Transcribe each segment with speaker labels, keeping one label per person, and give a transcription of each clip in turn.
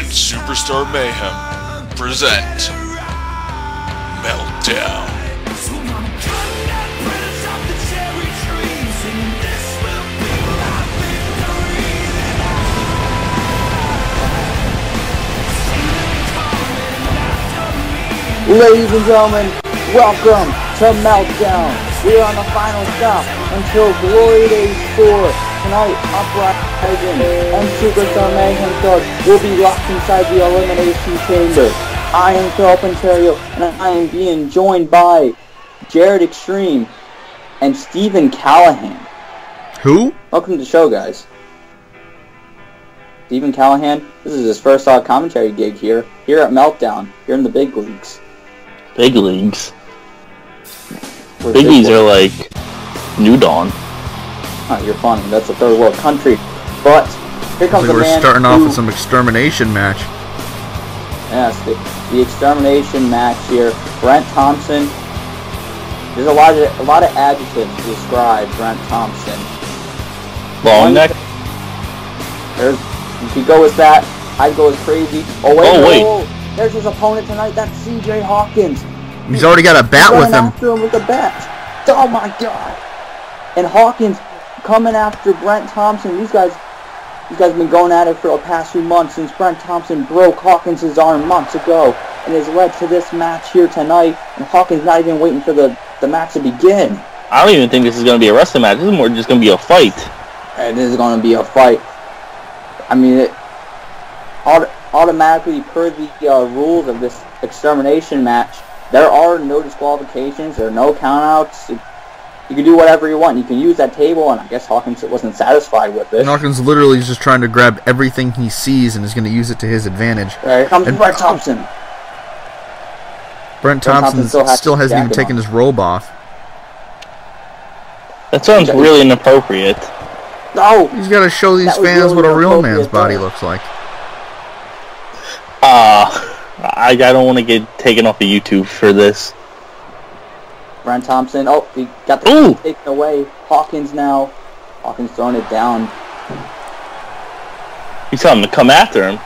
Speaker 1: and Superstar Mayhem present Meltdown.
Speaker 2: Ladies and gentlemen, welcome to Meltdown. We are on the final stop until Glory Days 4. Tonight, Uprising and Superstar Mayhem stars will be locked inside the Elimination Chamber. I am Philip Ontario, and I am being joined by Jared Extreme and Stephen Callahan.
Speaker 3: Who?
Speaker 2: Welcome to the show, guys. Stephen Callahan, this is his first commentary gig here at Meltdown, here in the big leagues.
Speaker 4: Big leagues? Big leagues are like New Dawn.
Speaker 2: Oh, you're funny. That's a third world country. But here comes the man.
Speaker 3: We're starting off with some Extermination Match.
Speaker 2: Yes, the Extermination Match here. Brent Thompson. There's a lot of adjectives to describe Brent Thompson.
Speaker 4: Long neck.
Speaker 2: You could go with that. I'd go with crazy. Oh wait.
Speaker 4: Oh, wait.
Speaker 2: There's his opponent tonight. That's CJ Hawkins.
Speaker 3: He's already got a bat with him.
Speaker 2: After him with a bat. Oh my God! And Hawkins coming after Brent Thompson. These guys have been going at it for the past few months since Brent Thompson broke Hawkins' arm months ago, and has led to this match here tonight. And Hawkins not even waiting for the match to begin.
Speaker 4: I don't even think this is going to be a wrestling match. This is more just going to be a fight.
Speaker 2: And this is going to be a fight. I mean, automatically per the rules of this Extermination Match, there are no disqualifications, there are no countouts. You can do whatever you want. You can use that table, and I guess Hawkins wasn't satisfied with it.
Speaker 3: Hawkins literally is just trying to grab everything he sees and is going to use it to his advantage.
Speaker 2: Here comes Brent Thompson.
Speaker 3: Brent Thompson still hasn't even taken his robe off.
Speaker 4: That sounds really inappropriate.
Speaker 2: No!
Speaker 3: He's got to show these fans what a real man's body looks like.
Speaker 4: I don't want to get taken off of YouTube for this.
Speaker 2: Brent Thompson, he got the taken away. Hawkins now. Hawkins throwing it down.
Speaker 4: He's telling him to come after him.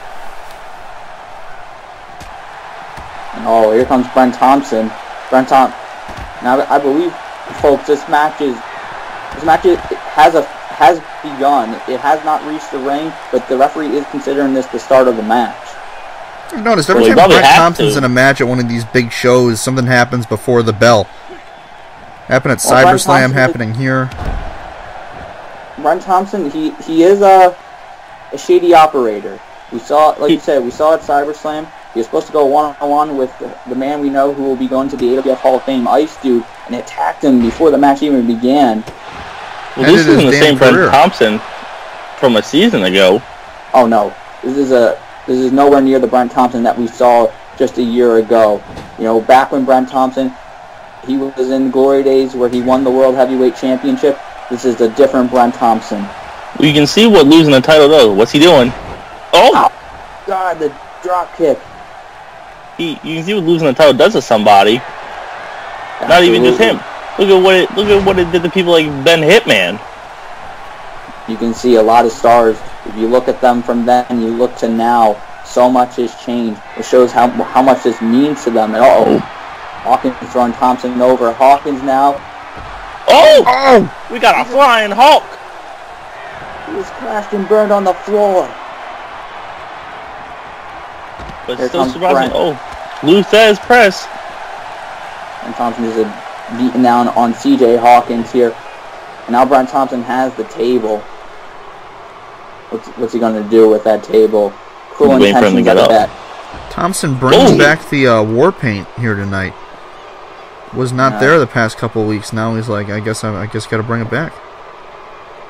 Speaker 2: And here comes Brent Thompson. Now, I believe, folks, this match has begun. It has not reached the ring, but the referee is considering this the start of the match.
Speaker 3: I've noticed every time Brent Thompson's in a match at one of these big shows, something happens before the bell. Happened at CyberSlam, happening here.
Speaker 2: Brent Thompson, he is a shady operator. We saw, like you said, we saw at CyberSlam. He was supposed to go one-on-one with the man we know who will be going to the AWF Hall of Fame, Ice Dude, and attacked him before the match even began.
Speaker 4: Well, this isn't the same Brent Thompson from a season ago.
Speaker 2: Oh no, this is nowhere near the Brent Thompson that we saw just a year ago. You know, back when Brent Thompson, he was in Glory Days where he won the World Heavyweight Championship. This is a different Brent Thompson.
Speaker 4: Well, you can see what losing the title does. What's he doing? Oh
Speaker 2: God, the drop kick.
Speaker 4: You can see what losing the title does to somebody. Absolutely. Not even just him. Look at what it did to people like Ben Hitman.
Speaker 2: You can see a lot of stars. If you look at them from then and you look to now, so much has changed. It shows how much this means to them. And Hawkins throwing Thompson over. Hawkins now.
Speaker 4: Oh! We got a flying Hulk!
Speaker 2: He was crashed and burned on the floor.
Speaker 4: But here still surprising. Lou says press.
Speaker 2: And Thompson is beating down on CJ Hawkins here. And now Brent Thompson has the table. What's he going to do with that table? Cruel intentions at that.
Speaker 3: Thompson brings back the war paint here tonight. Was not there the past couple of weeks. Now he's like, I guess got to bring it back.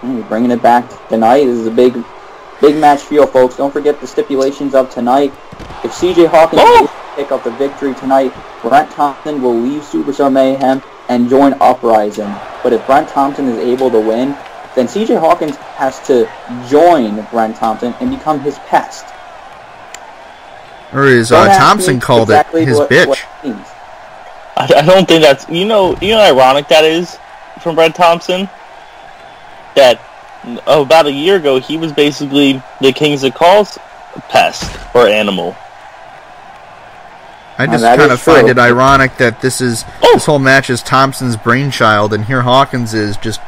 Speaker 2: He's bringing it back tonight. This is a big match for you folks. Don't forget the stipulations of tonight. If CJ Hawkins pick up the victory tonight, Brent Thompson will leave Superstar Mayhem and join Uprising. But if Brent Thompson is able to win, then CJ Hawkins has to join Brent Thompson and become his pest.
Speaker 3: Or as Thompson called it, his bitch.
Speaker 4: I don't think that's... You know how ironic that is from Brent Thompson? That about a year ago, he was basically the Kings of CAW pest or animal.
Speaker 3: I just kind of find it ironic that this whole match is Thompson's brainchild, and here Hawkins is just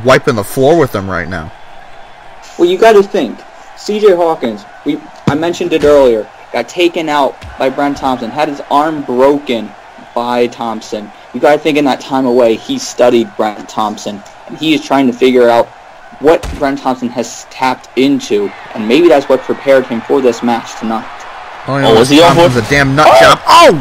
Speaker 3: wiping the floor with him right now.
Speaker 2: Well, you got to think, C.J. Hawkins, I mentioned it earlier, got taken out by Brent Thompson, had his arm broken by Thompson. You got to think in that time away, he studied Brent Thompson, and he is trying to figure out what Brent Thompson has tapped into, and maybe that's what prepared him for this match tonight.
Speaker 3: Was he on a damn nut job? Oh!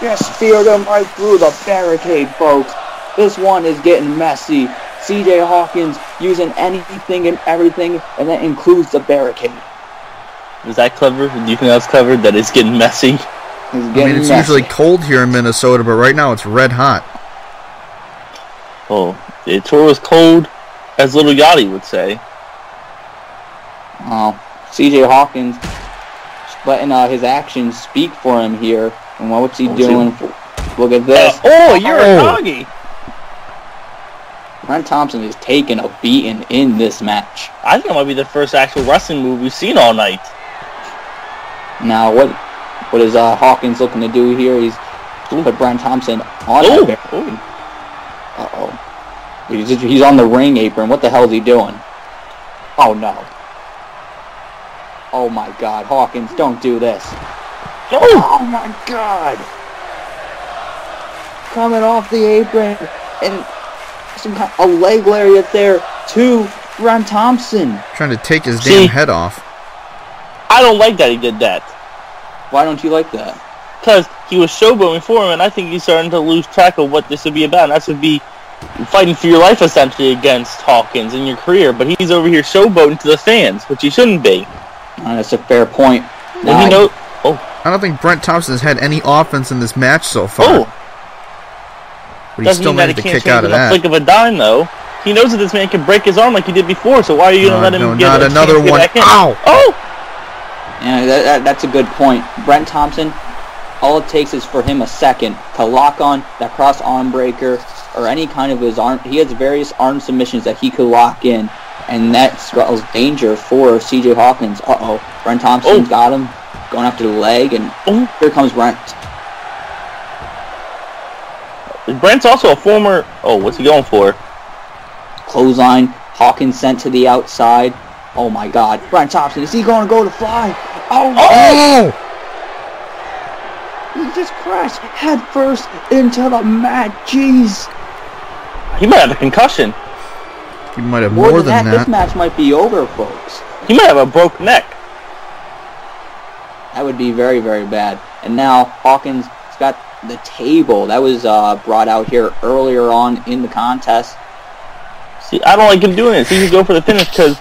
Speaker 2: Just speared him right through the barricade, folks. This one is getting messy. C.J. Hawkins using anything and everything, and that includes the barricade.
Speaker 4: Is that clever? Do you think that's clever? That it's getting messy?
Speaker 3: It's usually cold here in Minnesota, but right now it's red hot.
Speaker 4: Oh, it's as cold as Little Yachty would say.
Speaker 2: Oh, C.J. Hawkins letting his actions speak for him here. And what's he doing? Look at this.
Speaker 4: You're a doggy.
Speaker 2: Brent Thompson is taking a beating in this match.
Speaker 4: I think it might be the first actual wrestling move we've seen all night.
Speaker 2: Now, what is Hawkins looking to do here? He's put Brent Thompson on that barricade. Uh-oh. He's on the ring apron. What the hell is he doing? Oh, no. Oh, my God. Hawkins, don't do this. Oh, my God. Coming off the apron. And some kind of a leg lariat there to Brent Thompson.
Speaker 3: Trying to take his damn head off.
Speaker 4: I don't like that he did that.
Speaker 2: Why don't you like that?
Speaker 4: Because he was showboating for him, and I think he's starting to lose track of what this would be about. And that would be fighting for your life, essentially, against Hawkins in your career. But he's over here showboating to the fans, which he shouldn't be.
Speaker 2: That's a fair point.
Speaker 3: I don't think Brent Thompson has had any offense in this match so far. But he still managed to kick out of that.
Speaker 4: Flick of a dime, though. He knows that this man can break his arm like he did before, so why are you going to let him get
Speaker 3: another one? Ow!
Speaker 4: Oh!
Speaker 2: Yeah, that's a good point. Brent Thompson, all it takes is for him a second to lock on that cross arm breaker or any kind of his arm. He has various arm submissions that he could lock in, and that spells danger for C.J. Hawkins. Brent Thompson's got him, going after the leg, and here comes Brent.
Speaker 4: Brent's also a former... what's he going for?
Speaker 2: Clothesline. Hawkins sent to the outside. Oh my God. Brent Thompson, is he going to go to fly? Oh! He just crashed head first into the mat. Jeez.
Speaker 4: He might have a concussion.
Speaker 3: He might have more than that.
Speaker 2: This match might be over, folks.
Speaker 4: He might have a broken neck.
Speaker 2: That would be very, very bad. And now Hawkins has got the table. That was brought out here earlier on in the contest.
Speaker 4: See, I don't like him doing this. He should go for the finish because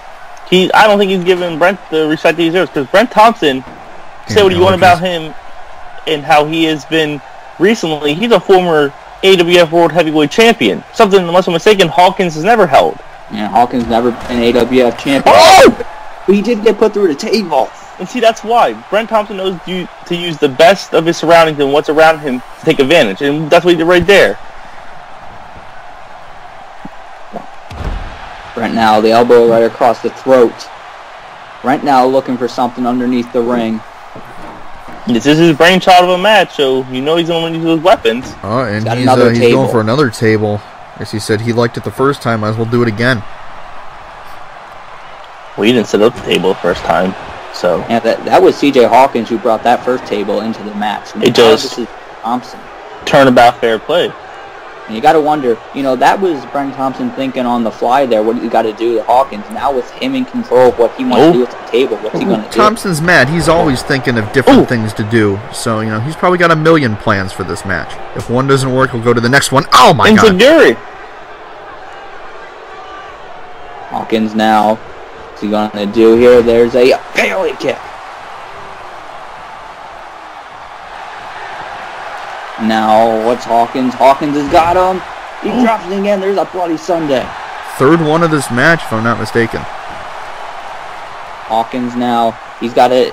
Speaker 4: I don't think he's giving Brent the respect he deserves. Because Brent Thompson, say what you want about him and how he has been recently, he's a former AWF World Heavyweight Champion. Something, unless I'm mistaken, Hawkins has never held.
Speaker 2: Yeah, Hawkins never been AWF Champion. But he did get put through the table.
Speaker 4: And see, that's why. Brent Thompson knows to use the best of his surroundings and what's around him to take advantage. And that's what he did right there.
Speaker 2: Brent now, the elbow right across the throat. Brent now looking for something underneath the ring.
Speaker 4: This is his brainchild of a match, so you know he's going to use those weapons.
Speaker 3: Oh, and he's going for another table. As he said, he liked it the first time, might as well do it again.
Speaker 4: Well, he didn't set up the table the first time, so...
Speaker 2: Yeah, that was C.J. Hawkins who brought that first table into the match.
Speaker 4: It just...
Speaker 2: Thompson.
Speaker 4: Turnabout fair play.
Speaker 2: And you got to wonder, that was Brent Thompson thinking on the fly there, what you got to do to Hawkins. Now with him in control of what he wants to do at the table, what's he going to do?
Speaker 3: Thompson's mad. He's always thinking of different things to do. So, he's probably got a million plans for this match. If one doesn't work, he'll go to the next one. Oh, my God.
Speaker 4: Insecurity.
Speaker 2: Hawkins now, what's he going to do here? There's a Bailey kick. Now, what's Hawkins? Hawkins has got him. He drops it again. There's a Bloody Sunday.
Speaker 3: Third one of this match, if I'm not mistaken.
Speaker 2: Hawkins now, he's got to...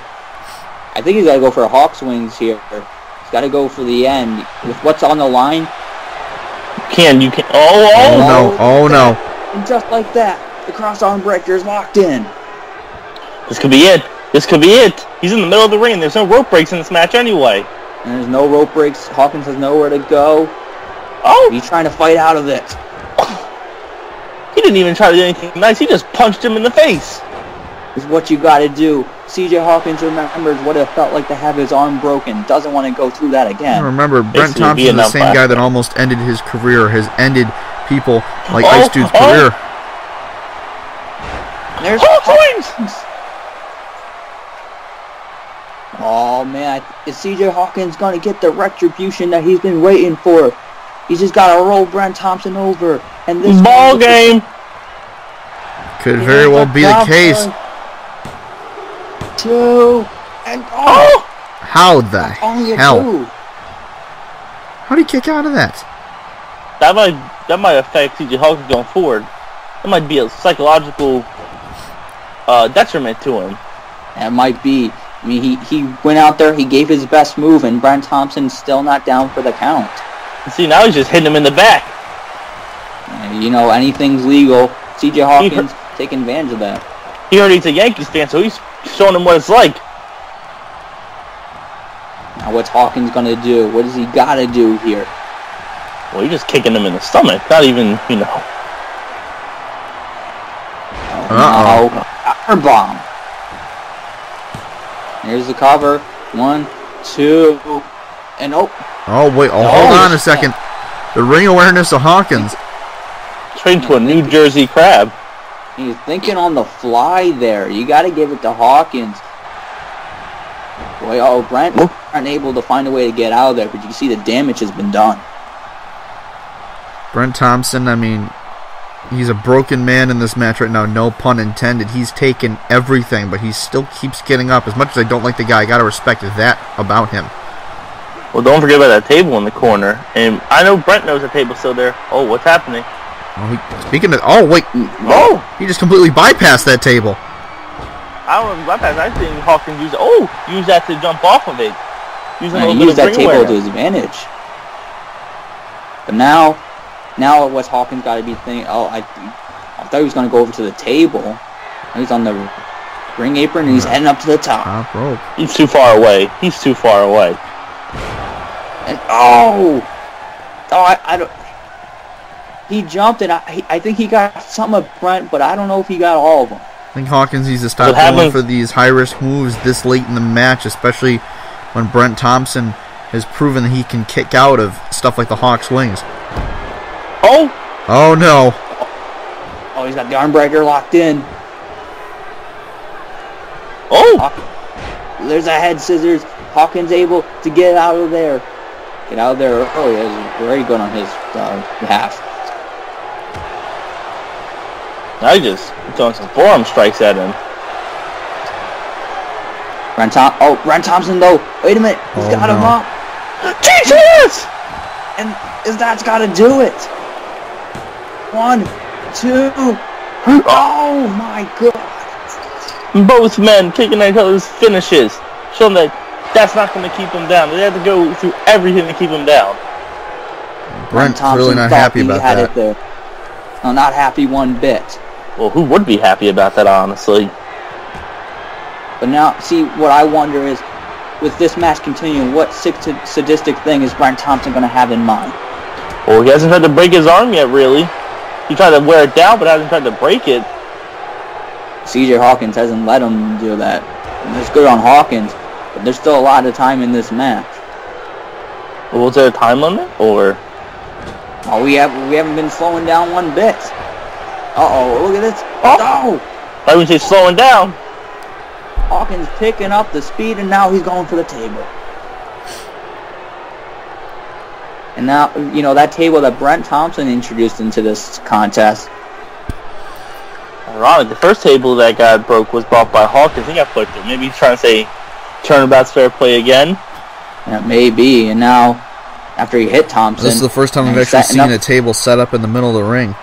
Speaker 2: I think he's got to go for a Hawk swings here. He's got to go for the end. With what's on the line...
Speaker 4: You can... Oh,
Speaker 3: no.
Speaker 2: And just like that, the cross arm breaker is locked in.
Speaker 4: This could be it. This could be it. He's in the middle of the ring. There's no rope breaks in this match anyway.
Speaker 2: And there's no rope breaks. Hawkins has nowhere to go.
Speaker 4: Oh!
Speaker 2: He's trying to fight out of it.
Speaker 4: He didn't even try to do anything nice. He just punched him in the face.
Speaker 2: This is what you got to do. CJ Hawkins remembers what it felt like to have his arm broken. Doesn't want to go through that again.
Speaker 3: Remember, Brent Thompson is the same guy that almost ended his career, has ended people like Ice Dude's career.
Speaker 2: There's Hawkins. Oh man, is CJ Hawkins going to get the retribution that he's been waiting for? He's just got to roll Brent Thompson over. And this
Speaker 4: ball game
Speaker 3: could very well be the case.
Speaker 2: 2 and
Speaker 3: how the hell? How did he kick out of that?
Speaker 4: That might affect CJ Hawkins going forward. That might be a psychological detriment to him.
Speaker 2: That might be. I mean, he went out there, he gave his best move, and Brent Thompson's still not down for the count.
Speaker 4: See, now he's just hitting him in the back.
Speaker 2: You know, anything's legal. CJ Hawkins taking advantage of that.
Speaker 4: He heard he's a Yankees fan, so he's showing him what it's like.
Speaker 2: Now what's Hawkins going to do? What does he got to do here?
Speaker 4: Well, he's just kicking him in the stomach. Not even, you know.
Speaker 2: No. Power bomb. Here's the cover. 1, 2, and
Speaker 3: oh wait, hold on a second. The ring awareness of Hawkins.
Speaker 4: Straight to a New Jersey crab.
Speaker 2: He's thinking on the fly there. You got to give it to Hawkins. Boy, Brent unable to find a way to get out of there, but you can see the damage has been done.
Speaker 3: Brent Thompson, I mean, he's a broken man in this match right now, no pun intended. He's taken everything, but he still keeps getting up. As much as I don't like the guy, I got to respect that about him.
Speaker 4: Well, don't forget about that table in the corner. And I know Brent knows the table's still there. Oh, what's happening?
Speaker 3: Speaking of... Oh, wait. Oh! He just completely bypassed that table.
Speaker 4: I don't know if he bypassed. I think Hawkins used... use that to jump off of it.
Speaker 2: He used that table to his advantage. But now what's Hawkins got to be thinking... I thought he was going to go over to the table. He's on the ring apron and he's heading up to the top.
Speaker 3: Top rope.
Speaker 4: He's too far away. He's too far away.
Speaker 2: And I don't... He jumped, and I think he got some of Brent, but I don't know if he got all of them.
Speaker 3: I think Hawkins needs to stop going for these high-risk moves this late in the match, especially when Brent Thompson has proven that he can kick out of stuff like the Hawk's Wings.
Speaker 2: Oh!
Speaker 3: Oh, no.
Speaker 2: Oh, he's got the arm breaker locked in.
Speaker 4: Oh!
Speaker 2: There's a head scissors. Hawkins able to get out of there. Get out of there early. That was very good on his behalf.
Speaker 4: Now he's just throwing some forearm strikes at him.
Speaker 2: Brent Thompson, though. Wait a minute. He's got him up.
Speaker 4: Jesus!
Speaker 2: And that's got to do it. 1, 2. Oh, my God.
Speaker 4: Both men kicking at each other's finishes. Show them that that's not going to keep them down. They have to go through everything to keep them down.
Speaker 3: Brent's really not happy about that.
Speaker 2: No, not happy one bit.
Speaker 4: Well, who would be happy about that, honestly?
Speaker 2: But now, see, what I wonder is, with this match continuing, what sick sadistic thing is Brent Thompson going to have in mind?
Speaker 4: Well, he hasn't tried to break his arm yet, really. He tried to wear it down, but hasn't tried to break it.
Speaker 2: CJ Hawkins hasn't let him do that. And it's good on Hawkins, but there's still a lot of time in this match.
Speaker 4: Well, was there a time limit, or...?
Speaker 2: Oh, we haven't been slowing down one bit. Uh-oh, look at this.
Speaker 4: Oh! I would say slowing down.
Speaker 2: Hawkins picking up the speed, and now he's going for the table. And now, you know, that table that Brent Thompson introduced into this contest.
Speaker 4: Ironic, the first table that got broke was brought by Hawkins. He got put through. Maybe he's trying to say, turnabout's fair play again.
Speaker 2: That may be, and now... After he hit Thompson.
Speaker 3: This is the first time I've actually seen a table set up in the middle of the ring.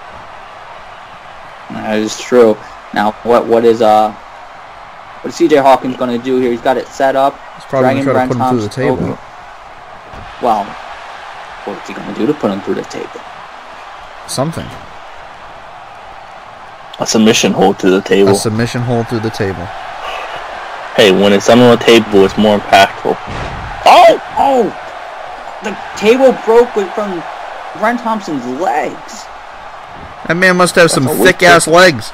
Speaker 2: That is true. Now, what is CJ Hawkins going to do here? He's got it set up.
Speaker 3: He's probably going to try to put him through the table.
Speaker 2: Well, what's he going to do to put him through the table?
Speaker 3: Something.
Speaker 4: A submission hold to the table.
Speaker 3: A submission hold through the table.
Speaker 4: Hey, when it's under the table, it's more impactful.
Speaker 2: Oh! The table broke from Brent Thompson's legs.
Speaker 3: That man must have some thick-ass legs.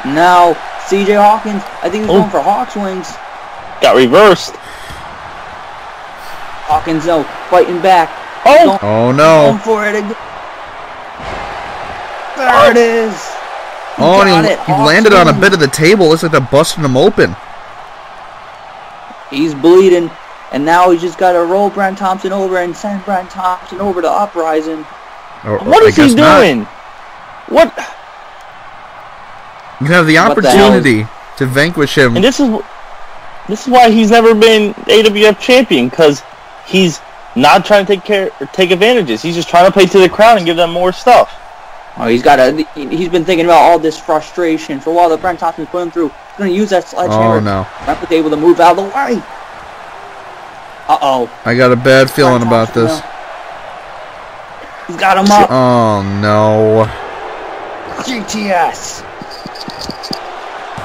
Speaker 2: Now, CJ Hawkins, I think he's going for Hawk's wings.
Speaker 4: Got reversed.
Speaker 2: Hawkins, though, fighting back.
Speaker 3: Oh no.
Speaker 2: Going for it again. There it is.
Speaker 3: Oh, and he landed on a bit of the table. Looks like they're busting him open.
Speaker 2: He's bleeding, and now he's just got to roll Brent Thompson over and send Brent Thompson over to Uprising.
Speaker 4: What is he doing? What?
Speaker 3: You have the opportunity to vanquish him.
Speaker 4: And this is why he's never been AWF champion, because he's not trying to take advantages. He's just trying to play to the crowd and give them more stuff.
Speaker 2: Oh, he's been thinking about all this frustration for a while that Brent Thompson's putting through. He's going to use that sledgehammer.
Speaker 3: Oh, no.
Speaker 2: Brent was able to move out of the way. Uh-oh.
Speaker 3: I got a bad feeling about this.
Speaker 2: He's got him up.
Speaker 3: Oh, no.
Speaker 2: GTS.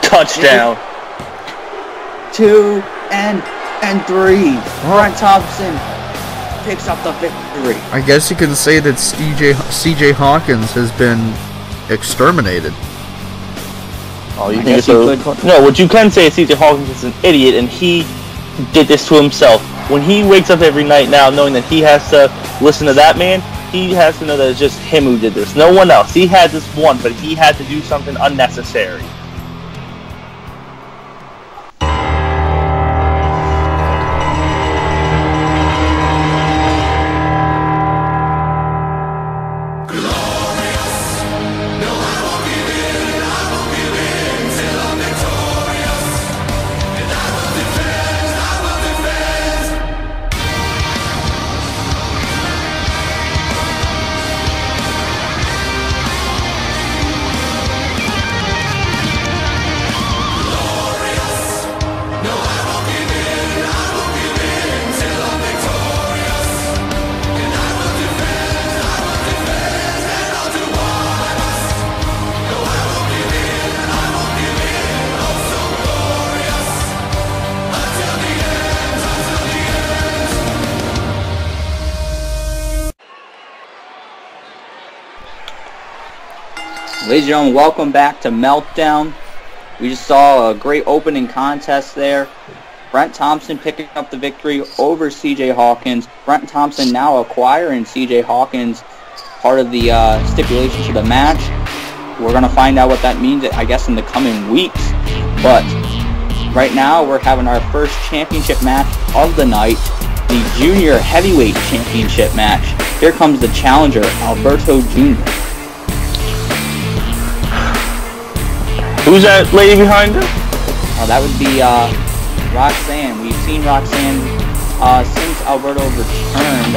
Speaker 4: Touchdown.
Speaker 2: 2 and 3. Brent Thompson picks up the victory.
Speaker 3: I guess you can say that CJ Hawkins has been exterminated.
Speaker 4: Oh, you think so? No, what you can say is CJ Hawkins is an idiot, and he did this to himself. When he wakes up every night now knowing that he has to listen to that man, he has to know that it's just him who did this. No one else. He had this one, but he had to do something unnecessary.
Speaker 2: Ladies and gentlemen, welcome back to Meltdown. We just saw a great opening contest there. Brent Thompson picking up the victory over CJ Hawkins. Brent Thompson now acquiring CJ Hawkins, part of the stipulations for the match. We're going to find out what that means, I guess, in the coming weeks. But right now, we're having our first championship match of the night, the Junior Heavyweight Championship match. Here comes the challenger, Alberto Jr.
Speaker 4: Who's that lady behind her?
Speaker 2: That would be Roxanne. We've seen Roxanne since Alberto returned.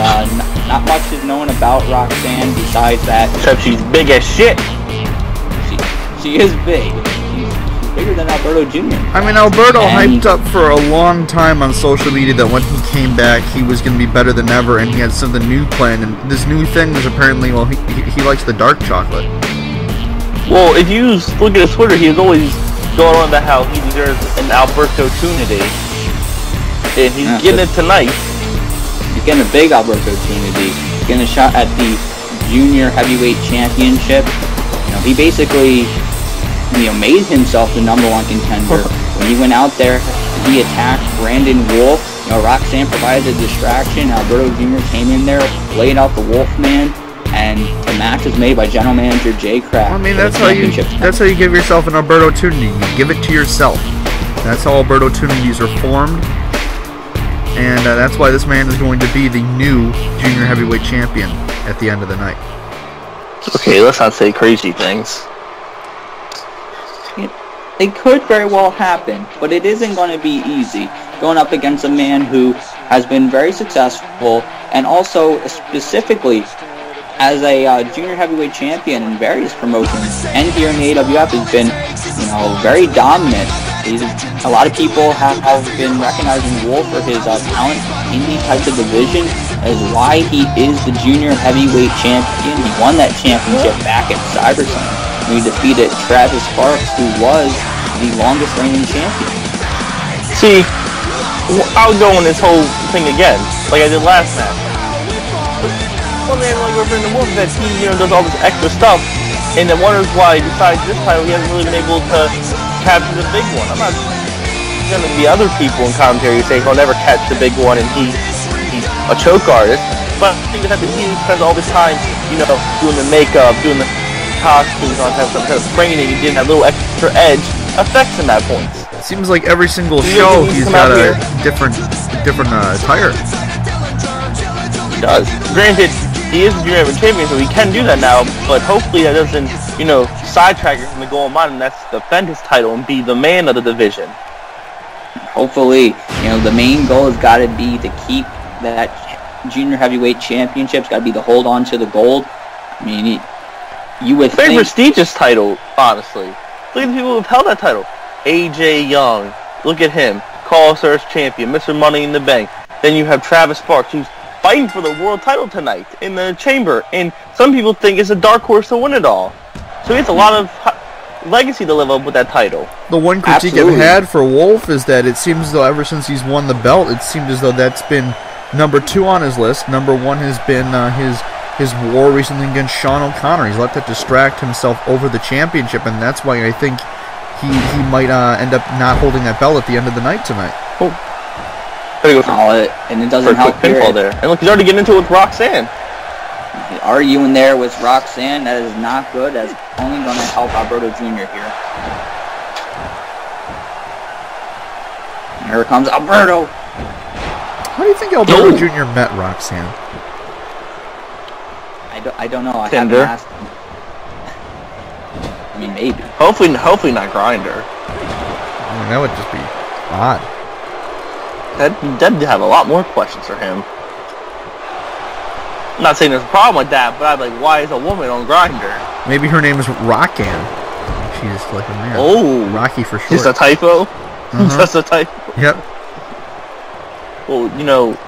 Speaker 2: Not much is known about Roxanne besides that.
Speaker 4: Except she's big as shit.
Speaker 2: She is big. She's bigger than Alberto Jr.
Speaker 3: I mean, Alberto hyped up for a long time on social media that when he came back, he was going to be better than ever, and he had something new planned. And this new thing was apparently, well, he likes the dark chocolate.
Speaker 4: Well, if you look at his Twitter, he was always going on about how he deserves an Alberto opportunity. And he's getting it tonight.
Speaker 2: He's getting a big Alberto opportunity. He's getting a shot at the Junior Heavyweight Championship. You know, he basically made himself the #1 contender. When he went out there, he attacked Brandon Wolfe. Roxanne provided a distraction. Alberto Jr. came in there, laid out the Wolfman. And the match was made by General Manager Jay Kraft.
Speaker 3: I mean, that's how you give yourself an Alberto opportunity. You give it to yourself. That's how Alberto opportunities are formed, and that's why this man is going to be the new Junior Heavyweight Champion at the end of the night.
Speaker 4: Okay, let's not say crazy things.
Speaker 2: It could very well happen, but it isn't going to be easy going up against a man who has been very successful, and also specifically as a junior heavyweight champion in various promotions, and here in the AWF has been, very dominant. A lot of people have been recognizing Wolfe for his talent in these types of division, as why he is the junior heavyweight champion. He won that championship back at CyberSlam. He defeated Travis Sparks, who was the longest reigning champion.
Speaker 4: See, I'll go on this whole thing again, like I did last match. One man like over in the Wolfe that he, does all this extra stuff, and then wonders why, besides this title, he hasn't really been able to capture the big one. I'm not going to be other people in commentary who say he'll never catch the big one and he's a choke artist. But I think that he spends all this time, doing the makeup, doing the costumes, on some kind of training, and getting that little extra edge affects him at points.
Speaker 3: It seems like every single show he's got a different attire.
Speaker 4: He does. Granted, he is the Junior Heavyweight Champion, so he can do that now, but hopefully that doesn't, sidetrack him from the goal in mind, and that's defend his title and be the man of the division.
Speaker 2: Hopefully, the main goal has got to be to keep that Junior Heavyweight Championship. It's got to be to hold on to the gold. I mean, you would think...
Speaker 4: Very prestigious title, honestly. Look at the people who've held that title. AJ Young, look at him. CAW All Stars Champion, Mr. Money in the Bank. Then you have Travis Sparks, who's fighting for the world title tonight in the chamber, and some people think it's a dark horse to win it all. So it's a lot of legacy to live up with that title.
Speaker 3: The one critique I've had for Wolfe is that it seems as though ever since he's won the belt, it seemed as though that's been number 2 on his list. Number 1 has been his war recently against Sean O'Connor. He's let that distract himself over the championship, and that's why I think he might end up not holding that belt at the end of the night tonight.
Speaker 4: Oh.
Speaker 2: And it doesn't help
Speaker 4: pinfall there. And look, he's already getting into it with Roxanne.
Speaker 2: Arguing there with Roxanne, that is not good. That's only going to help Alberto Jr. here. Here comes Alberto.
Speaker 3: How do you think Alberto Jr. met Roxanne?
Speaker 2: I don't know. I haven't asked him. I mean, maybe.
Speaker 4: Hopefully not Grinder.
Speaker 3: I mean, that would just be odd.
Speaker 4: That'd have a lot more questions for him. I'm not saying there's a problem with that, but I'd like, why is a woman on Grinder?
Speaker 3: Maybe her name is Rockan. She's like a man.
Speaker 4: Oh,
Speaker 3: Rocky for short.
Speaker 4: Just a typo. Just a typo.
Speaker 3: Yep.
Speaker 4: Well,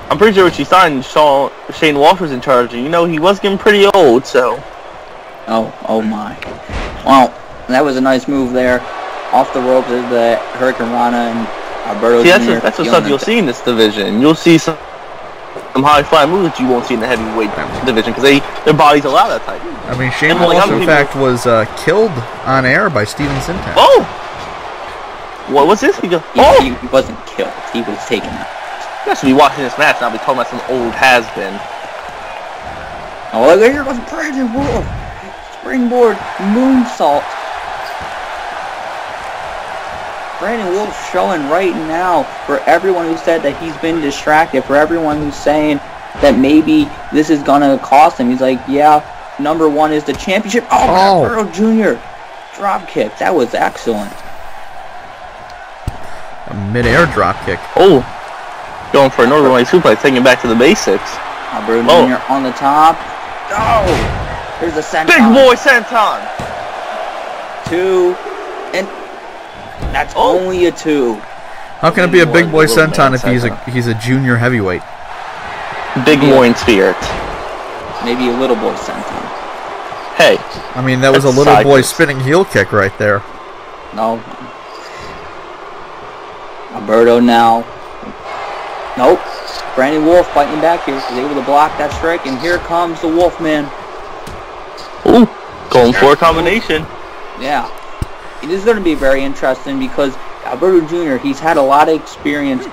Speaker 4: I'm pretty sure when she signed, Shane Walsh was in charge, and he was getting pretty old, so.
Speaker 2: Oh my. Well, that was a nice move there. Off the ropes is the Hurricane Rana and Alberto Jr.
Speaker 4: That's the stuff you'll see in this division. You'll see some high-flying moves that you won't see in the heavyweight division because their bodies allow that type.
Speaker 3: I mean, Shane Walsh, in fact, was killed on air by Steven Sintak.
Speaker 4: Oh! What was this?
Speaker 2: He wasn't killed. He was taken out.
Speaker 4: You guys should be watching this match, not be talking about some old has-been.
Speaker 2: Oh, look, here goes Brandon Wolfe. Springboard moonsault. Brandon Wolfe showing right now for everyone who said that he's been distracted, for everyone who's saying that maybe this is going to cost him. He's like, yeah, number 1 is the championship. Oh, Alberto Jr. Drop kick. That was excellent.
Speaker 3: A mid-air drop kick.
Speaker 4: Oh, going for a Northern Light suplex, taking it back to the basics.
Speaker 2: Alberto Jr. on the top. Oh, here's the senton.
Speaker 4: Big boy senton.
Speaker 2: 2, and that's only a 2.
Speaker 3: How can it be a big boy senton if he's a junior heavyweight?
Speaker 4: Big boy in spirit.
Speaker 2: Maybe a little boy senton.
Speaker 4: Hey.
Speaker 3: I mean, that was a little boy spinning heel kick right there.
Speaker 2: No. Alberto now. Nope. Brandon Wolfe fighting back here. He's able to block that strike, and here comes the Wolfman.
Speaker 4: Ooh, going for a combination.
Speaker 2: Yeah. It is going to be very interesting because Alberto Jr., he's had a lot of experience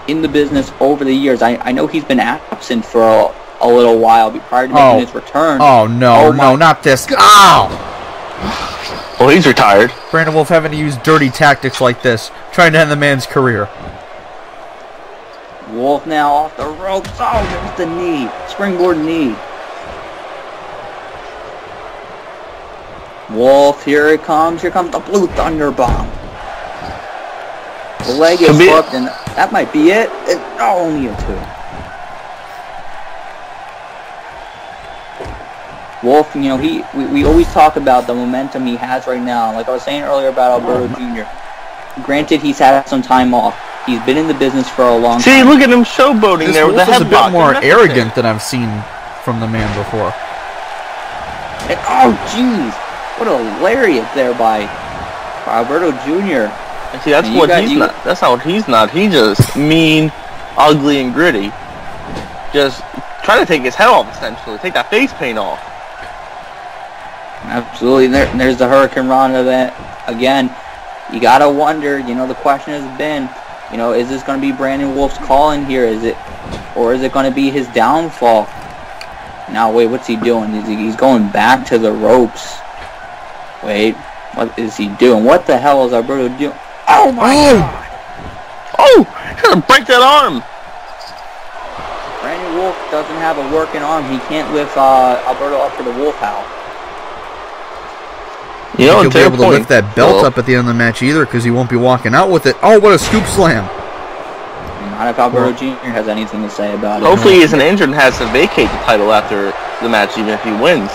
Speaker 2: in the business over the years. I know he's been absent for a little while prior to making his return.
Speaker 3: Oh, no, not this. Ow!
Speaker 4: Well, he's retired.
Speaker 3: Brandon Wolfe having to use dirty tactics like this, trying to end the man's career.
Speaker 2: Wolfe now off the ropes. Oh, there's the knee. Springboard knee. Wolfe, here it comes. Here comes the Blue Thunder Bomb. The leg is hooked, and that might be it. Only a 2. Wolfe, we always talk about the momentum he has right now. Like I was saying earlier about Alberto Jr. Granted, he's had some time off. He's been in the business for a long time.
Speaker 4: See, look at him showboating there with the headlock.
Speaker 3: This Wolfe is a bit more arrogant than I've seen from the man before.
Speaker 2: And, oh, jeez. What a lariat there by Alberto Jr.
Speaker 4: And see, that's what he's not. That's not what he's not. He's just mean, ugly, and gritty. Just try to take his head off, essentially. Take that face paint off.
Speaker 2: Absolutely. There's the Hurricane Rana that, again, you gotta wonder, you know, the question has been, you know, is this going to be Brandon Wolfe's call in here? Or is it going to be his downfall? Now, wait, what's he doing? He's going back to the ropes. Wait, what is he doing? What the hell is Alberto doing? Oh my God!
Speaker 4: Oh, he's gonna break that arm.
Speaker 2: Brandon Wolfe doesn't have a working arm. He can't lift Alberto up for the Wolf Howl.
Speaker 3: You know, he'll be able to lift that belt up at the end of the match either, because he won't be walking out with it. Oh, what a scoop slam!
Speaker 2: Not if Alberto Jr. has anything to say about it.
Speaker 4: Hopefully he isn't injured and has to vacate the title after the match, even if he wins.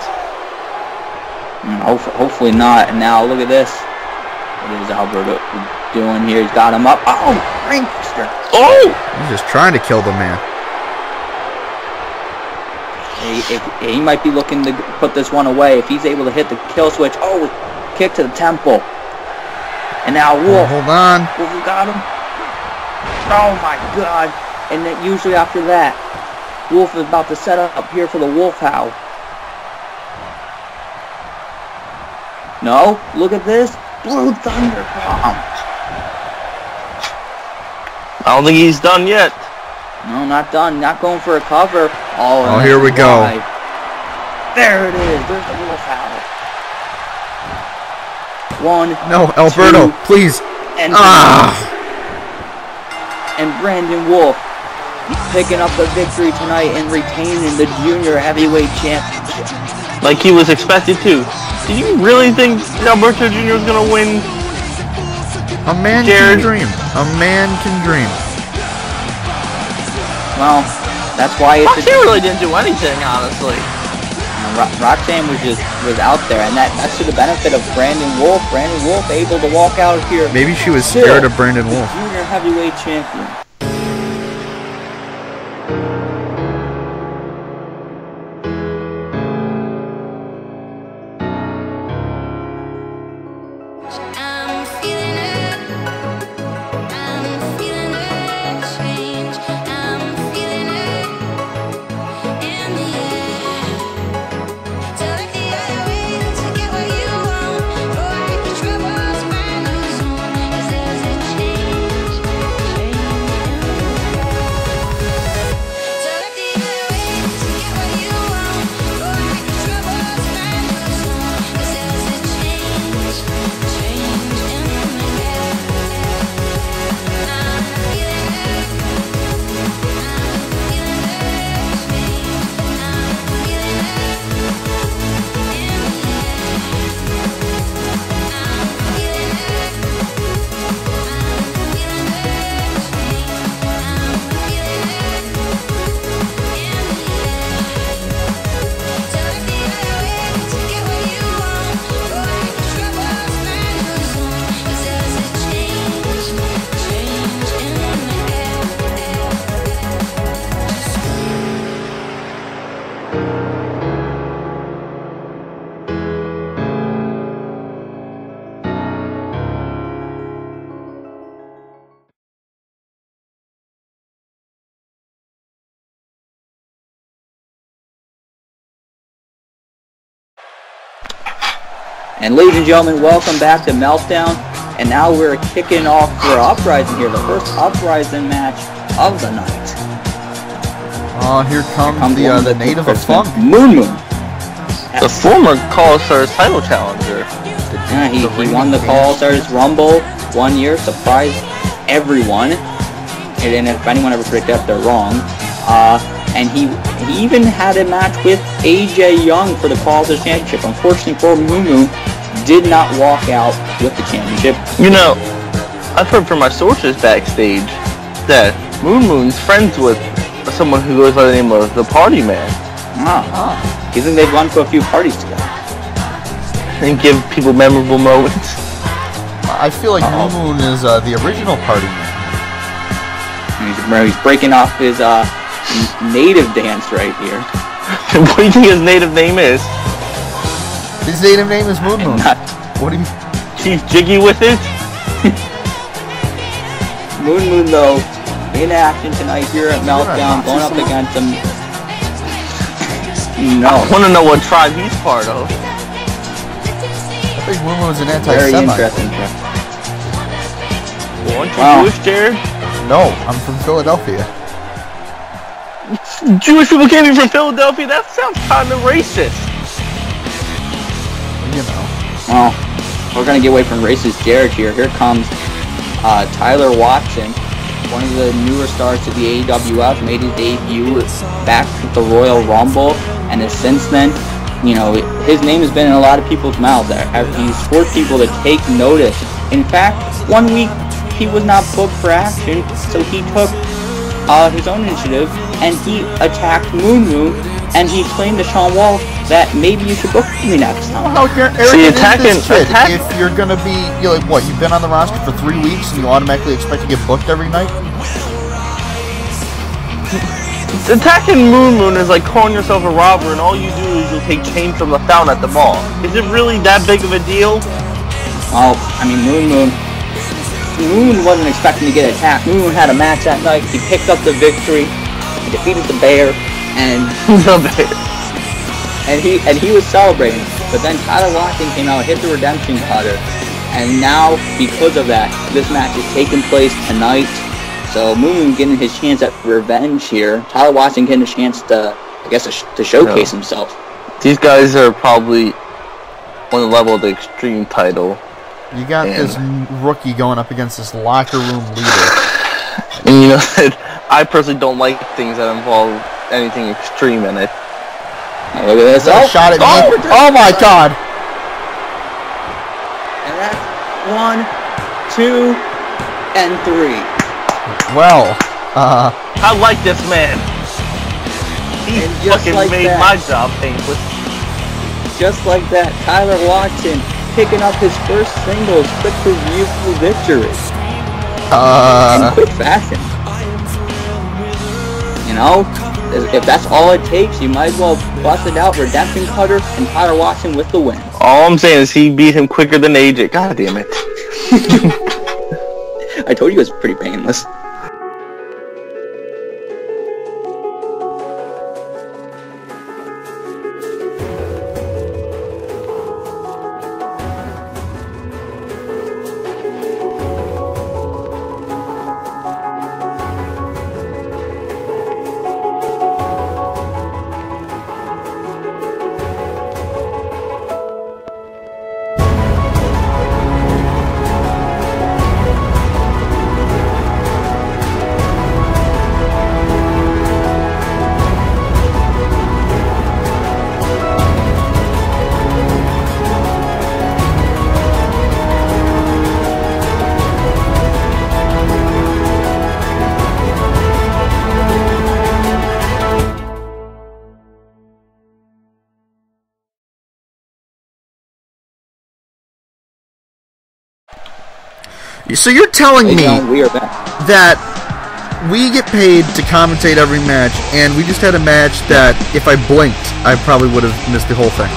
Speaker 2: Hopefully not. And now look at this. What is Alberto doing here? He's got him up. Oh, Prankster!
Speaker 4: Oh!
Speaker 3: He's just trying to kill the man.
Speaker 2: He might be looking to put this one away. If he's able to hit the kill switch. Oh, kick to the temple. And now Wolfe.
Speaker 3: Hold on.
Speaker 2: Wolfe got him. Oh my God. And then usually after that, Wolfe is about to set up here for the Wolf Howl. No, look at this. Blue Thunder Bomb.
Speaker 4: I don't think he's done yet.
Speaker 2: No, not done. Not going for a cover.
Speaker 3: Oh, here we go.
Speaker 2: There it is. There's the Wolf Howl. One.
Speaker 3: No, Alberto,
Speaker 2: two,
Speaker 3: please.
Speaker 2: And Brandon Wolfe picking up the victory tonight and retaining the Junior Heavyweight Championship.
Speaker 4: Like he was expected to. Did you really think Alberto Jr. was going to win?
Speaker 3: A man can dream. A man can dream.
Speaker 2: Well, that's why it's...
Speaker 4: Roxanne really didn't do anything, honestly.
Speaker 2: Roxanne was out there, and that's to the benefit of Brandon Wolfe. Brandon Wolfe able to walk out here.
Speaker 3: Maybe she was scared of Brandon Wolfe.
Speaker 2: Junior Heavyweight Champion. And ladies and gentlemen, welcome back to Meltdown. And now we're kicking off for Uprising here, the first Uprising match of the night.
Speaker 3: Oh, here comes the native of funk.
Speaker 2: Moon.
Speaker 4: The former CAW All Stars title challenger.
Speaker 2: Yeah, he won the CAW All Stars Rumble 1 year, surprised everyone. And if anyone ever predicted that, they're wrong. And he even had a match with AJ Young for the CAW All Stars Championship. Unfortunately for Moon, did not walk out with the championship.
Speaker 4: You know, I've heard from my sources backstage that Moon's friends with someone who goes by the name of the Party Man.
Speaker 2: You think they've gone to a few parties together?
Speaker 4: And give people memorable moments.
Speaker 3: I feel like Moon is the original Party Man.
Speaker 2: He's breaking off his native dance right here.
Speaker 4: What do you think his native name is?
Speaker 3: His native name is Moon Moon. What do you...
Speaker 4: She's jiggy with it?
Speaker 2: Moon Moon, though, in action tonight here at Meltdown, going up against him. No.
Speaker 4: I want to know what tribe he's part of.
Speaker 3: I think Moon Moon's an
Speaker 2: Very
Speaker 3: anti-Semite.
Speaker 2: interesting.
Speaker 4: Well, aren't you Jewish, Jared?
Speaker 3: No, I'm from Philadelphia.
Speaker 4: Jewish people can't be from Philadelphia? That sounds kind of racist.
Speaker 3: You know.
Speaker 2: Well, we're going to get away from racist Jared here. Here comes Tyler Watson, one of the newer stars to the AWF, made his debut back at the Royal Rumble, and has since then, you know, his name has been in a lot of people's mouths. He's forced people to take notice. In fact, 1 week he was not booked for action, so he took his own initiative, and he attacked Moon Moon, and he claimed to Sean Wolfe that maybe you should book me next time.
Speaker 3: How arrogant is this kid? If you're gonna be, you're like, what, you've been on the roster for 3 weeks and you automatically expect to get booked every night?
Speaker 4: Attacking Moon Moon is like calling yourself a robber and all you do is you'll take change from the fountain at the mall. Is it really that big of a deal?
Speaker 2: Well, I mean, Moon wasn't expecting to get attacked. Moon Moon had a match that night. He picked up the victory. He defeated the Bear, and and he was celebrating. But then Tyler Watson came out, hit the redemption cutter, and now because of that, this match is taking place tonight. So Moon Moon getting his chance at revenge here. Tyler Watson getting a chance to, I guess, to showcase himself.
Speaker 4: These guys are probably on the level of the Extreme title.
Speaker 3: You got this rookie going up against this locker room leader.
Speaker 4: And you know, I personally don't like things that involve anything extreme in it.
Speaker 2: Now look at this.
Speaker 3: Oh, shot at me. Oh my god.
Speaker 2: And that's 1, 2, and 3.
Speaker 3: Well,
Speaker 4: I like this man. He fucking
Speaker 2: like
Speaker 4: made my job painless.
Speaker 2: Just like that, Tyler Watson picking up his first singles quick review victory. In quick fashion. You know, if that's all it takes, you might as well bust it out, redemption cutter, and Tyler Watson with the win.
Speaker 4: All I'm saying is he beat him quicker than AJ. God damn it.
Speaker 2: I told you it was pretty painless.
Speaker 3: So you're telling me
Speaker 2: we are back.
Speaker 3: that we get paid to commentate every match, and we just had a match that if I blinked, I probably would have missed the whole thing.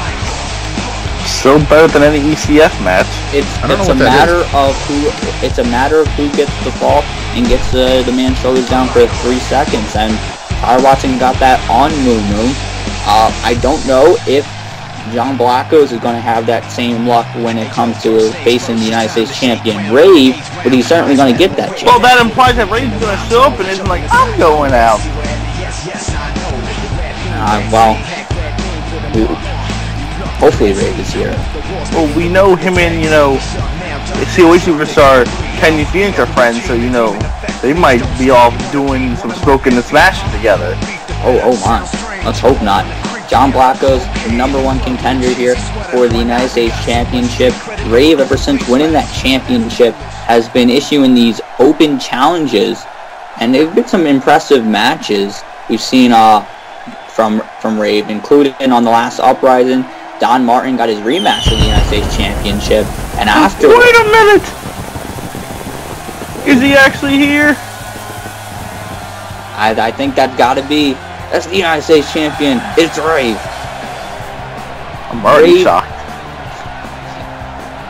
Speaker 4: Still better than any ECF match.
Speaker 2: It's a matter of who gets the fall and gets the man's shoulders down for 3 seconds, and Tyler Watson got that on Moon Moon. I don't know if John Blackos is going to have that same luck when it comes to facing the United States champion Rave, but he's certainly going to get that chance.
Speaker 4: Well, that implies that Rave's going to show up and isn't like, I'm going out.
Speaker 2: Well, hopefully Rave is here.
Speaker 4: Well, we know him and, you know, CAW Superstar Kenny Phoenix are friends, so, you know, they might be off doing some smoking and smashing together.
Speaker 2: Oh my. Let's hope not. John Blackos, the #1 contender here for the United States Championship. Rave, ever since winning that championship, has been issuing these open challenges, and they've been some impressive matches we've seen from Rave, including on the last Uprising. Don Martin got his rematch for the United States Championship, and after...
Speaker 4: Wait a minute! Is he actually here?
Speaker 2: I think that's gotta be... That's the United States Champion. It's Rave.
Speaker 4: I'm already shocked.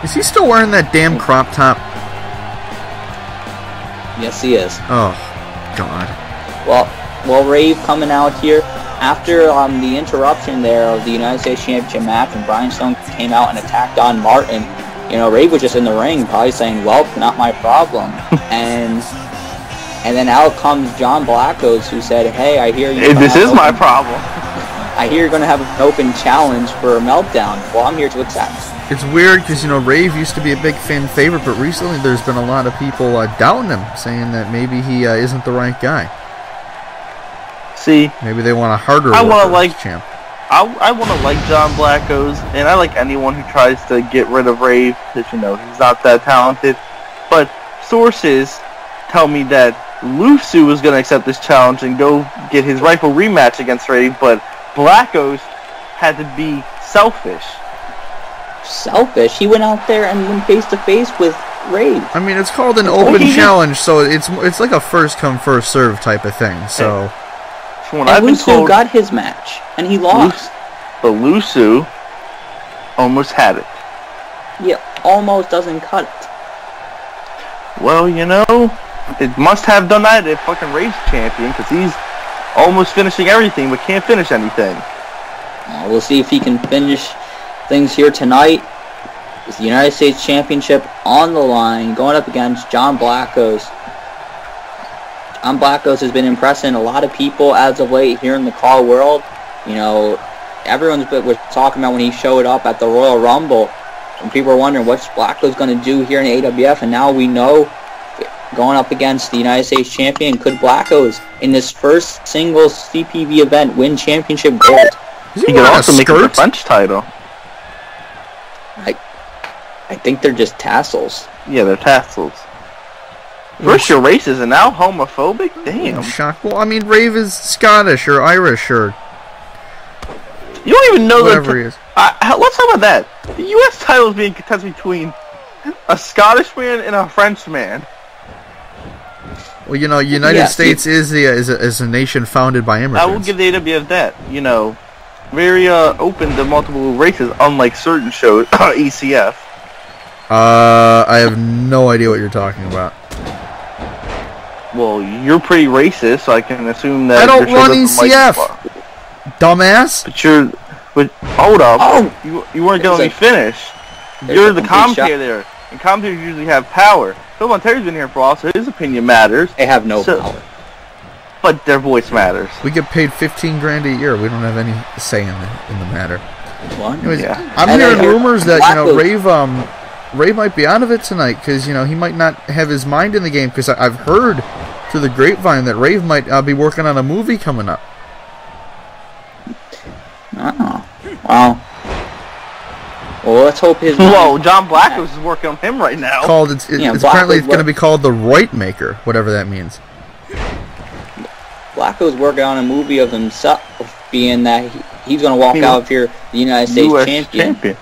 Speaker 3: Is he still wearing that damn crop top?
Speaker 2: Yes, he is.
Speaker 3: Oh, God.
Speaker 2: Well, Rave coming out here after the interruption there of the United States Championship match, and Brian Stone came out and attacked on Martin. You know, Rave was just in the ring, probably saying, "Well, not my problem." and then out comes John Blackos, who said, "Hey, I hear you.
Speaker 4: This is my problem.
Speaker 2: I hear you're going to have an open challenge for a Meltdown. Well, I'm here to accept."
Speaker 3: It's weird because, you know, Rave used to be a big fan favorite, but recently there's been a lot of people doubting him, saying that maybe he isn't the right guy.
Speaker 4: See,
Speaker 3: maybe they want a harder champ.
Speaker 4: I want to like John Blackos, and I like anyone who tries to get rid of Rave, because, you know, he's not that talented. But sources tell me that Lusu is going to accept this challenge and go get his rightful rematch against Rave, but Blackos had to be selfish.
Speaker 2: Selfish? He went out there and went face to face with Rave.
Speaker 3: I mean, it's called an open challenge, so it's like a first come first serve type of thing. So,
Speaker 2: and Lusu got his match, and he lost.
Speaker 4: But Lusu almost had it.
Speaker 2: Yeah, almost doesn't cut it.
Speaker 4: Well, you know, it must have done that if fucking Rave's champion, because he's almost finishing everything, but can't finish anything.
Speaker 2: We'll see if he can finish things here tonight. It's the United States Championship on the line, going up against John Blackos. John Blackos has been impressing a lot of people as of late here in the CAW world. You know, was talking about when he showed up at the Royal Rumble, and people were wondering what's Blackos going to do here in AWF, and now we know, going up against the United States Champion, could Blackos, in this first single CPV event, win championship gold?
Speaker 4: He could also make it the French title.
Speaker 2: I think they're just tassels.
Speaker 4: Yeah, they're tassels. First you're racist and now homophobic? Damn.
Speaker 3: Shock. Well, I mean, Rave is Scottish or Irish or...
Speaker 4: You don't even know
Speaker 3: whatever he is.
Speaker 4: Let's talk about that. The U.S. title is being contested between a Scottish man and a French man.
Speaker 3: Well, you know, United States is a nation founded by immigrants.
Speaker 4: I will give the AWF that. You know, very open to multiple races, unlike certain shows, ECF.
Speaker 3: I have no idea what you're talking about.
Speaker 4: Well, you're pretty racist, so I can assume that...
Speaker 3: I don't run ECF, dumbass.
Speaker 4: But hold up. Oh! You weren't going to let me finish. You're the commentator there, and commentators usually have power. Phil Monterrey's been here for a while, so his opinion matters.
Speaker 2: They have no power.
Speaker 4: But their voice matters.
Speaker 3: We get paid $15 grand a year. We don't have any say in the matter.
Speaker 2: What?
Speaker 3: Anyways, yeah. I'm hearing rumors that, you know, Rave might be out of it tonight because, you know, he might not have his mind in the game, because I've heard through the grapevine that Rave might be working on a movie coming up.
Speaker 2: Oh. Well, let's hope his...
Speaker 4: Whoa, John Blackos is working on him right now.
Speaker 3: Apparently it's going to be called The Right Maker, whatever that means.
Speaker 2: Blackos working on a movie of himself, being that he's going to walk out here the United States champion.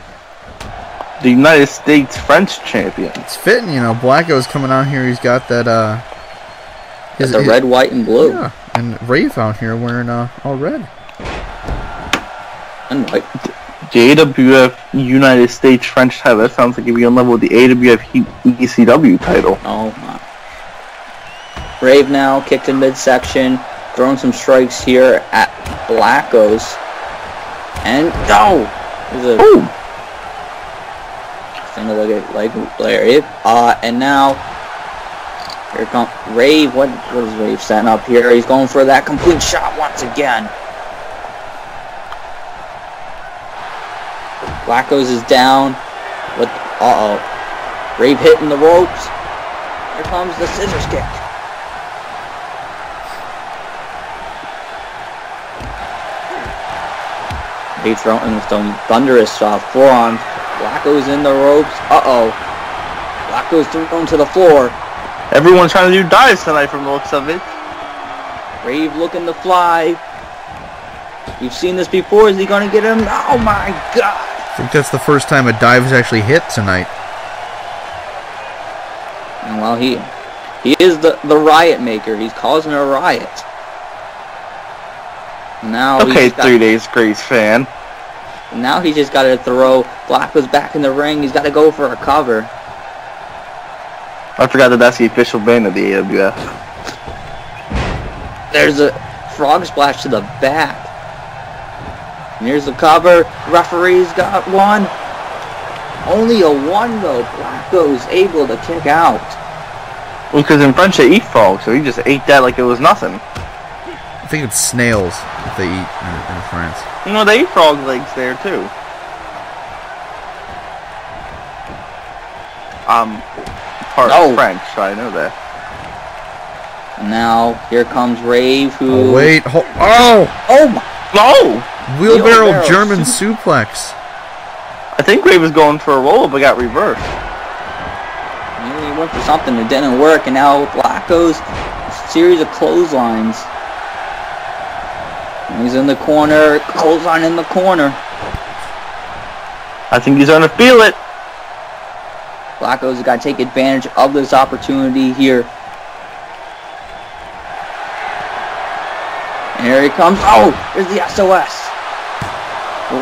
Speaker 4: The United States French champion.
Speaker 3: It's fitting, you know. Blackos coming out here. He's got that.
Speaker 2: The red, white, and blue.
Speaker 3: Yeah, and Rave out here wearing all red
Speaker 2: and white.
Speaker 4: The AWF United States French title. That sounds like it'd be on level with the AWF ECW title.
Speaker 2: Oh my. Rave now kicked in midsection, throwing some strikes here at Blackos, and Single leg lariat. And now here comes Rave. What is Rave setting up here? He's going for that complete shot once again. Blackos is down. But Rave hitting the ropes. Here comes the scissors kick. Rave throwing some thunderous forearms. Blackos in the ropes. Blackos thrown to the floor.
Speaker 4: Everyone's trying to do dives tonight from the looks of it.
Speaker 2: Rave looking to fly. We've seen this before. Is he going to get him? Oh my god.
Speaker 3: I think that's the first time a dive has actually hit tonight.
Speaker 2: And well, he is the riot maker. He's causing a riot. Now
Speaker 4: okay, 3 Days Grace fan.
Speaker 2: Now he's just got to throw Blackos back in the ring. He's got to go for a cover.
Speaker 4: I forgot that that's the official band of the AWF.
Speaker 2: There's a frog splash to the back. And here's the cover. Referee's got one. Only a one though. Blackos able to kick out.
Speaker 4: Well, because in French they eat frogs, so he just ate that like it was nothing.
Speaker 3: I think it's snails that they eat in France.
Speaker 4: You know, they eat frog legs there too. Part French, so I know that.
Speaker 2: And now here comes Rave, who.
Speaker 3: Oh, wait,
Speaker 2: oh my!
Speaker 4: No!
Speaker 3: Wheelbarrow German suplex.
Speaker 4: I think Rave was going for a roll, but got reversed.
Speaker 2: He went for something that didn't work, and now Blackos, a series of clotheslines. And he's in the corner, clothesline in the corner.
Speaker 4: I think he's gonna feel it.
Speaker 2: Blackos has got to take advantage of this opportunity here. And here he comes. Oh, there's the SOS.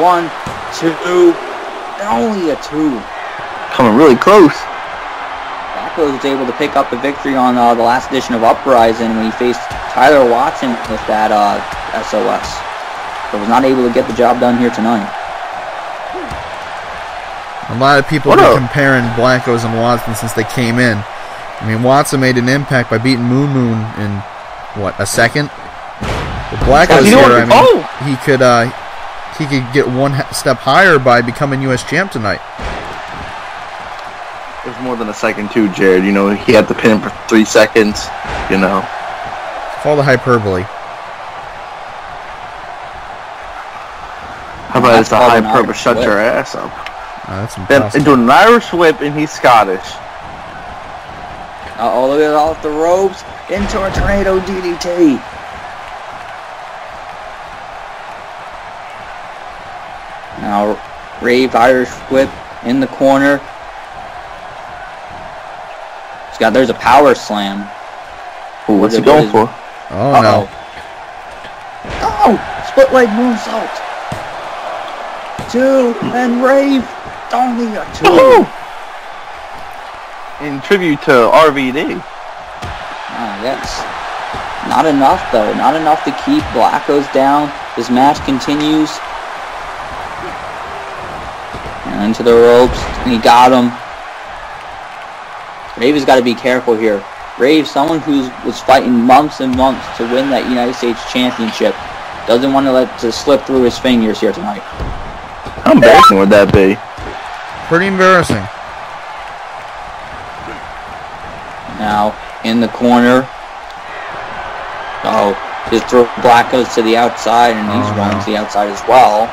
Speaker 2: 1, 2, and only a 2.
Speaker 4: Coming really close.
Speaker 2: Blackos was able to pick up the victory on the last edition of Uprising when he faced Tyler Watson with that SOS. But was not able to get the job done here tonight.
Speaker 3: A lot of people are comparing Blackos and Watson since they came in. I mean, Watson made an impact by beating Moon Moon in, what, a second? But Blackos here, I mean, he could get one step higher by becoming U.S. champ tonight.
Speaker 4: It was more than a second too, Jared. You know, he had to pin him for 3 seconds, you know.
Speaker 3: Call the hyperbole.
Speaker 4: How about it's a hyperbole, shut your ass up.
Speaker 3: That's
Speaker 4: then into an Irish whip, and he's Scottish.
Speaker 2: Uh-oh, look at it off the ropes, into a tornado DDT. Now, Rave Irish whip in the corner. There's a power slam.
Speaker 4: Ooh, what's he going for?
Speaker 3: Oh, no.
Speaker 2: Oh, split leg moonsault. 2, and Rave. Only a 2.
Speaker 4: In tribute to RVD.
Speaker 2: Yes. Not enough, though. Not enough to keep Blackos down. This match continues. And into the ropes. And he got him. Rave has got to be careful here. Rave, someone who was fighting months and months to win that United States Championship, doesn't want to let it slip through his fingers here tonight.
Speaker 4: How embarrassing would that be?
Speaker 3: Pretty embarrassing.
Speaker 2: Now, in the corner. Oh, just throw Blackos to the outside, and he's running to the outside as well.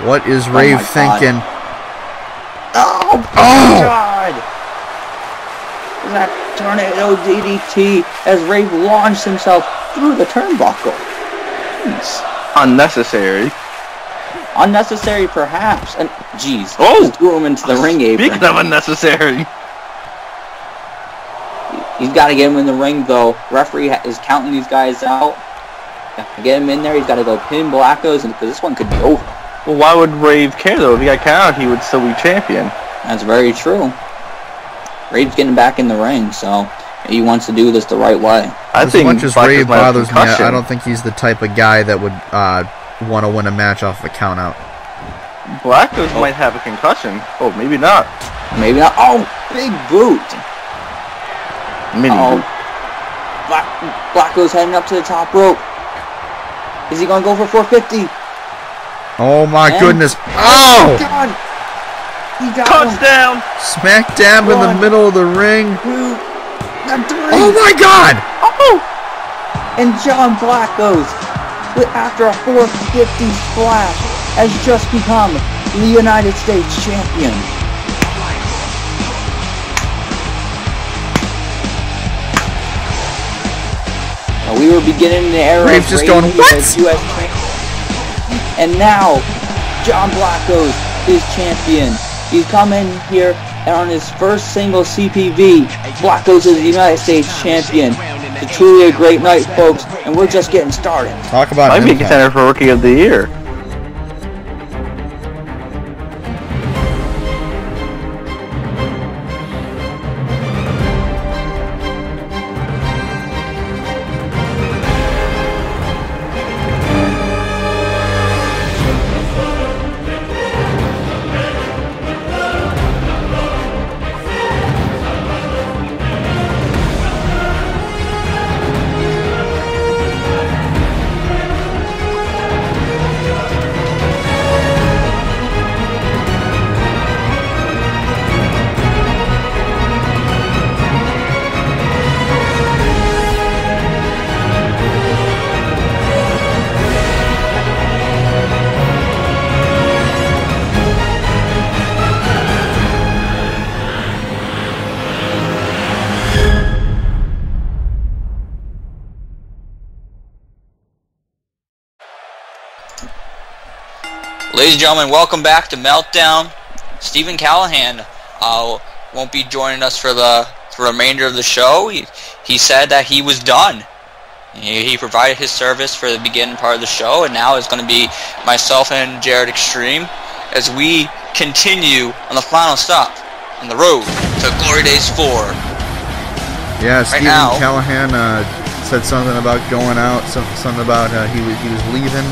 Speaker 3: What is Rave thinking?
Speaker 2: Oh, God! That tornado DDT as Rave launched himself through the turnbuckle. Jeez.
Speaker 4: Unnecessary.
Speaker 2: Unnecessary, perhaps. And jeez,
Speaker 4: just
Speaker 2: threw him into the ring apron.
Speaker 4: Speaking of unnecessary,
Speaker 2: he's got to get him in the ring, though. Referee is counting these guys out. To get him in there, he's got to go pin Blackos, because this one could be over.
Speaker 4: Well, why would Rave care though? If he got counted, he would still be champion.
Speaker 2: That's very true. Rave's getting back in the ring, so he wants to do this the right way.
Speaker 3: As much as Rave bothers me, I don't think he's the type of guy that would want to win a match off of a count out.
Speaker 4: Blackos might have a concussion. Oh, maybe not.
Speaker 2: Maybe not. Oh, big boot.
Speaker 4: Mini boot.
Speaker 2: Blackos heading up to the top rope. Is he going to go for 450?
Speaker 3: Oh my goodness. Oh!
Speaker 2: God. He got
Speaker 4: touchdown!
Speaker 2: Him.
Speaker 3: Smack dab in the middle of the ring.
Speaker 2: 2, and 3.
Speaker 3: Oh my God!
Speaker 2: Oh! And John Blackos, after a 450 splash, has just become the United States champion. Now, we were beginning the era
Speaker 3: Rave's
Speaker 2: of
Speaker 3: just going, what?
Speaker 2: US champion. And now, John Blackos is champion. He's come in here, and on his first single CPV, Blackos is the United States champion. It's truly a great night, folks, and we're just getting started.
Speaker 3: Talk about
Speaker 4: might be a contender for Rookie of the Year.
Speaker 5: Ladies and gentlemen, welcome back to Meltdown. Stephen Callahan won't be joining us for the remainder of the show. He said that he was done. He provided his service for the beginning part of the show, and now it's going to be myself and Jared Extreme as we continue on the final stop on the road to Glory Days 4.
Speaker 3: Yeah, Stephen Callahan said something about going out, something about he was leaving.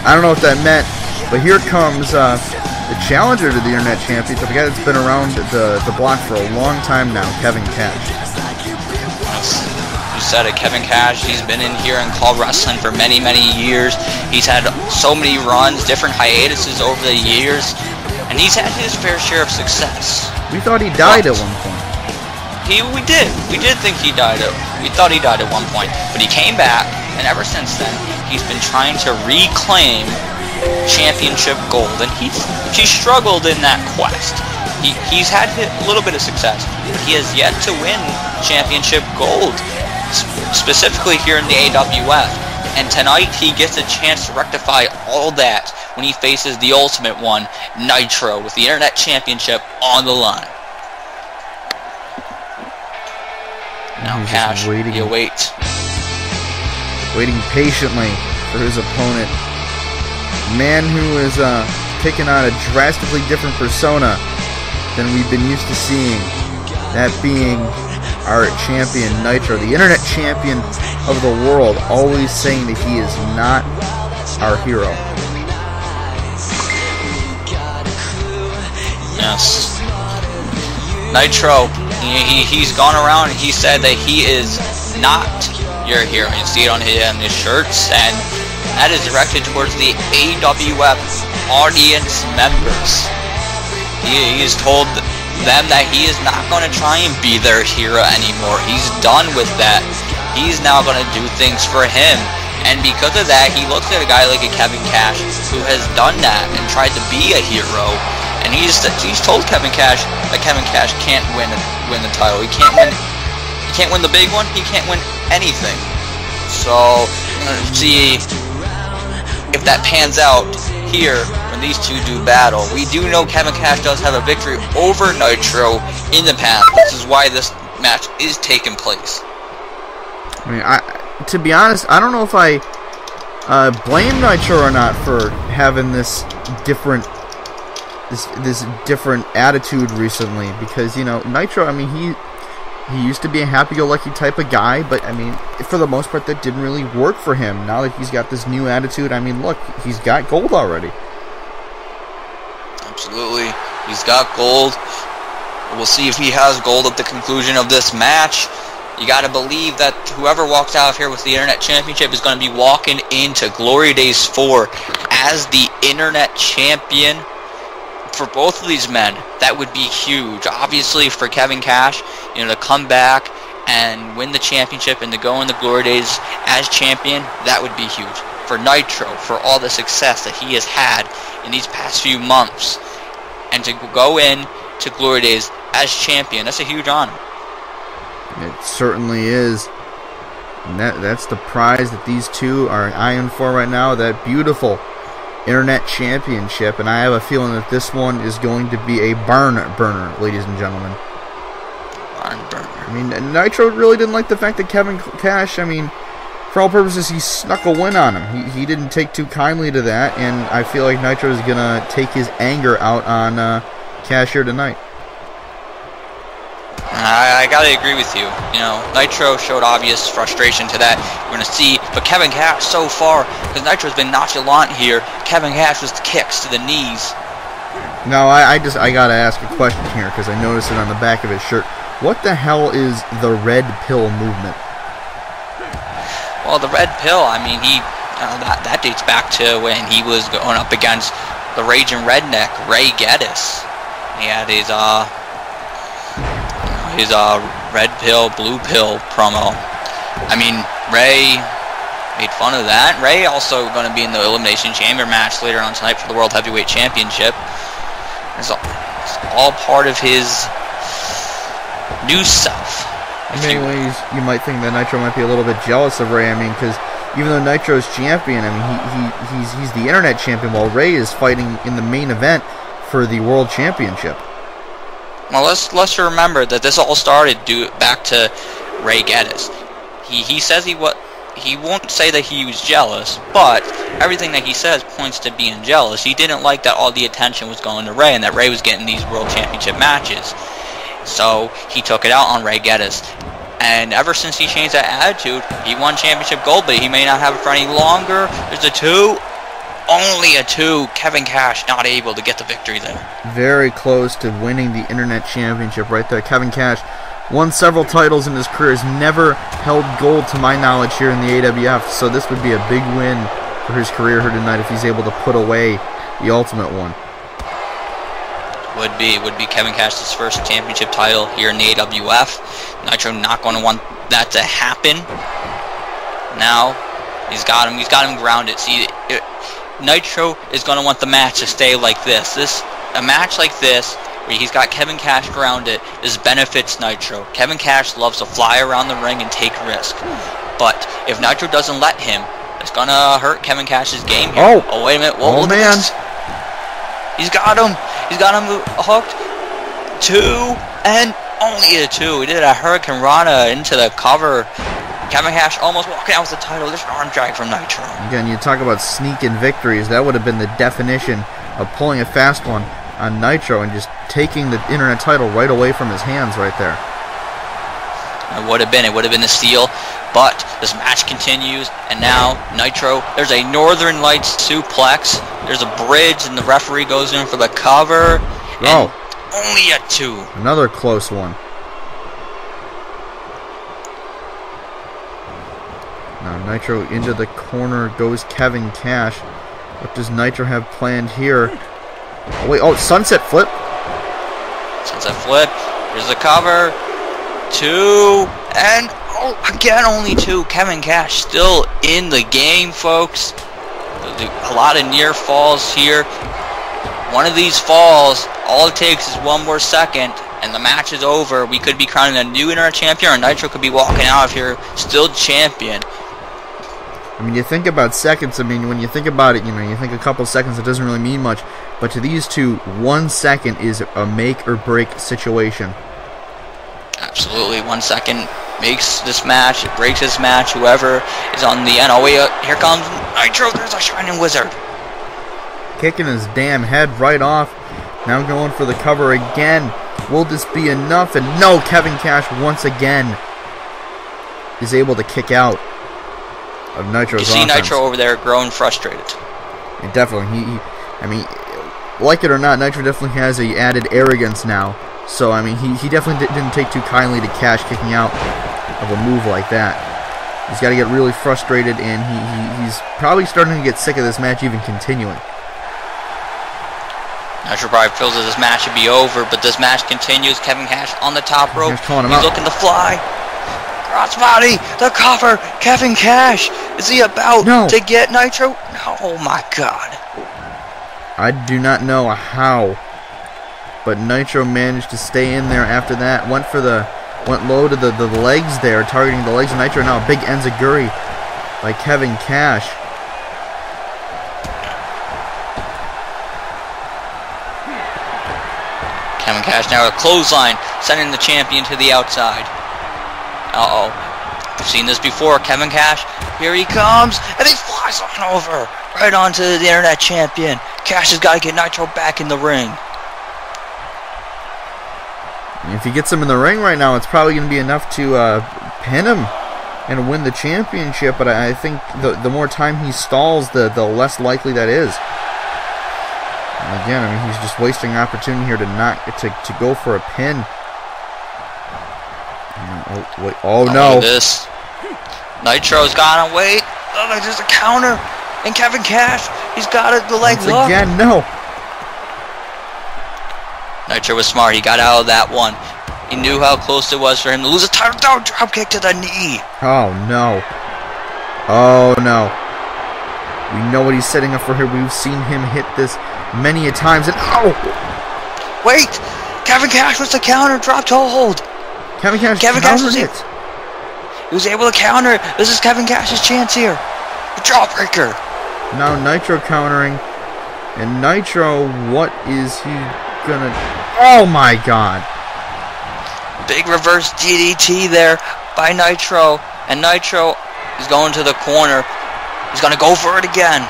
Speaker 3: I don't know what that meant, but here comes the challenger to the Internet Championship. A guy that's been around the block for a long time now, Kevin Kash.
Speaker 5: You said it, Kevin Kash. He's been in here and called wrestling for many, many years. He's had so many runs, different hiatuses over the years, and he's had his fair share of success.
Speaker 3: We thought he died at one point.
Speaker 5: We did think he died. We thought he died at one point, but he came back, and ever since then, he's been trying to reclaim championship gold, and he struggled in that quest. He's had a little bit of success, but he has yet to win championship gold, specifically here in the AWF. And tonight, he gets a chance to rectify all that when he faces the ultimate one, Nitro, with the Internet Championship on the line. Now Kash, he awaits.
Speaker 3: Waiting patiently for his opponent. Man who is taking on a drastically different persona than we've been used to seeing. That being our champion, Nitro, the Internet Champion of the world, always saying that he is not our hero.
Speaker 5: Yes. Nitro, he's gone around and he said that he is not your hero. You see it on his shirts, and that is directed towards the AWF audience members. He has told them that he is not going to try and be their hero anymore. He's done with that. He's now going to do things for him. And because of that, he looks at a guy like a Kevin Kash who has done that and tried to be a hero. And he's told Kevin Kash that Kevin Kash can't win the title. He can't win the big one. He can't win anything. So see if that pans out here when these two do battle. We do know Kevin Kash does have a victory over Nitro in the past. This is why this match is taking place.
Speaker 3: I mean, to be honest, I don't know if I blame Nitro or not for having this different attitude recently, because Nitro, I mean, he used to be a happy-go-lucky type of guy, but I mean, for the most part, that didn't really work for him. Now that he's got this new attitude, I mean, look, he's got gold already.
Speaker 5: Absolutely, he's got gold. We'll see if he has gold at the conclusion of this match. You got to believe that whoever walks out of here with the Internet Championship is going to be walking into Glory Days 4 as the Internet Champion. For both of these men, that would be huge. Obviously, for Kevin Kash, to come back and win the championship and to go in the Glory Days as champion, that would be huge. For Nitro, for all the success that he has had in these past few months, and to go in to Glory Days as champion, that's a huge honor.
Speaker 3: It certainly is. And that's the prize that these two are eyeing for right now, that beautiful Internet Championship. And I have a feeling that this one is going to be a barn burner, ladies and gentlemen.
Speaker 5: Barn burner.
Speaker 3: I mean, Nitro really didn't like the fact that Kevin Kash, I mean, for all purposes, he snuck a win on him. He didn't take too kindly to that, and I feel like Nitro is going to take his anger out on Kash here tonight.
Speaker 5: I gotta agree with you. Nitro showed obvious frustration to that. We're gonna see, but Kevin Kash so far, because Nitro's been nonchalant here, Kevin Kash was the kicks to the knees.
Speaker 3: Now, I gotta ask a question here, because I noticed it on the back of his shirt. What the hell is the Red Pill movement?
Speaker 5: Well, the Red Pill, I mean, that dates back to when he was going up against the Raging Redneck, Ray Geddes. He had his Red Pill, Blue Pill promo. I mean, Ray made fun of that. Ray also going to be in the Elimination Chamber match later on tonight for the World Heavyweight Championship. It's all part of his new self.
Speaker 3: In many ways, you might think that Nitro might be a little bit jealous of Ray. I mean, because even though Nitro's champion, I mean, he's the Internet champion, while Ray is fighting in the main event for the World Championship.
Speaker 5: Well, let's remember that this all started back to Ray Geddes. He says he won't say that he was jealous, but everything that he says points to being jealous. He didn't like that all the attention was going to Ray and that Ray was getting these World Championship matches. So he took it out on Ray Geddes. And ever since he changed that attitude, he won championship gold, but he may not have it for any longer. There's a 2. Only a 2. Kevin Kash not able to get the victory there.
Speaker 3: Very close to winning the Internet Championship right there. Kevin Kash won several titles in his career. Has never held gold to my knowledge here in the AWF. So this would be a big win for his career here tonight if he's able to put away the Ultimate one. Would be Kevin Cash's first championship title here in the AWF. Nitro not going to want that to happen. Now he's got him grounded. See, Nitro is going to want the match to stay like this. A match like this where he's got Kevin Kash grounded, this benefits Nitro. Kevin Kash loves to fly around the ring and take risk. But if Nitro doesn't let him, it's going to hurt Kevin Cash's game here. Oh, wait a minute. Whoa, look at this. He's got him. He's got him hooked. 2 and only a 2. He did a Hurricane Rana into the cover. Kevin Kash almost walking out with the title. There's an arm drag from Nitro. Again, you talk about sneaking victories. That would have been the definition of pulling a fast one on Nitro and just taking the Internet title right away from his hands right there. It would have been a steal. But this match continues, and now Nitro, there's a Northern Lights suplex. There's a bridge, and the referee goes in for the cover. Oh. Only a 2. Another close one. Now Nitro into the corner goes Kevin Kash. What does Nitro have planned here? Oh, wait, sunset flip. Sunset flip. Here's the cover. 2 and again only 2. Kevin Kash still in the game, folks. A lot of near falls here. One of these falls, all it takes is one more second, and the match is over. We could be crowning a new Internet champion, or Nitro could be walking out of here still champion. I mean, you think about seconds. I mean, when you think about it, you think a couple seconds, it doesn't really mean much. But to these two, 1 second is a make or break situation. Absolutely, 1 second makes this match, it breaks this match. Whoever is on the end. Oh wait, here comes Nitro. There's a Shining Wizard. Kicking his damn head right off. Now going for the cover again. Will this be enough? And no, Kevin Kash once again is able to kick out of Nitro's offense. You see Nitro over there growing frustrated. And definitely, I mean, like it or not, Nitro definitely has a added arrogance now. So, I mean, he definitely didn't take too kindly to Kash kicking out of a move like that. He's got to get really frustrated, and he's probably starting to get sick of this match even continuing. Nitro probably feels that this match should be over, but this match continues. Kevin Kash on the top rope. He's looking to fly. Crossbody, the cover. Kevin Kash, is he about to get Nitro? No, oh my God. I do not know how, but Nitro managed to stay in there after that. Went low to the legs there, targeting the legs of Nitro. Now a big enziguri by Kevin Kash. Kevin Kash now a clothesline, sending the champion to the outside. Uh-oh. We've seen this before. Kevin Kash, here he comes, and he flies on over, right onto the Internet champion. Kash has got to get Nitro back in the ring. If he gets him in the ring right now, it's probably going to be enough to pin him and win the championship, but I think the more time he stalls, the less likely that is. And again, I mean, he's just wasting opportunity here to go for a pin. Oh, wait. Oh no. This. Nitro's got him. Wait. Oh, there's a counter. And Kevin Kash, he's got it, the legs up. Again, no. Nitro was smart. He got out of that one. He knew how close it was for him to lose a title. No, drop kick to the knee. Oh, no. Oh, no. We know what he's setting up for here. We've seen him hit this many a times. And oh! Wait! Kevin Kash was the counter. Dropped hold. Kevin Kash was it. He was able to counter it. This is Kevin Cash's chance here.
Speaker 5: Jawbreaker.
Speaker 3: Now Nitro countering. And Nitro, what is he gonna... Oh my god.
Speaker 5: Big reverse DDT there by Nitro. And Nitro is going to the corner. He's gonna go for it again.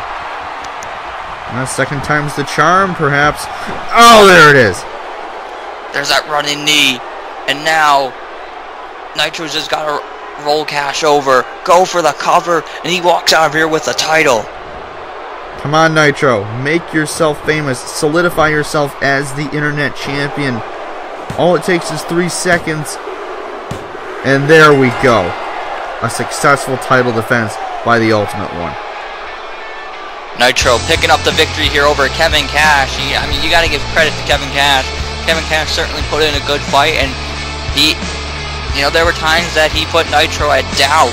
Speaker 3: Second time's the charm, perhaps. Oh, there it is.
Speaker 5: There's that running knee. And now, Nitro's just got to roll Kash over, go for the cover, and he walks out of here with the title.
Speaker 3: Come on, Nitro. Make yourself famous. Solidify yourself as the Internet Champion. All it takes is 3 seconds. And there we go. A successful title defense by the Ultimate One.
Speaker 5: Nitro picking up the victory here over Kevin Kash. I mean, you got to give credit to Kevin Kash. Kevin Kash certainly put in a good fight, and he, you know, there were times that he put Nitro at doubt,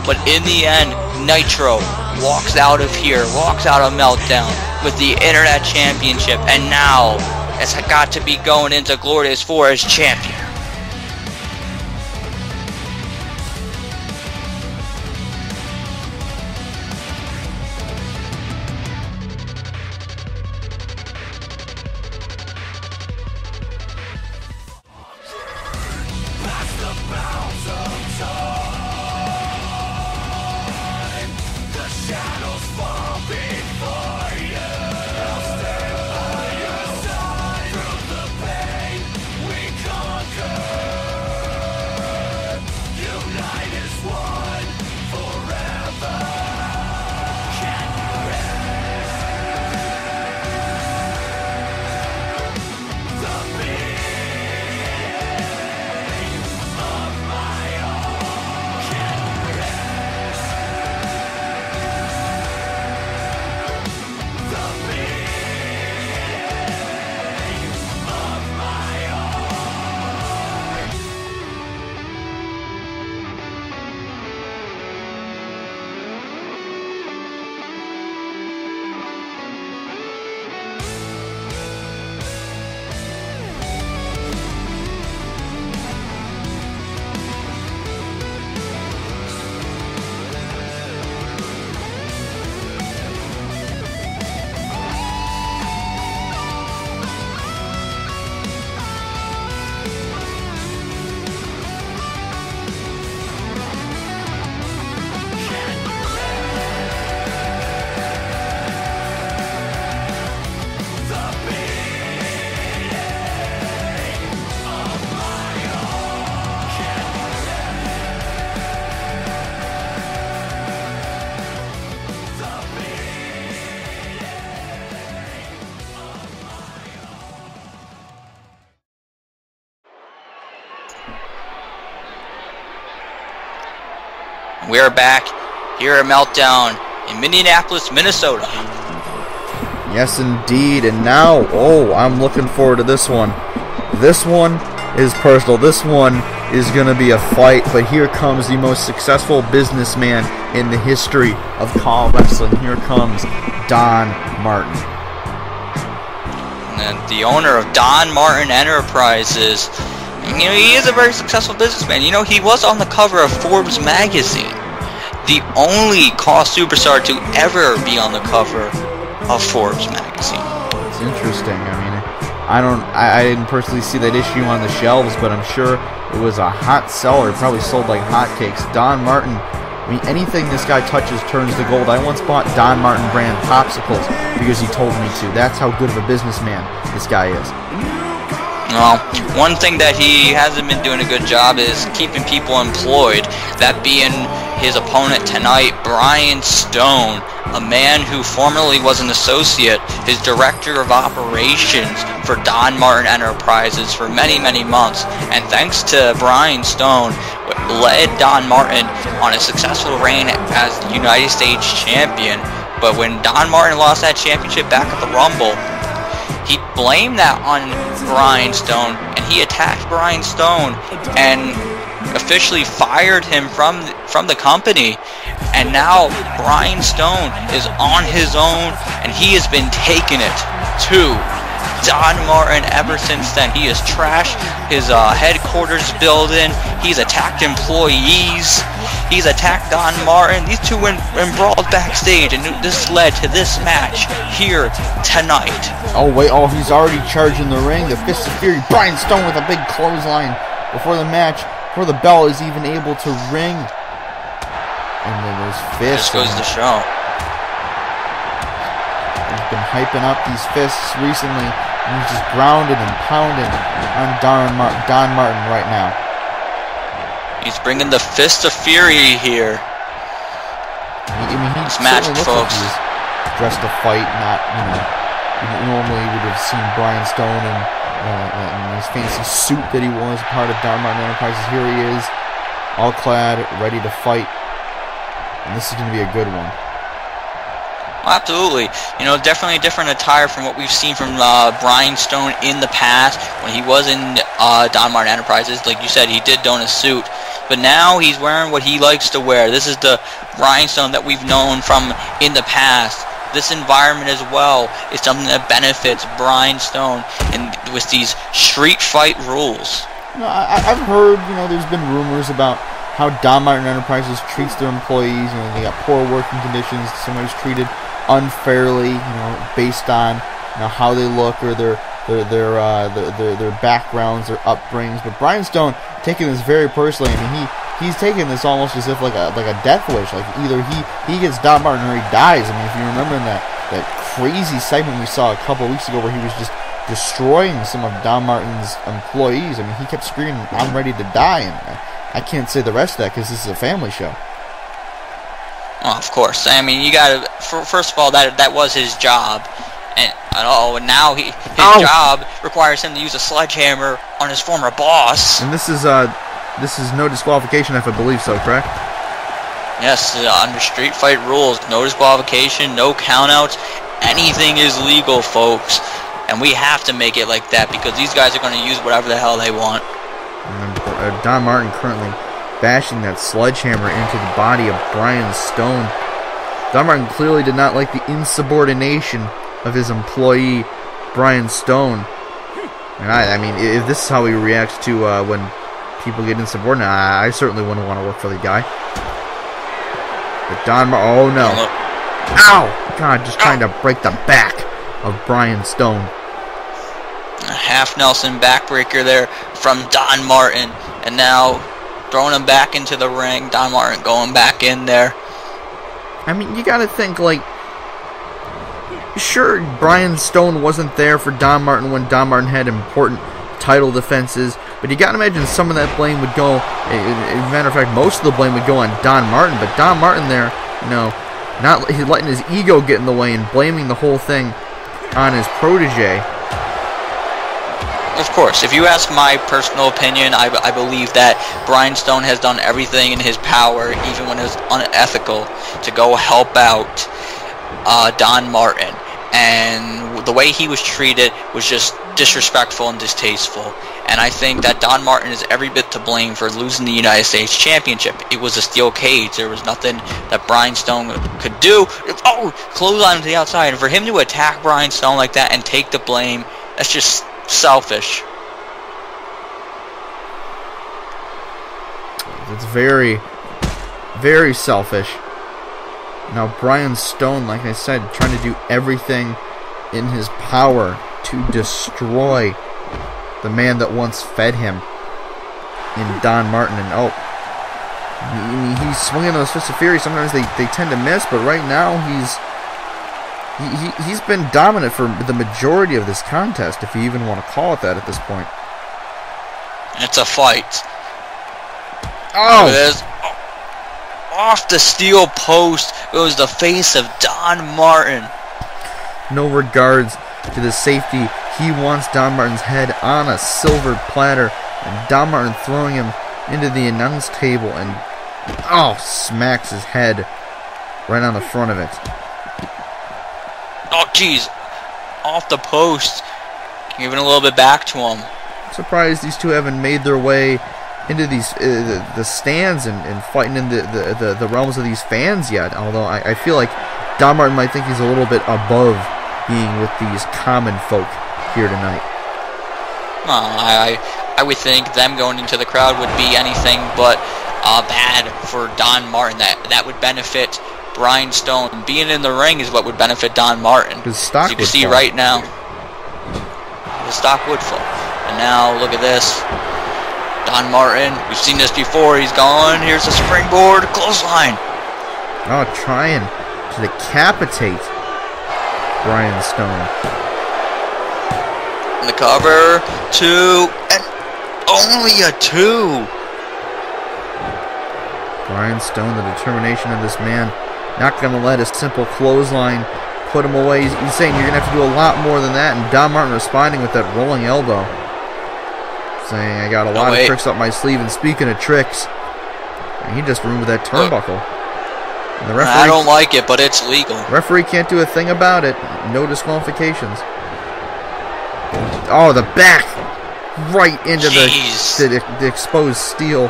Speaker 5: but in the end, Nitro walks out of here, walks out of Meltdown with the Internet Championship, and now it's got to be going into Glorious 4 as champion. We're back here at Meltdown in Minneapolis, Minnesota.
Speaker 3: Yes, indeed. And now, oh, I'm looking forward to this one. This one is personal. This one is going to be a fight. But here comes the most successful businessman in the history of CAW Wrestling. Here comes Don Martin.
Speaker 5: And the owner of Don Martin Enterprises. You know, he is a very successful businessman. You know, he was on the cover of Forbes magazine. The only CAW superstar to ever be on the cover of Forbes magazine.
Speaker 3: It's interesting. I mean, I didn't personally see that issue on the shelves, but I'm sure it was a hot seller. It probably sold like hotcakes. Don Martin, I mean, anything this guy touches turns to gold. I once bought Don Martin brand popsicles because he told me to. That's how good of a businessman this guy is.
Speaker 5: Well, one thing that he hasn't been doing a good job is keeping people employed. That being his opponent tonight, Brian Stone, a man who formerly was an associate, his director of operations for Don Martin Enterprises for many, many months. And thanks to Brian Stone, led Don Martin on a successful reign as United States champion. But when Don Martin lost that championship back at the Rumble, he blamed that on Brian Stone, and he attacked Brian Stone and officially fired him from the company. And now Brian Stone is on his own, and he has been taking it to Don Martin ever since then. He has trashed his headquarters building. He's attacked employees. He's attacked Don Martin. These two went in brawls backstage, and this led to this match here tonight.
Speaker 3: Oh wait, oh he's already charging the ring. The Fist of Fury, Brian Stone with a big clothesline before the match, before the bell is even able to ring. And then there's Fisk.
Speaker 5: This goes to show.
Speaker 3: He's been hyping up these fists recently, and he's just grounded and pounded on Don Martin right now.
Speaker 5: He's bringing the Fist of Fury here.
Speaker 3: This
Speaker 5: match, folks.
Speaker 3: Like he's dressed to fight, not, normally you would have seen Brian Stone in his fancy suit that he was part of Don Martin Enterprises. Here he is, all clad, ready to fight. And this is going to be a good one.
Speaker 5: Absolutely. Definitely a different attire from what we've seen from Brian Stone in the past when he was in Don Martin Enterprises. Like you said, he did don a suit. But now he's wearing what he likes to wear. This is the Brian Stone that we've known from in the past. This environment as well is something that benefits Brian Stone and with these street fight rules.
Speaker 3: I've heard, there's been rumors about how Don Martin Enterprises treats their employees. They got poor working conditions. Somebody's treated unfairly, based on how they look or their backgrounds, their upbringings. But Brian Stone taking this very personally. He's taking this almost as if like a death wish. Like either he gets Don Martin or he dies. If you remember in that crazy segment we saw a couple weeks ago where he was just destroying some of Don Martin's employees. He kept screaming, "I'm ready to die," and I can't say the rest of that because this is a family show.
Speaker 5: Well, of course. You gotta. First of all, that was his job, and now his job requires him to use a sledgehammer on his former boss.
Speaker 3: And this is no disqualification, if I believe so, correct?
Speaker 5: Yes, under street fight rules, no disqualification, no countouts, anything is legal, folks, and we have to make it like that because these guys are going to use whatever the hell they want.
Speaker 3: Don Martin currently bashing that sledgehammer into the body of Brian Stone. Don Martin clearly did not like the insubordination of his employee, Brian Stone. And if this is how he reacts to when people get insubordinate, I certainly wouldn't want to work for the guy. But Don Martin, oh no. Ow! God, just trying to break the back of Brian Stone.
Speaker 5: A half Nelson backbreaker there from Don Martin, and now throwing him back into the ring. Don Martin going back in there.
Speaker 3: You gotta think, sure, Brian Stone wasn't there for Don Martin when Don Martin had important title defenses, but you gotta imagine some of that blame would go, as a matter of fact, most of the blame would go on Don Martin, but Don Martin there, not letting his ego get in the way and blaming the whole thing on his protege.
Speaker 5: Of course, if you ask my personal opinion, I believe that Brian Stone has done everything in his power, even when it was unethical, to go help out Don Martin. And the way he was treated was just disrespectful and distasteful. And I think that Don Martin is every bit to blame for losing the United States Championship. It was a steel cage. There was nothing that Brian Stone could do. Oh, clothesline to the outside. And for him to attack Brian Stone like that and take the blame, that's just selfish.
Speaker 3: It's very, very selfish. Now Brian Stone, like I said, trying to do everything in his power to destroy the man that once fed him in Don Martin. And he's swinging those fists of fury. Sometimes they tend to miss, but right now he's been dominant for the majority of this contest, if you even want to call it that at this point.
Speaker 5: It's a fight.
Speaker 3: Oh!
Speaker 5: It is. Off the steel post goes the face of Don Martin.
Speaker 3: No regards to the safety. He wants Don Martin's head on a silver platter, and Don Martin throwing him into the announce table and smacks his head right on the front of it.
Speaker 5: Oh jeez, off the post, giving a little bit back to him.
Speaker 3: I'm surprised these two haven't made their way into these the stands and fighting in the realms of these fans yet. Although I feel like Don Martin might think he's a little bit above being with these common folk here tonight.
Speaker 5: Well, I would think them going into the crowd would be anything but bad for Don Martin. That would benefit Brian Stone. Being in the ring is what would benefit Don Martin.
Speaker 3: His stock
Speaker 5: As you can
Speaker 3: would
Speaker 5: see
Speaker 3: fall.
Speaker 5: right now, the stock would fall. And now look at this. Don Martin, we've seen this before. He's gone. Here's a springboard clothesline.
Speaker 3: Oh, trying to decapitate Brian Stone.
Speaker 5: And the cover, 2, and only a 2.
Speaker 3: Brian Stone, the determination of this man, not going to let a simple clothesline put him away. He's saying you're going to have to do a lot more than that, and Don Martin responding with that rolling elbow. Saying, I got a lot of tricks up my sleeve, and speaking of tricks, he just removed that turnbuckle. And the referee,
Speaker 5: I don't like it, but it's legal.
Speaker 3: Referee can't do a thing about it. No disqualifications. Oh, the back! Right into the exposed steel.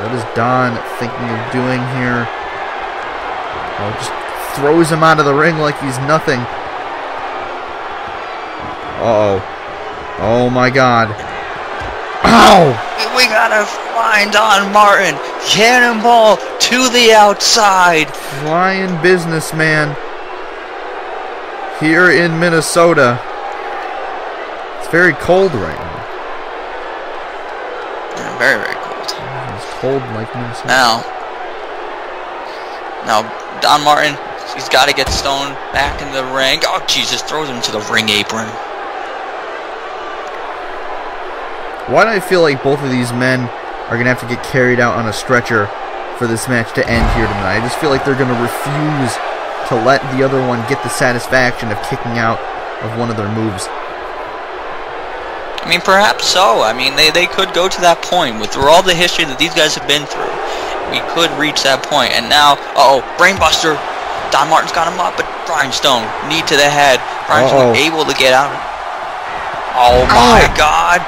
Speaker 3: What is Don thinking of doing here? Oh, just throws him out of the ring like he's nothing. Uh-oh. Oh my god. Ow!
Speaker 5: We gotta find Don Martin. Cannonball to the outside.
Speaker 3: Flying businessman here in Minnesota. It's very cold right now.
Speaker 5: Yeah, very, very cold.
Speaker 3: It's cold like Minnesota.
Speaker 5: Now Don Martin, he's got to get Stone back in the ring. Oh, Jesus, throws him to the ring apron.
Speaker 3: Why do I feel like both of these men are going to have to get carried out on a stretcher for this match to end here tonight? I just feel like they're going to refuse to let the other one get the satisfaction of kicking out of one of their moves.
Speaker 5: I mean, perhaps so. I mean, they could go to that point. Through all the history that these guys have been through, we could reach that point. And now, brainbuster. Don Martin's got him up, but Brian Stone, knee to the head. Brian Stone able to get out. Oh my god.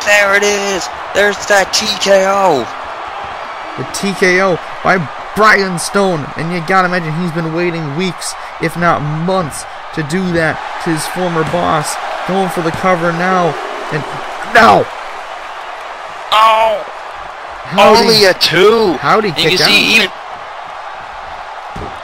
Speaker 5: There it is. There's that TKO.
Speaker 3: The TKO by Brian Stone. And you gotta imagine he's been waiting weeks, if not months, to do that to his former boss. Going for the cover now. And no!
Speaker 5: Oh! Only a 2.
Speaker 3: How'd he kick out? You can see even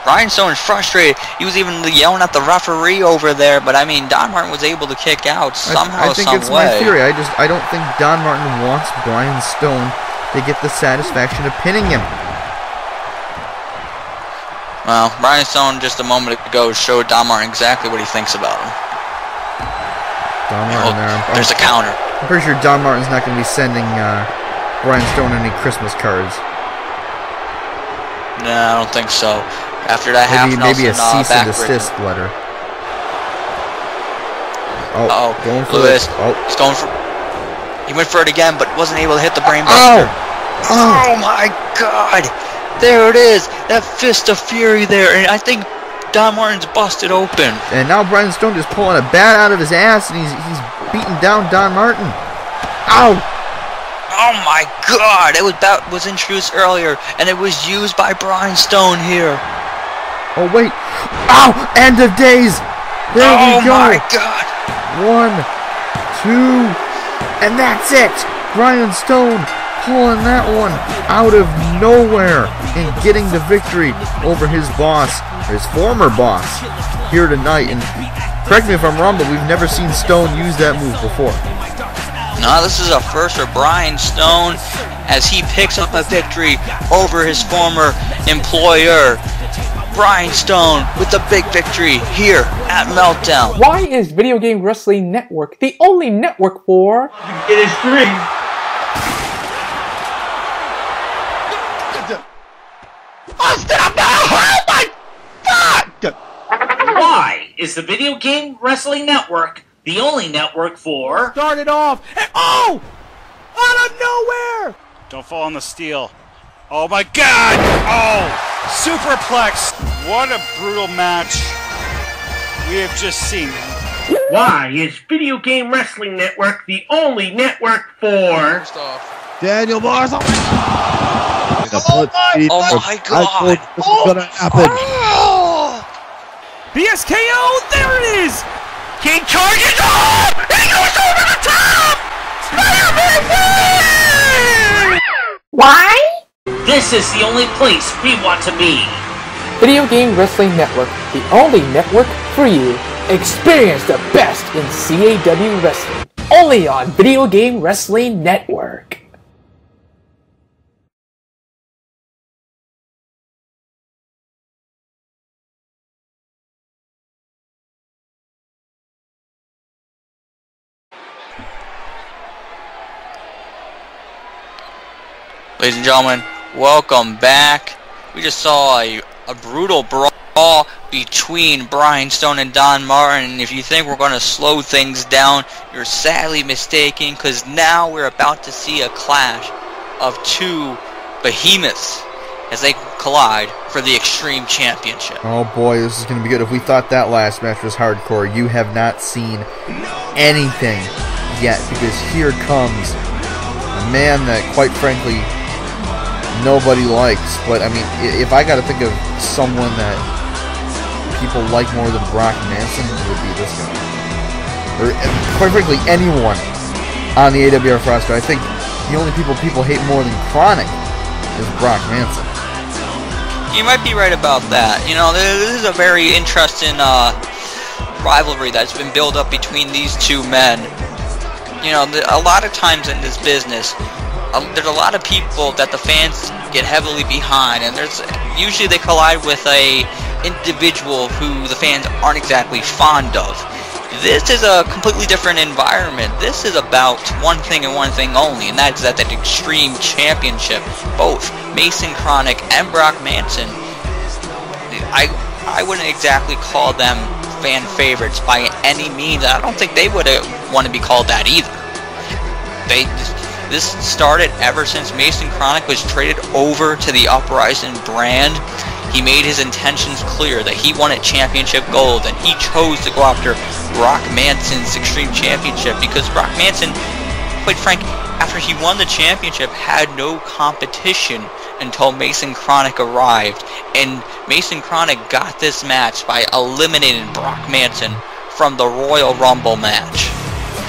Speaker 5: Brian Stone is frustrated. He was even yelling at the referee over there, but I mean, Don Martin was able to kick out somehow,
Speaker 3: I think it's my theory. I don't think Don Martin wants Brian Stone to get the satisfaction of pinning him.
Speaker 5: Well, Brian Stone just a moment ago showed Don Martin exactly what he thinks about him.
Speaker 3: Don Martin there.
Speaker 5: There's a counter.
Speaker 3: I'm pretty sure Don Martin's not going to be sending Brian Stone any Christmas cards.
Speaker 5: No, I don't think so. After that
Speaker 3: maybe a cease and desist letter. Going for
Speaker 5: this. He's going for. He went for it again, but wasn't able to hit the brainbuster. Oh my God! There it is. That fist of fury there, and I think Don Martin's busted open.
Speaker 3: And now Brian Stone just pulling a bat out of his ass, and he's beating down Don Martin. Ow!
Speaker 5: Oh my God! That was introduced earlier, and it was used by Brian Stone here.
Speaker 3: Oh wait! Ow! End of days! There we go!
Speaker 5: Oh my God!
Speaker 3: 1, 2, and that's it! Brian Stone pulling that one out of nowhere and getting the victory over his boss, his former boss, here tonight. And correct me if I'm wrong, but we've never seen Stone use that move before.
Speaker 5: No, this is a first for Brian Stone as he picks up a victory over his former employer. Brian Stone with the big victory here at Meltdown.
Speaker 6: Why is Video Game Wrestling Network the only network for...
Speaker 7: It is 3.
Speaker 8: Oh my God!
Speaker 7: Why is the Video Game Wrestling Network the only network for...
Speaker 8: Started off, and out of nowhere!
Speaker 9: Don't fall on the steel. Oh my God! Oh! Superplex! What a brutal match we have just seen.
Speaker 7: Why is Video Game Wrestling Network the only network for...
Speaker 8: Daniel Mars! Oh
Speaker 5: my God!
Speaker 8: This is gonna happen. BSKO! There it is! He charges. Oh! He goes over the top! Spider-Man wins!
Speaker 6: Why?
Speaker 7: This is the only place we want to be.
Speaker 6: Video Game Wrestling Network, the only network for you. Experience the best in CAW Wrestling, only on Video Game Wrestling Network.
Speaker 5: Ladies and gentlemen, welcome back. We just saw a brutal brawl between Brian Stone and Don Martin. If you think we're going to slow things down, you're sadly mistaken, because now we're about to see a clash of two behemoths as they collide for the Extreme Championship.
Speaker 3: Oh boy, this is going to be good. If we thought that last match was hardcore, you have not seen anything yet, because here comes a man that, quite frankly, nobody likes. But I mean, if I got to think of someone that people like more than Brock Manson, it would be this guy. Or quite frankly, anyone on the AWF roster. I think the only people hate more than Kronik is Brock Manson.
Speaker 5: You might be right about that. You know, this is a very interesting rivalry that's been built up between these two men. You know, a lot of times in this business, there's a lot of people that the fans get heavily behind, and usually they collide with a individual who the fans aren't exactly fond of. This is a completely different environment. This is about one thing and one thing only, and that's that Extreme Championship. Both Mason Kronik and Brock Manson, I wouldn't exactly call them fan favorites by any means. I don't think they would want to be called that either. This started ever since Mason Kronik was traded over to the Uprising brand. He made his intentions clear that he wanted championship gold, and he chose to go after Brock Manson's Extreme Championship because Brock Manson, quite frank, after he won the championship, had no competition until Mason Kronik arrived. And Mason Kronik got this match by eliminating Brock Manson from the Royal Rumble match.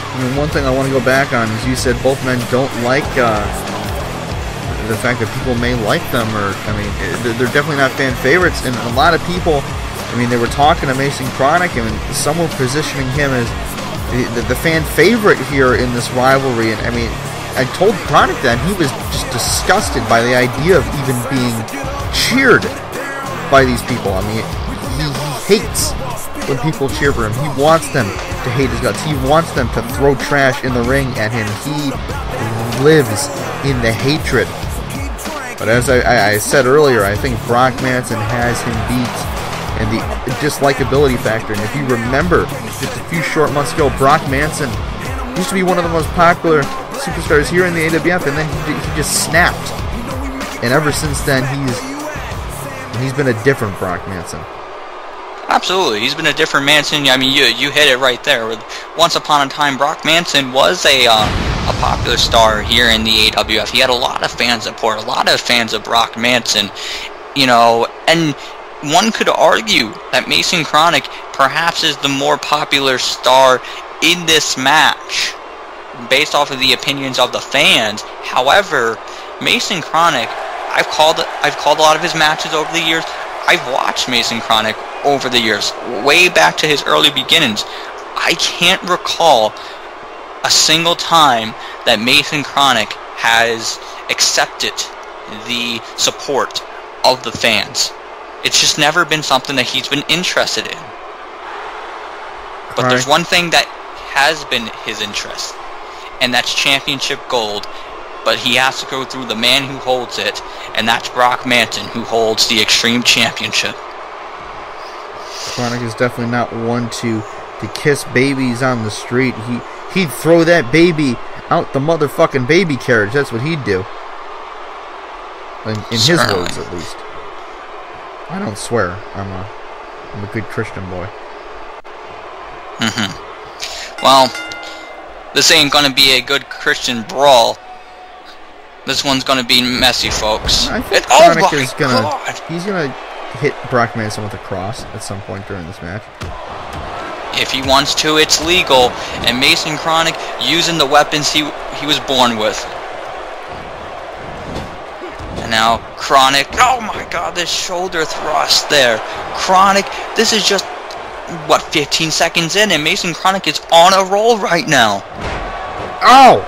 Speaker 3: I mean, one thing I want to go back on is you said both men don't like the fact that people may like them, or I mean, they're definitely not fan favorites. And a lot of people, I mean, they were talking to Mason Kronik, and some were positioning him as the fan favorite here in this rivalry. And I mean, I told Kronik that, and he was just disgusted by the idea of even being cheered by these people. I mean, he hates when people cheer for him. He wants them to hate his guts. He wants them to throw trash in the ring at him. He lives in the hatred. But as I said earlier, I think Brock Manson has him beat in the dislikability factor. And if you remember, just a few short months ago, Brock Manson used to be one of the most popular superstars here in the AWF, and then he just snapped. And ever since then, he's been a different Brock Manson.
Speaker 5: Absolutely, he's been a different Manson. I mean, you hit it right there. Once upon a time, Brock Manson was a popular star here in the AWF. He had a lot of fan support, a lot of fans of Brock Manson. You know, and one could argue that Mason Kronik perhaps is the more popular star in this match, based off of the opinions of the fans. However, Mason Kronik, I've called a lot of his matches over the years. I've watched Mason Kronik over the years, way back to his early beginnings. I can't recall a single time that Mason Kronik has accepted the support of the fans. It's just never been something that he's been interested in. But there's one thing that has been his interest, and that's championship gold. But he has to go through the man who holds it, and that's Brock Manson, who holds the Extreme Championship.
Speaker 3: Kronik is definitely not one to kiss babies on the street. He'd throw that baby out the motherfucking baby carriage. That's what he'd do. In his words, at least. I don't swear. I'm a good Christian boy.
Speaker 5: Well, this ain't gonna be a good Christian brawl. This one's gonna be messy, folks.
Speaker 3: I think Kronik is he's gonna hit Brock Manson with a cross at some point during this match.
Speaker 5: If he wants to, it's legal. And Mason Kronik using the weapons he was born with. And now Kronik, oh my god, this shoulder thrust there. Kronik, this is just, what, 15 seconds in, and Mason Kronik is on a roll right now.
Speaker 3: Oh!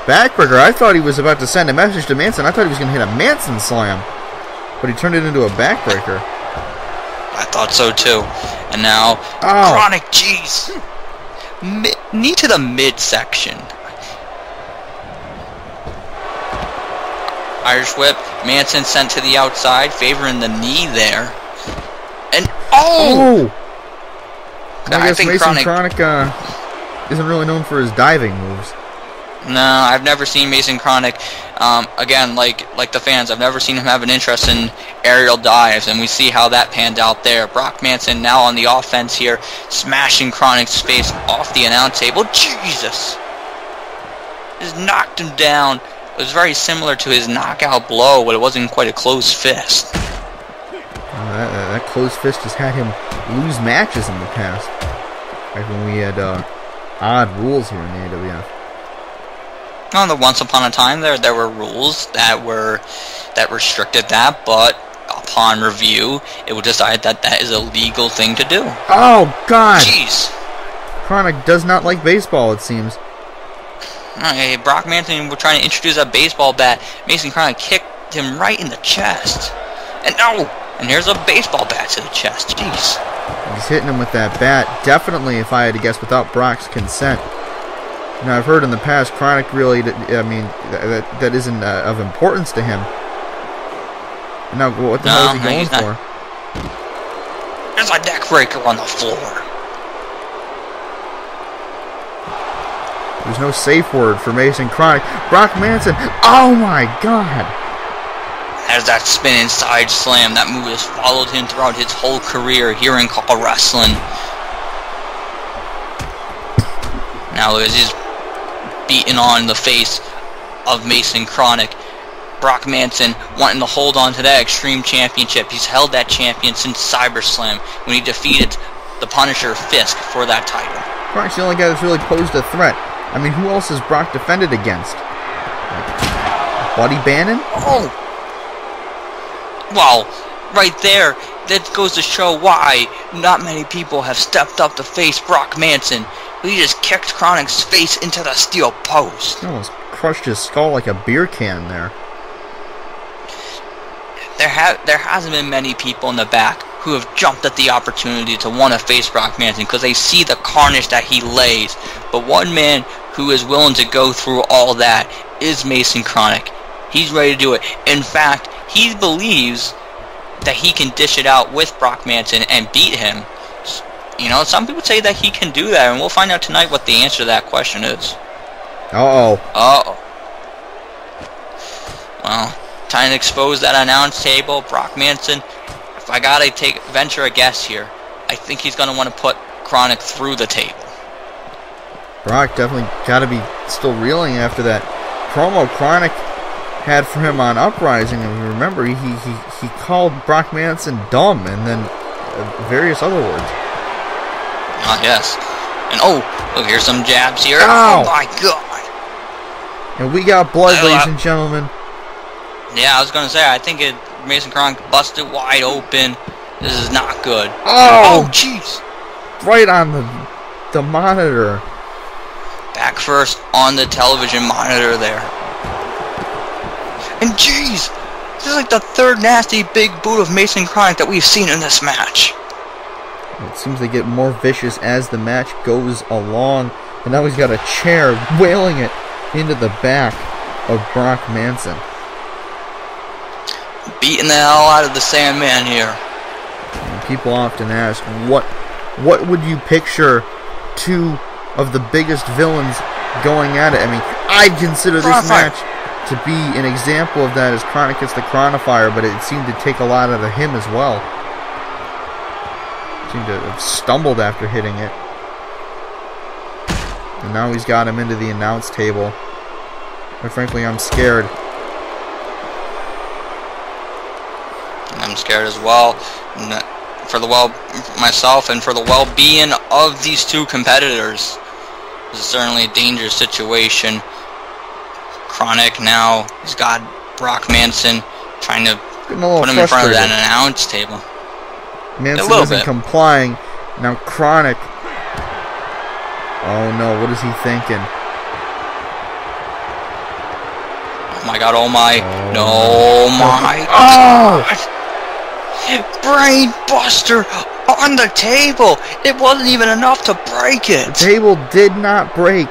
Speaker 3: Backbreaker. I thought he was about to send a message to Manson. I thought he was going to hit a Manson slam. But he turned it into a backbreaker.
Speaker 5: I thought so too. And now, Kronik, jeez. Knee to the midsection. Irish whip. Manson sent to the outside, favoring the knee there. And, oh!
Speaker 3: I guess Mason Kronik isn't really known for his diving moves.
Speaker 5: No, I've never seen Mason Kronik. Again, like the fans, I've never seen him have an interest in aerial dives, and we see how that panned out there. Brock Manson now on the offense here, smashing Kronik's face off the announce table. Jesus! Just knocked him down. It was very similar to his knockout blow, but it wasn't quite a closed fist.
Speaker 3: That closed fist has had him lose matches in the past. Like when we had odd rules here in the AWF.
Speaker 5: Well, once upon a time there were rules that restricted that, but upon review, it was decided that that is a legal thing to do.
Speaker 3: Oh God!
Speaker 5: Jeez.
Speaker 3: Kronik does not like baseball, it seems.
Speaker 5: Okay, Brock Manson was trying to introduce a baseball bat. Mason Kronik kicked him right in the chest. And and here's a baseball bat to the chest. Jeez.
Speaker 3: He's hitting him with that bat. Definitely, if I had to guess, without Brock's consent. Now, I've heard in the past, Kronik really, I mean, that isn't of importance to him. Now, what the hell is he going for?
Speaker 5: There's a neck breaker on the floor.
Speaker 3: There's no safe word for Mason Kronik. Brock Manson, oh my God!
Speaker 5: There's that spinning side slam. That move has followed him throughout his whole career here in CAW Wrestling. Now he's beating on the face of Mason Kronik. Brock Manson wanting to hold on to that Extreme Championship. He's held that champion since SummerSlam when he defeated the Punisher Fisk for that title.
Speaker 3: Kronik's the only guy that's really posed a threat. I mean, who else has Brock defended against? Like, Buddy Bannon?
Speaker 5: Oh! Well, right there, that goes to show why not many people have stepped up to face Brock Manson. He just kicked Kronik's face into the steel post.
Speaker 3: He almost crushed his skull like a beer can there.
Speaker 5: There hasn't been many people in the back who have jumped at the opportunity to want to face Brock Manson because they see the carnage that he lays. But one man who is willing to go through all that is Mason Kronik. He's ready to do it. In fact, he believes that he can dish it out with Brock Manson and beat him. You know, some people say that he can do that, and we'll find out tonight what the answer to that question is. Well, time to expose that announce table. Brock Manson, if I gotta venture a guess here, I think he's gonna want to put Kronik through the table.
Speaker 3: Brock definitely gotta be still reeling after that promo Kronik had for him on Uprising, and remember he called Brock Manson dumb, and then various other words.
Speaker 5: Yes. And look, here's some jabs here.
Speaker 3: Ow.
Speaker 5: Oh my God.
Speaker 3: And we got blood, ladies and gentlemen.
Speaker 5: Yeah, I was gonna say, I think Mason Kronik busted wide open. This is not good.
Speaker 3: Oh,
Speaker 5: jeez.
Speaker 3: Right on the monitor.
Speaker 5: Back first on the television monitor there. And jeez, this is like the third nasty big boot of Mason Kronik that we've seen in this match.
Speaker 3: It seems they get more vicious as the match goes along. And now he's got a chair wailing it into the back of Brock Manson.
Speaker 5: Beating the hell out of the Sandman here.
Speaker 3: And people often ask, what would you picture two of the biggest villains going at it? I mean, I'd consider this match to be an example of that, as Kronik gets the Chronifier, but it seemed to take a lot out of him as well. Seemed to have stumbled after hitting it. And now he's got him into the announce table. But frankly, I'm scared.
Speaker 5: I'm scared as well. myself and for the well-being of these two competitors. This is certainly a dangerous situation. Kronik now has got Brock Manson trying to put him in front of that announce table.
Speaker 3: Manson isn't complying. Now Kronik. Oh no, what is he thinking?
Speaker 5: Oh my god, oh my. Oh, no, my.
Speaker 3: Oh!
Speaker 5: Brain buster on the table. It wasn't even enough to break it.
Speaker 3: The table did not break.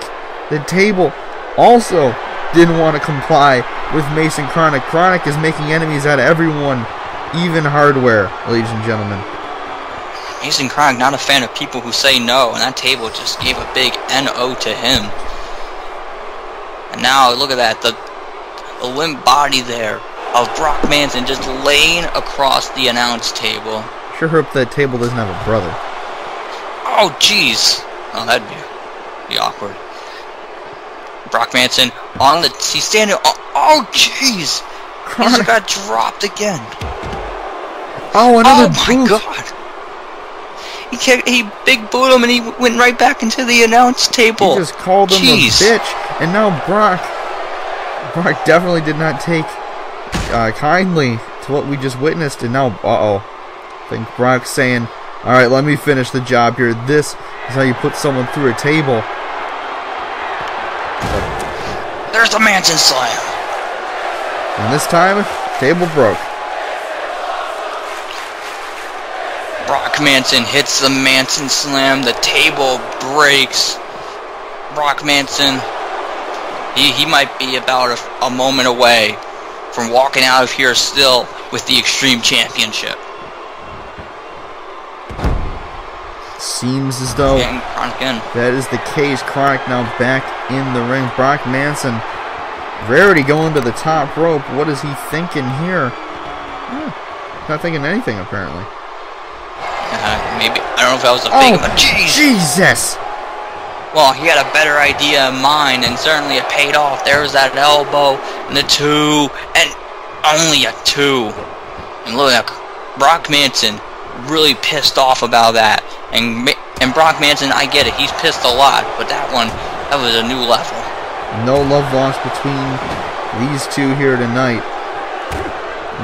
Speaker 3: The table also didn't want to comply with Mason Kronik. Kronik is making enemies out of everyone, even hardware, ladies and gentlemen.
Speaker 5: Mason Kronik not a fan of people who say no, and that table just gave a big NO to him. And now look at that, the limp body there of Brock Manson just laying across the announce table.
Speaker 3: Sure hope that table doesn't have a brother.
Speaker 5: Oh jeez. Oh, that'd be awkward. Brock Manson on the, he's standing. Oh jeez. He just got dropped again.
Speaker 3: Oh, another
Speaker 5: boot. Oh my god. He big booed him and he went right back into the announce table.
Speaker 3: He just called him a bitch, and now Brock definitely did not take kindly to what we just witnessed, and now, I think Brock's saying, alright, let me finish the job here. This is how you put someone through a table.
Speaker 5: There's the Manson slam.
Speaker 3: And this time, table broke.
Speaker 5: Brock Manson hits the Manson slam. The table breaks. Brock Manson, he might be about a moment away from walking out of here still with the Extreme Championship.
Speaker 3: Seems as though that is the case. Kronik now back in the ring. Brock Manson, Rarity going to the top rope. What is he thinking here? Not thinking anything, apparently.
Speaker 5: Maybe, I don't know if that was a fake, but
Speaker 3: Jesus!
Speaker 5: Well, he had a better idea in mind, and certainly it paid off. There was that elbow, and the 2, and only a 2. And look at Brock Manson, really pissed off about that. And Brock Manson, I get it, he's pissed a lot, but that was a new level.
Speaker 3: No love lost between these two here tonight.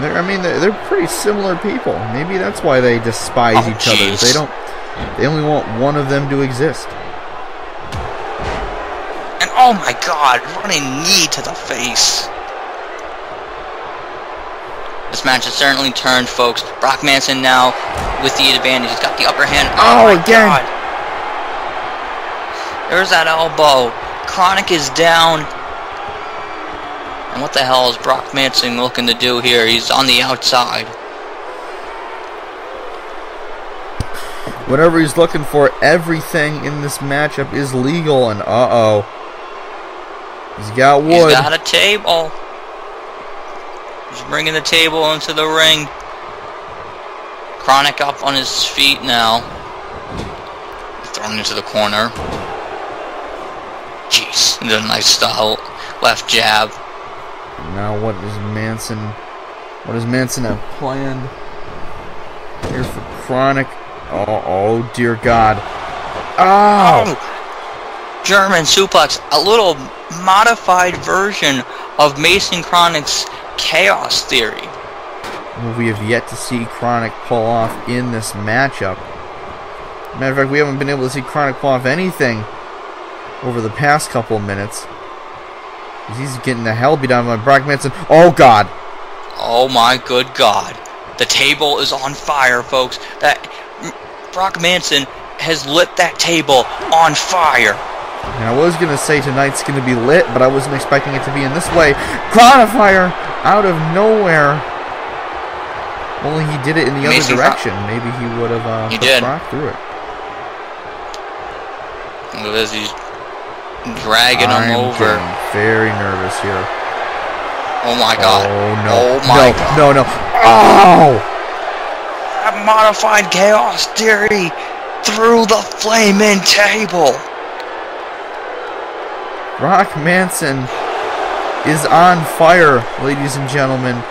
Speaker 3: They're pretty similar people. Maybe that's why they despise each other. They only want one of them to exist.
Speaker 5: And oh my god, running knee to the face. This match has certainly turned, folks. Brock Manson now with the advantage. He's got the upper hand.
Speaker 3: Oh again!
Speaker 5: God. There's that elbow. Kronik is down. And what the hell is Brock Manson looking to do here? He's on the outside.
Speaker 3: Whatever he's looking for, everything in this matchup is legal, and he's got wood.
Speaker 5: He's got a table. He's bringing the table into the ring. Kronik up on his feet now. Thrown into the corner. Jeez, a nice style left jab.
Speaker 3: Now what does Manson have planned here for Kronik? Oh dear God. Oh!
Speaker 5: German suplex, a little modified version of Mason Kronik's Chaos Theory.
Speaker 3: Well, we have yet to see Kronik pull off in this matchup. Matter of fact, we haven't been able to see Kronik pull off anything over the past couple of minutes. He's getting the hell beat out of Brock Manson. Oh God!
Speaker 5: Oh my good God! The table is on fire, folks. That Brock Manson has lit that table on fire.
Speaker 3: And I was gonna say tonight's gonna be lit, but I wasn't expecting it to be in this way. Cloud of fire out of nowhere. Only he did it in the other direction. Maybe he would have put Brock through it.
Speaker 5: Look at this. He's dragging him over.
Speaker 3: I'm very nervous here.
Speaker 5: Oh my God.
Speaker 3: Oh no.
Speaker 5: Oh my God.
Speaker 3: No. Oh!
Speaker 5: That modified Chaos Theory through the flaming table.
Speaker 3: Brock Manson is on fire, ladies and gentlemen.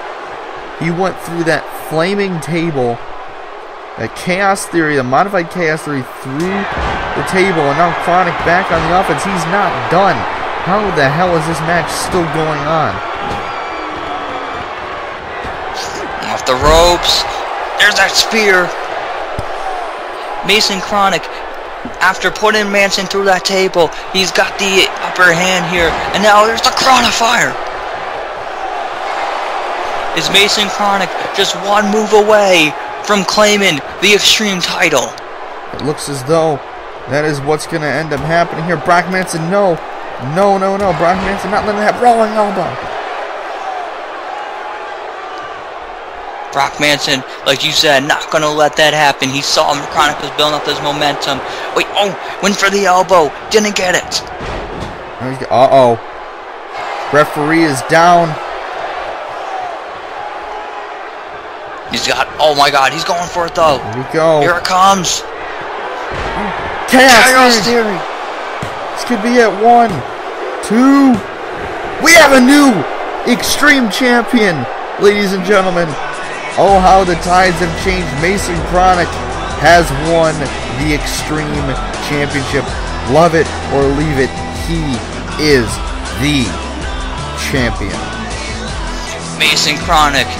Speaker 3: He went through that flaming table That Chaos Theory, the modified Chaos Theory through the table, and now Kronik back on the offense. He's not done. How the hell is this match still going on?
Speaker 5: Off the ropes. There's that spear. Mason Kronik, after putting Manson through that table, he's got the upper hand here, and now there's the Chronifier. Is Mason Kronik just one move away from claiming the Extreme title?
Speaker 3: It looks as though that is what's going to end up happening here. Brock Manson, no. No. Brock Manson not letting that rolling elbow.
Speaker 5: Brock Manson, like you said, not going to let that happen. He saw Kronik was building up his momentum. Wait, went for the elbow. Didn't get it.
Speaker 3: Uh-oh. Referee is down.
Speaker 5: He's got, oh my god, he's going for it though.
Speaker 3: Here we go.
Speaker 5: Here it comes.
Speaker 3: Chaos Theory. This could be it. 1, 2. We have a new Extreme Champion, ladies and gentlemen. Oh, how the tides have changed. Mason Kronik has won the Extreme Championship. Love it or leave it, he is the champion.
Speaker 5: Mason Kronik,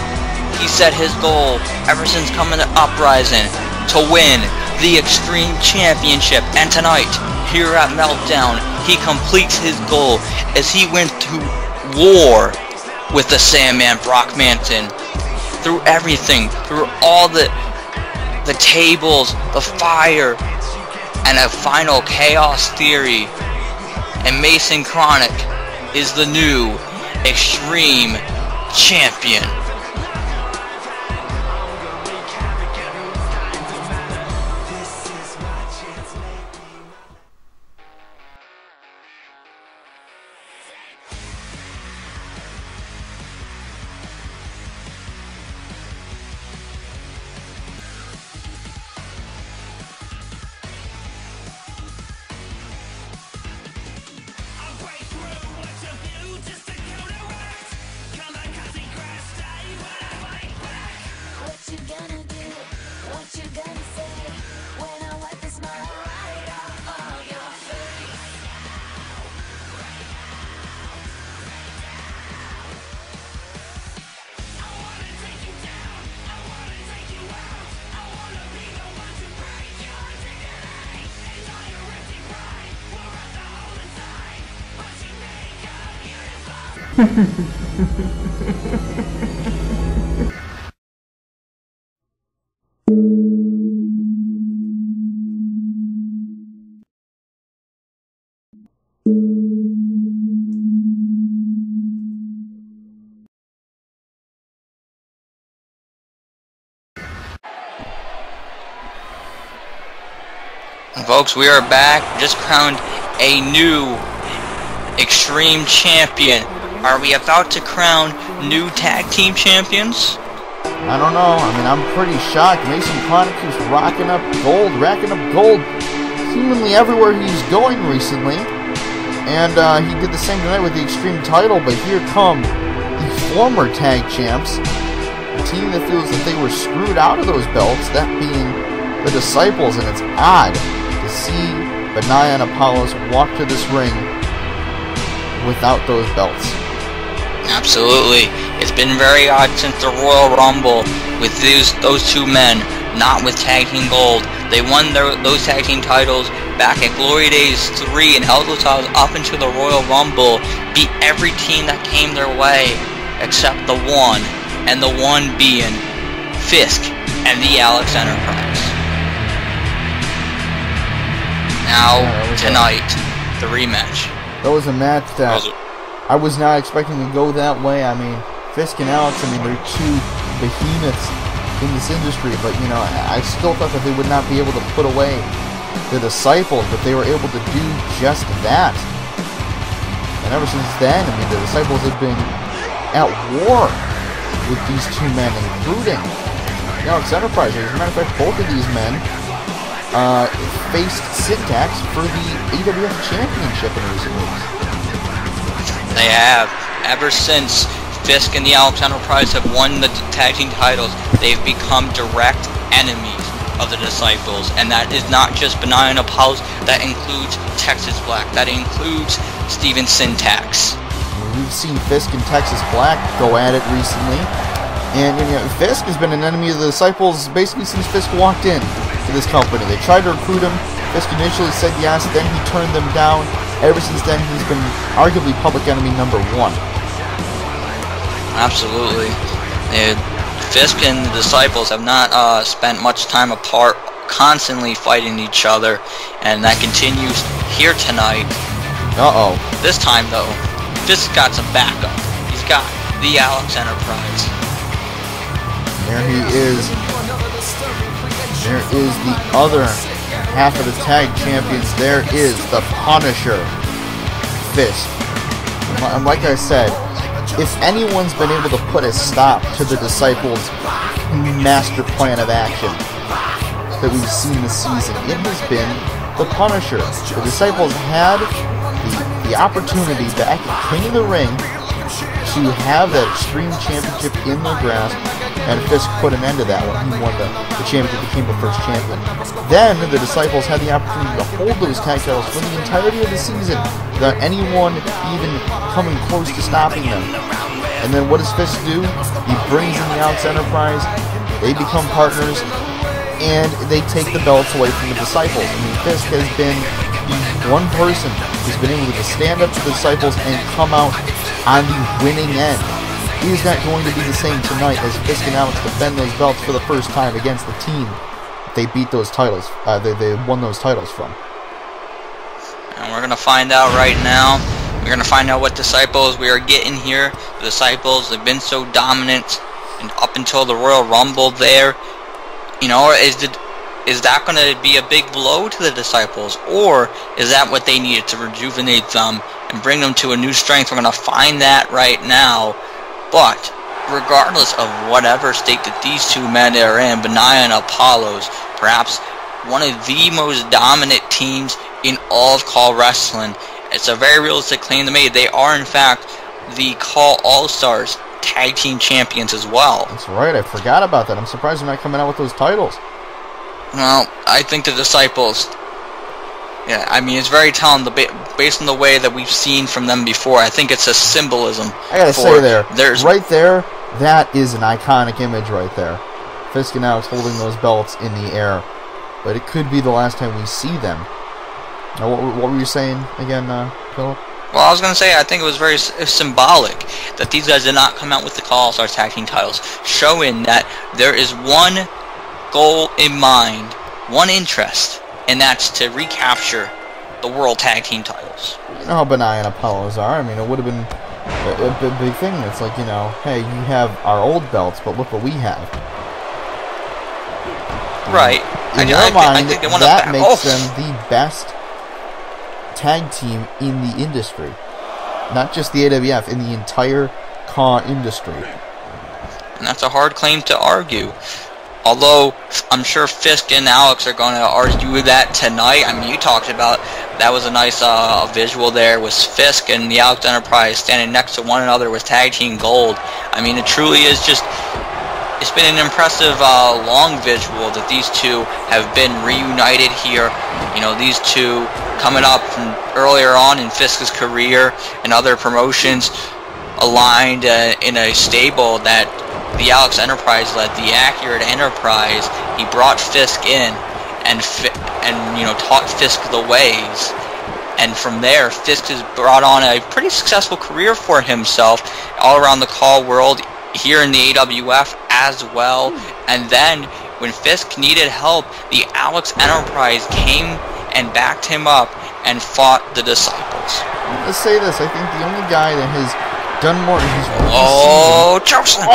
Speaker 5: he set his goal ever since coming to Uprising to win the Extreme Championship, and tonight here at Meltdown he completes his goal as he went to war with the Sandman Brock Manson through everything, through all the tables, the fire, and a final Chaos Theory, and Mason Kronik is the new Extreme Champion. Folks, we are back. Just crowned a new Extreme Champion. Are we about to crown new tag team champions?
Speaker 3: I don't know. I mean, I'm pretty shocked. Mason Kronik keeps racking up gold seemingly everywhere he's going recently. And he did the same tonight with the Extreme title, but here come the former tag champs. A team that feels that they were screwed out of those belts, that being the Disciples, and it's odd to see Benaya and Apollos walk to this ring without those belts.
Speaker 5: Absolutely. It's been very odd since the Royal Rumble with those two men not with tag team gold. They won those tag team titles back at Glory Days 3 and held those titles up into the Royal Rumble, beat every team that came their way except the one, and the one being Fisk and the Alex Enterprise. Now, tonight, the rematch.
Speaker 3: That was a match that I was not expecting to go that way. I mean, Fisk and Alex, I mean, they're two behemoths in this industry, but, you know, I still thought that they would not be able to put away the Disciples, but they were able to do just that. And ever since then, I mean, the Disciples have been at war with these two men, including the Alex Enterprise. As a matter of fact, both of these men faced Syntax for the AWF Championship in recent weeks.
Speaker 5: They have. Ever since Fisk and the Alex Enterprise have won the tag team titles, they've become direct enemies. of the Disciples, and that is not just Benign Apollos, that includes Texas Black, that includes Steven Syntax.
Speaker 3: We've seen Fisk and Texas Black go at it recently, and Fisk has been an enemy of the Disciples basically since Fisk walked in to this company. They tried to recruit him. Fisk initially said yes, then he turned them down. Ever since then, he's been arguably public enemy number 1.
Speaker 5: Absolutely. Fisk and the Disciples have not spent much time apart, constantly fighting each other, and that continues here tonight.
Speaker 3: Uh-oh.
Speaker 5: This time, though, Fisk's got some backup. He's got the AWF Enterprise.
Speaker 3: There he is. There is the other half of the tag champions. There is the Punisher, Fisk. And like I said, if anyone's been able to put a stop to the Disciples' master plan of action that we've seen this season, it has been the Punisher. The Disciples had the opportunity back at King of the Ring to have that Extreme Championship in their grasp, and Fisk put an end to that when he won the championship, became the first champion. Then the Disciples had the opportunity to hold those tag titles for the entirety of the season without anyone even coming close to stopping them. And then what does Fisk do? He brings in the AWF Enterprise, they become partners, and they take the belts away from the Disciples. I mean, Fisk has been the one person who's been able to stand up to the Disciples and come out on the winning end. He is not going to be the same tonight as Fisk and AWF defend those belts for the first time against the team they beat those titles. They won those titles from.
Speaker 5: And we're gonna find out right now. We're gonna find out what Disciples we are getting here. The Disciples have been so dominant, and up until the Royal Rumble, there, is that going to be a big blow to the Disciples, or is that what they needed to rejuvenate them and bring them to a new strength? We're going to find that right now. But regardless of whatever state that these two men are in, Benign and Apollos, perhaps one of the most dominant teams in all of CAW Wrestling. It's a very realistic claim to make. They are, in fact, the CAW All Stars Tag Team Champions as well.
Speaker 3: That's right, I forgot about that. I'm surprised they're not coming out with those titles.
Speaker 5: Well, I think the Disciples, yeah, I mean, it's very telling, based on the way that we've seen from them before. I think it's a symbolism.
Speaker 3: I gotta say right there, that is an iconic image right there. Fisk and AWF holding those belts in the air. But it could be the last time we see them. Now, what were you saying again, Philip?
Speaker 5: Well, I was going to say, I think it was very symbolic that these guys did not come out with the CAW All Star Tag Team titles, showing that there is one goal in mind, one interest, and that's to recapture the World Tag Team titles.
Speaker 3: You know how Benign and Apollos are. I mean, it would have been a big thing. It's like, hey, you have our old belts, but look what we have.
Speaker 5: Right.
Speaker 3: In your mind, that makes them the best tag team in the industry. Not just the AWF, in the entire CAW industry.
Speaker 5: And that's a hard claim to argue. Although, I'm sure Fisk and AWF are going to argue that tonight. I mean, you talked about, that was a nice visual there, with Fisk and the AWF Enterprise standing next to one another with Tag Team Gold. I mean, it truly is just, it's been an impressive long visual that these two have been reunited here. These two coming up from earlier on in Fisk's career and other promotions, aligned in a stable that the AWF Enterprise led, the Accurate Enterprise. He brought Fisk in and taught Fisk the ways. And from there, Fisk has brought on a pretty successful career for himself all around the CAW world, here in the AWF as well. And then, when Fisk needed help, the AWF Enterprise came and backed him up and fought the Disciples.
Speaker 3: Let's say this, I think the only guy that has done more in his rookie season...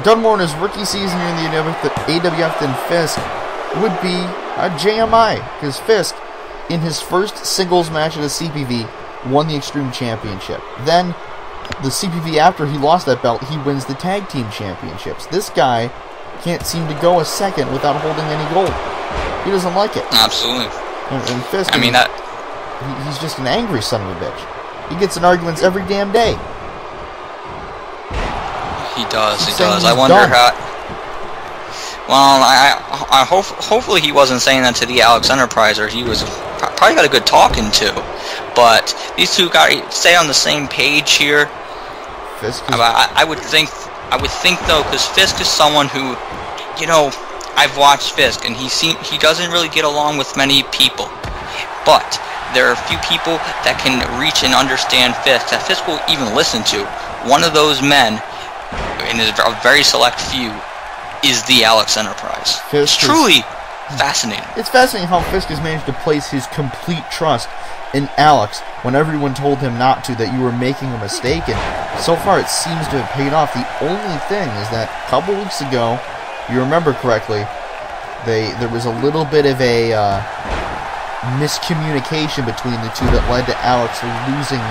Speaker 3: done more in his rookie season in the AWF than Fisk would be JMI, because Fisk, in his first singles match at the CPV, won the Extreme Championship. Then, the CPV after he lost that belt, he wins the Tag Team Championships. This guy can't seem to go a second without holding any gold. He doesn't like it.
Speaker 5: Absolutely.
Speaker 3: And Fisk,
Speaker 5: I mean,
Speaker 3: he's just an angry son of a bitch. He gets in arguments every damn day.
Speaker 5: He does. I wonder how. Well, I hopefully he wasn't saying that to the Alex Enterprise, or he was probably got a good talking to. But these two got to stay on the same page here.
Speaker 3: Fisk
Speaker 5: I would think though, because Fisk is someone who, you know, I've watched Fisk, and he doesn't really get along with many people. But there are a few people that can reach and understand Fisk, that Fisk will even listen to. One of those men, and a very select few, is the Alex Enterprise. It's truly fascinating.
Speaker 3: It's fascinating how Fisk has managed to place his complete trust in Alex when everyone told him not to, that you were making a mistake, and so far it seems to have paid off. The only thing is that a couple weeks ago, you remember correctly, there was a little bit of a miscommunication between the two that led to Alex losing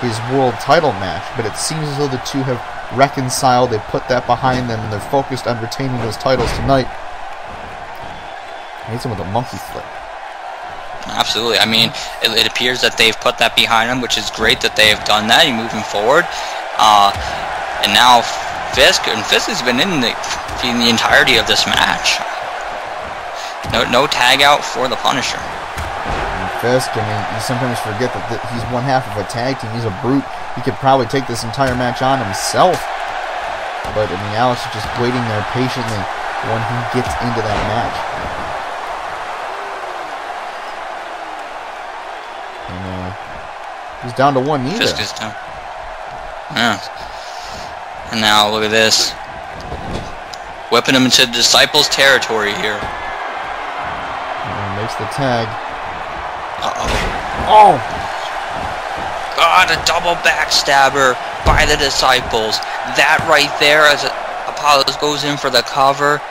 Speaker 3: his world title match, but it seems as though the two have reconciled. They put that behind them, and they're focused on retaining those titles tonight. Hits him with a monkey flip.
Speaker 5: Absolutely. I mean, it appears that they've put that behind them, which is great that they have done that. You're moving forward, and now Fisk has been in the entirety of this match. No tag out for the Punisher.
Speaker 3: And Fisk, I mean, you sometimes forget that he's one half of a tag team. He's a brute. He could probably take this entire match on himself. But, I mean, Alex is just waiting there patiently when he gets into that match. And, he's down to one knee there.
Speaker 5: Fisk is down. Yeah. And now, look at this. Whipping him into Disciples territory here.
Speaker 3: And makes the tag.
Speaker 5: Oh! God, a double backstabber by the Disciples. That right there, as Apollos goes in for the cover.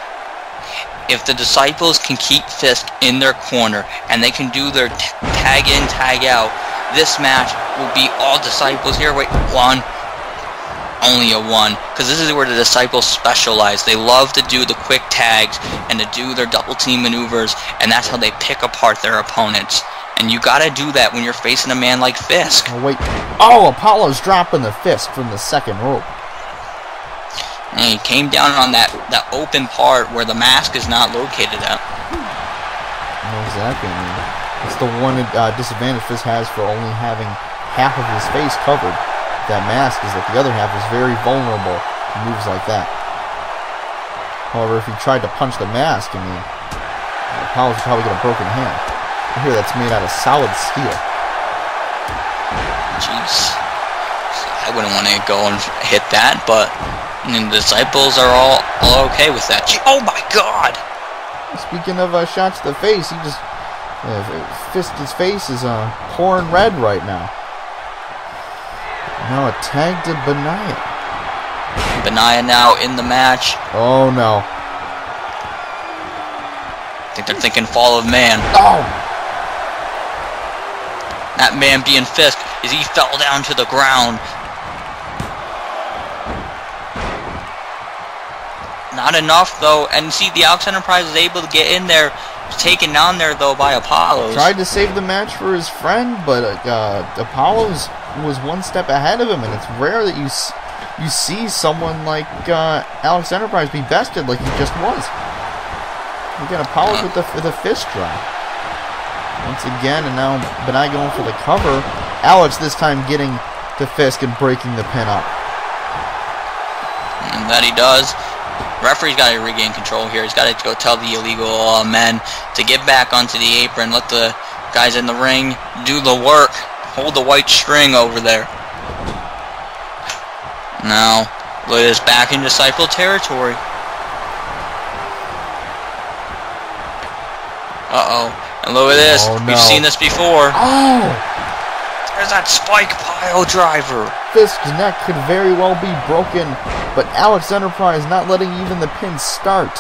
Speaker 5: If the Disciples can keep Fisk in their corner, and they can do their tag in, tag out, this match will be all Disciples here. Wait, one. Only a one, because this is where the Disciples specialize. They love to do the quick tags and to do their double team maneuvers, and that's how they pick apart their opponents. And you gotta do that when you're facing a man like Fisk.
Speaker 3: Oh wait! Oh, Apollo's dropping the Fisk from the second rope.
Speaker 5: And he came down on that open part where the mask is not located at.
Speaker 3: Exactly. I mean, it's the one disadvantage Fisk has for only having half of his face covered. That mask is that the other half is very vulnerable to moves like that. However, if he tried to punch the mask, I mean, Apollo would probably get a broken hand. I hear that's made out of solid steel.
Speaker 5: Jeez. I wouldn't want to go and hit that, but I mean, the Disciples are all okay with that. Oh my God!
Speaker 3: Speaking of shots to the face, he just... Fisk's face is pouring red right now. Now a tag to Benaya.
Speaker 5: Benaya now in the match.
Speaker 3: Oh no.
Speaker 5: I think they're thinking fall of man.
Speaker 3: Oh!
Speaker 5: That man being Fisk as he fell down to the ground. Not enough though, and see the Alex Enterprise is able to get in there, taken down there though by Apollos.
Speaker 3: Tried to save the match for his friend, but Apollos was one step ahead of him, and it's rare that you see someone like Alex Enterprise be bested like he just was. Again, Apollos with the fist drop. Once again, and now Benai going for the cover. Alex this time getting to Fisk and breaking the pin up.
Speaker 5: And that he does. Referee's got to regain control here. He's got to go tell the illegal men to get back onto the apron, let the guys in the ring do the work. Hold the white string over there. Now, look at this, back in Disciple territory. Uh-oh. And look at this.
Speaker 3: Oh, no.
Speaker 5: We've seen this before.
Speaker 3: Oh!
Speaker 5: There's that spike pile driver.
Speaker 3: Fisk's neck could very well be broken, but Alex Enterprise not letting even the pin start.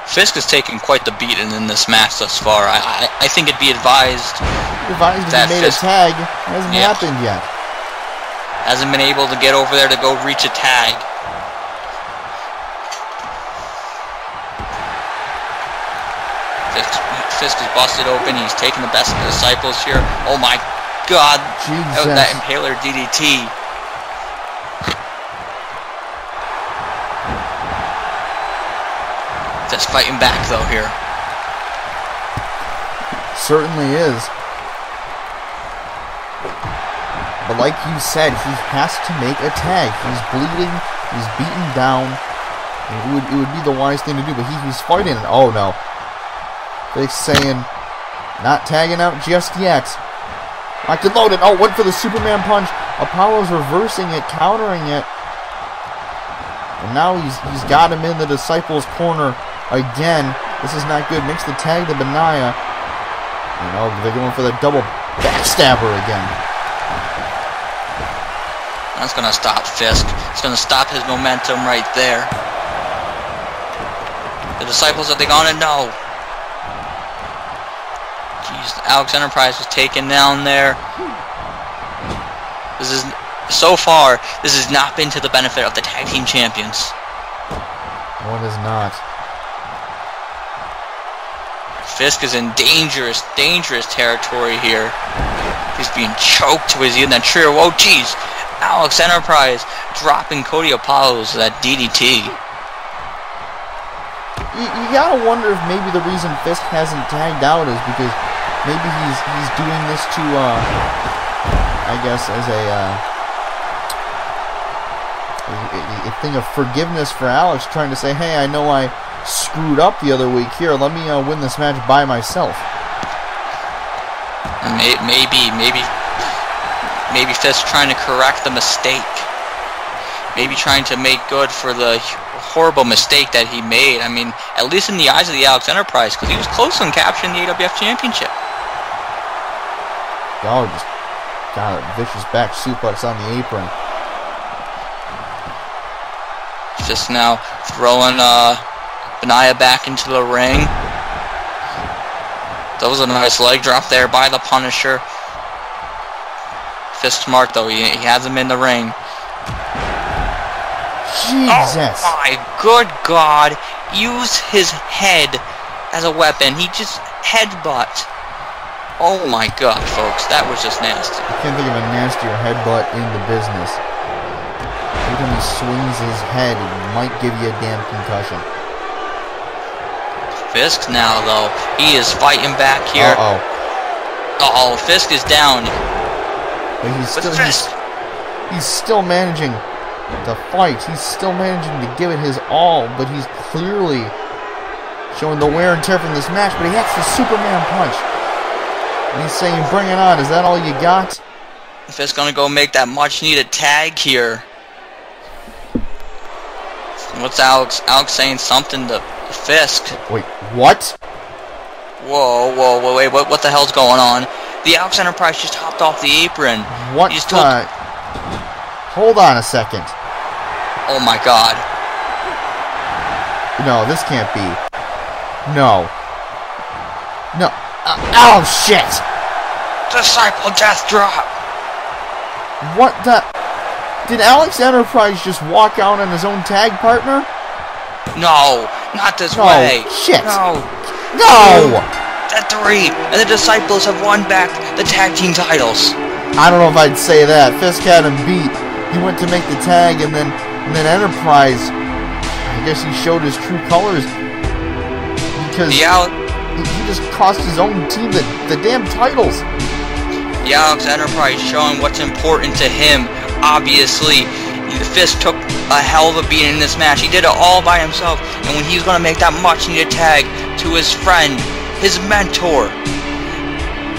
Speaker 5: Fisk has taken quite the beating in this match thus far. I think it'd be advised
Speaker 3: that he made
Speaker 5: Fisk,
Speaker 3: a tag. Hasn't happened yet.
Speaker 5: Hasn't been able to get over there to go reach a tag. Fisk is busted open. He's taking the best of the Disciples here. Oh my God!
Speaker 3: Jesus.
Speaker 5: That Impaler DDT. He's fighting back though here.
Speaker 3: Certainly is. But like you said, he has to make a tag. He's bleeding. He's beaten down. It would be the wise thing to do, but he's fighting. Oh no. Fisk saying, not tagging out just yet. Locked and loaded. Oh, went for the Superman punch. Apollo's reversing it, countering it. And now he's got him in the Disciples' corner again. This is not good. Makes the tag to Benaya. You know, they're going for the double backstabber again.
Speaker 5: That's going to stop Fisk. It's going to stop his momentum right there. The Disciples, are they going to know? Jeez, Alex Enterprise was taken down there. This is, so far, this has not been to the benefit of the tag team champions.
Speaker 3: No, it is not.
Speaker 5: Fisk is in dangerous territory here. He's being choked to his ear in that trio. Oh, jeez. Alex Enterprise dropping Cody Apollo's that DDT.
Speaker 3: You gotta wonder if maybe the reason Fisk hasn't tagged out is because maybe he's doing this to, I guess, as a thing of forgiveness for Alex, trying to say, hey, I know I screwed up the other week. Here, let me win this match by myself.
Speaker 5: Maybe Fisk trying to correct the mistake. Maybe trying to make good for the horrible mistake that he made. I mean, at least in the eyes of the Alex Enterprise, because he was close on capturing the AWF Championship.
Speaker 3: Oh, just got a vicious back suplex on the apron.
Speaker 5: Just now throwing Benaya back into the ring. That was a nice leg drop there by the Punisher. Fisk smart though, he has him in the ring.
Speaker 3: Jesus!
Speaker 5: Oh my good God! Use his head as a weapon. He just headbutt. Oh my God, folks, that was just nasty.
Speaker 3: I can't think of a nastier headbutt in the business. Every time he swings his head, it might give you a damn concussion.
Speaker 5: Fisk now, though, he is fighting back here. Uh-oh, Fisk is down.
Speaker 3: But he's still managing to fight. He's still managing to give it his all, but he's clearly showing the wear and tear from this match, but he hits the Superman punch. And he's saying, bring it on. Is that all you got?
Speaker 5: Fisk gonna go make that much-needed tag here. What's Alex? Alex saying something to Fisk.
Speaker 3: Wait, what?
Speaker 5: Whoa, wait, what the hell's going on? The Alex Enterprise just hopped off the apron.
Speaker 3: What? Hold on a second.
Speaker 5: Oh my God.
Speaker 3: No, this can't be. No. Oh, shit!
Speaker 5: Disciple death drop!
Speaker 3: What the... Did Alex Enterprise just walk out on his own tag partner?
Speaker 5: No, not this way.
Speaker 3: Shit!
Speaker 5: No! At 3, and the Disciples have won back the tag team titles.
Speaker 3: I don't know if I'd say that. Fisk had him beat. He went to make the tag, and then Enterprise, I guess he showed his true colors because he just cost his own team the damn titles.
Speaker 5: The Alex Enterprise showing what's important to him. Obviously, Fisk took a hell of a beating in this match. He did it all by himself, and when he's going to make that much-needed tag to his friend, his mentor,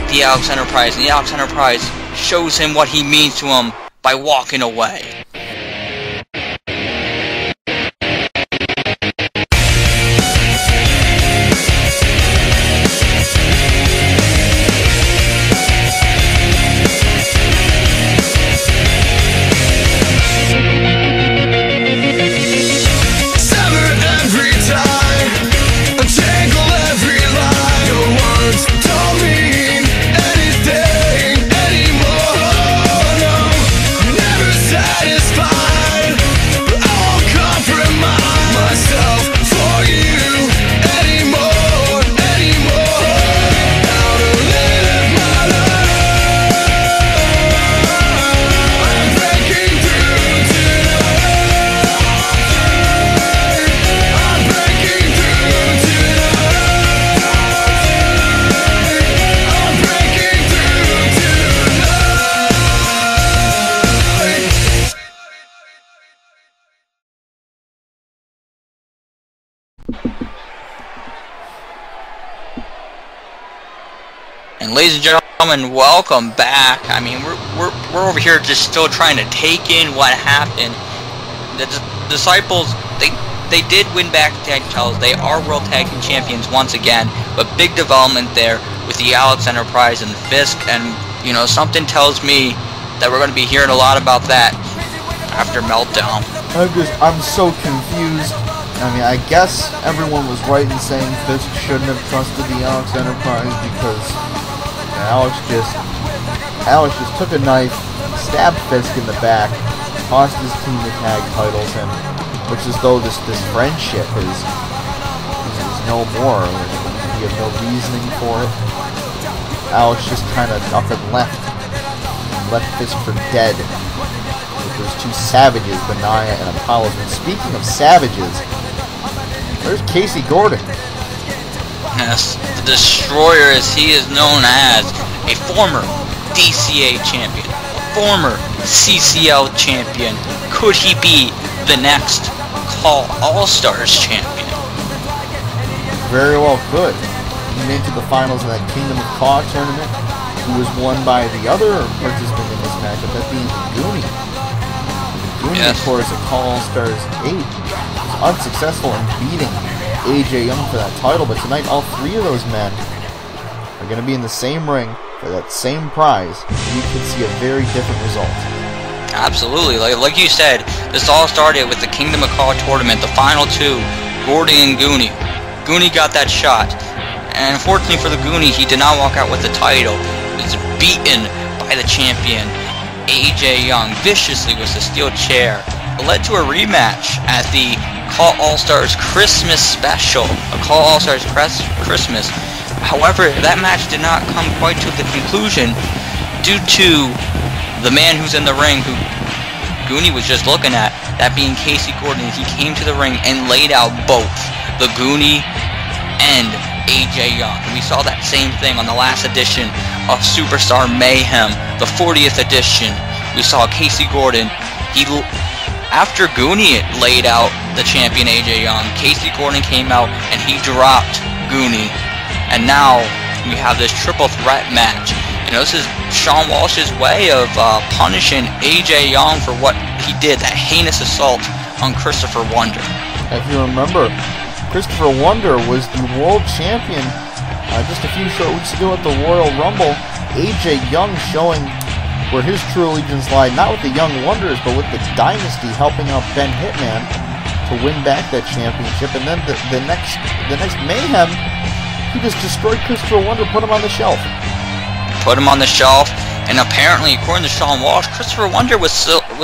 Speaker 5: the Alex Enterprise, and the Alex Enterprise shows him what he means to him by walking away.
Speaker 8: Satisfied.
Speaker 5: Ladies and gentlemen, welcome back. I mean, we're over here just still trying to take in what happened. The Disciples, they did win back the tag titles. They are World Tag Team Champions once again, but big development there with the AWF Enterprise and Fisk, and you know, something tells me that we're going to be hearing a lot about that after Meltdown.
Speaker 3: I'm so confused. I mean, I guess everyone was right in saying Fisk shouldn't have trusted the AWF Enterprise because Alex just took a knife, stabbed Fisk in the back, cost his team the tag titles, and looks as though this friendship is no more. You have no reasoning for it. Alex just kind of up and left Fisk for dead with those two savages, Benaya and Apollos. And speaking of savages, there's Casey Gordon.
Speaker 5: Yes, the Destroyer, as he is known as, a former DCA champion, a former CCL champion. Could he be the next CAW All Stars champion?
Speaker 3: Very well could. He made it to the finals of that Kingdom of CAW tournament, who was won by the other participant in this matchup, that being Goonie. Goonie, yes, of course, at CAW All Stars 8, was unsuccessful in beating AJ Young for that title, but tonight all three of those men are going to be in the same ring for that same prize. You could see a very different result.
Speaker 5: Absolutely. Like you said, this all started with the Kingdom of CAW tournament, the final two, Gordy and Goonie. Goonie got that shot, and unfortunately for the Goonie, he did not walk out with the title. He was beaten by the champion, AJ Young, viciously with the steel chair. It led to a rematch at the CAW All Stars Christmas special, a CAW All Stars Christmas. However, that match did not come quite to the conclusion due to the man who's in the ring, who Goonie was just looking at, that being Casey Gordon. He came to the ring and laid out both the Goonie and AJ Young. We saw that same thing on the last edition of Superstar Mayhem, the 40th edition. We saw Casey Gordon. After Goonie laid out the champion AJ Young, Casey Gordon came out and he dropped Goonie. And now we have this triple threat match. You know, this is Sean Walsh's way of punishing AJ Young for what he did, that heinous assault on Christopher Wonder.
Speaker 3: If you remember, Christopher Wonder was the world champion just a few short weeks ago at the Royal Rumble. AJ Young showing where his true allegiance lied, not with the Young Wonders, but with the Dynasty, helping out Ben Hitman to win back that championship. And then the next Mayhem, he just destroyed Christopher Wonder, put him on the shelf.
Speaker 5: Put him on the shelf, and apparently, according to Sean Walsh, Christopher Wonder was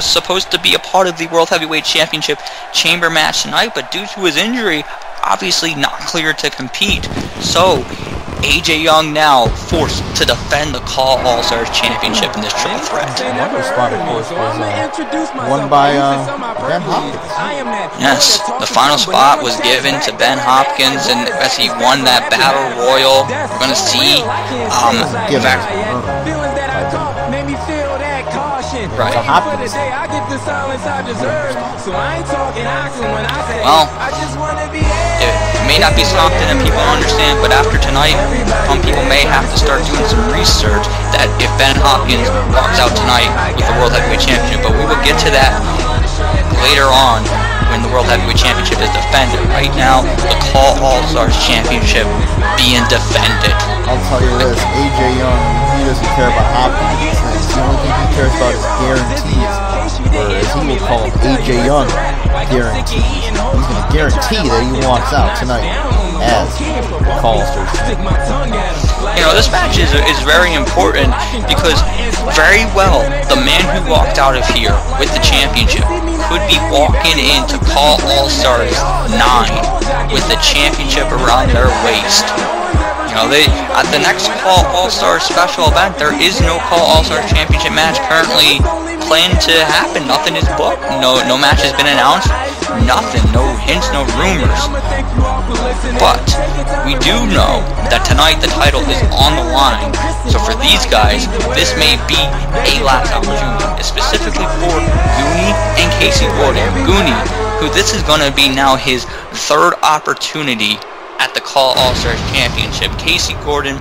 Speaker 5: supposed to be a part of the World Heavyweight Championship chamber match tonight, but due to his injury, obviously not cleared to compete. So AJ Young now forced to defend the CAW All Stars Championship in this triple threat.
Speaker 3: Wonder spot, of course, was won by Ben Hopkins.
Speaker 5: Yes, the final spot was given to Ben Hopkins, and as he won that Battle Royal, we're going to see, in fact, right.
Speaker 3: Hopkins.
Speaker 5: Well, it may not be something that people understand, but after tonight, some people may have to start doing some research that if Ben Hopkins walks out tonight with the World Heavyweight Championship, but we will get to that later on when the World Heavyweight Championship is defended. Right now, the CAW All Stars Championship being defended.
Speaker 3: I'll tell you this, AJ Young, he doesn't care about Hopkins. The only thing he cares about is guarantees, or as he will call him, AJ Young guarantees. He's going to guarantee that he walks out tonight as the CAW All Stars champion.
Speaker 5: You know, this match is very important because very well the man who walked out of here with the championship could be walking into CAW All Stars 9 with the championship around their waist. You know, at the next CAW All Stars special event, there is no CAW All Stars Championship match currently planned to happen. Nothing is booked. No match has been announced. Nothing. No hints. No rumors. But we do know that tonight the title is on the line. So for these guys, this may be a last opportunity, specifically for Goonie and Casey Gordon. Goonie, who this is going to be now his third opportunity at the CAW All Stars Championship. Casey Gordon,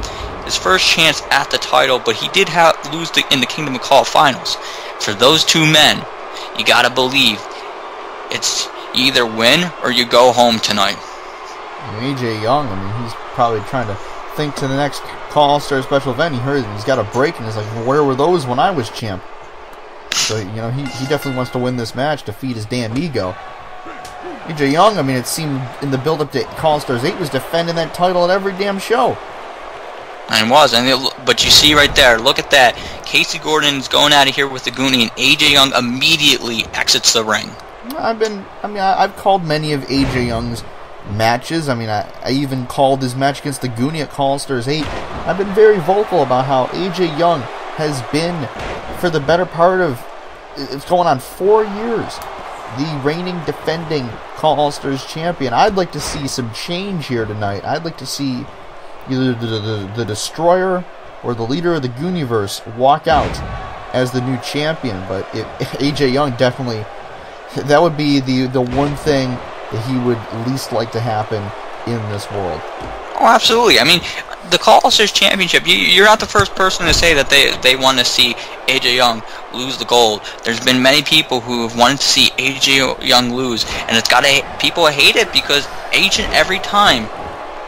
Speaker 5: his first chance at the title, but he did lose in the Kingdom of CAW finals. For those two men, you gotta believe it's you either win or you go home tonight.
Speaker 3: AJ Young, I mean, he's probably trying to think to the next CAW All Star special event. He heard he's got a break and he's like, well, where were those when I was champ? So, you know, he definitely wants to win this match to feed his damn ego. AJ Young, I mean, it seemed in the build-up to CAW All Stars 8 was defending that title at every damn show.
Speaker 5: And was, but you see right there, look at that. Casey Gordon's going out of here with the Goonie, and AJ Young immediately exits the ring.
Speaker 3: I've called many of AJ Young's matches. I mean, I even called his match against the Goonie at CAW All Stars 8. I've been very vocal about how AJ Young has been, for the better part of, it's going on 4 years, the reigning, defending CAW All Stars champion. I'd like to see some change here tonight. I'd like to see either the Destroyer or the leader of the Gooniverse walk out as the new champion. But AJ Young definitely, that would be the one thing that he would least like to happen in this world.
Speaker 5: Oh, absolutely. I mean, the CAW All Stars Championship, you're not the first person to say that they want to see AJ Young lose the gold. There's been many people who have wanted to see AJ Young lose, and people hate it because each and every time,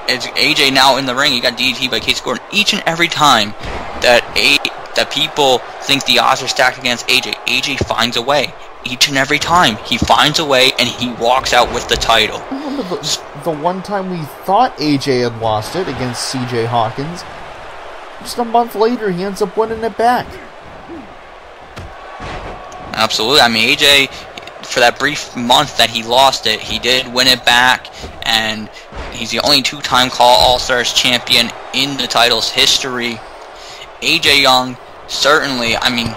Speaker 5: it's AJ now in the ring, he got DDT by Casey Gordon. Each and every time that people think the odds are stacked against AJ finds a way. Each and every time, he finds a way and he walks out with the title.
Speaker 3: The one time we thought AJ had lost it against CJ Hawkins, just a month later he ends up winning it back.
Speaker 5: Absolutely. I mean, AJ, for that brief month that he lost it, he did win it back, and he's the only two-time CAW All Stars champion in the title's history. AJ Young, certainly, I mean,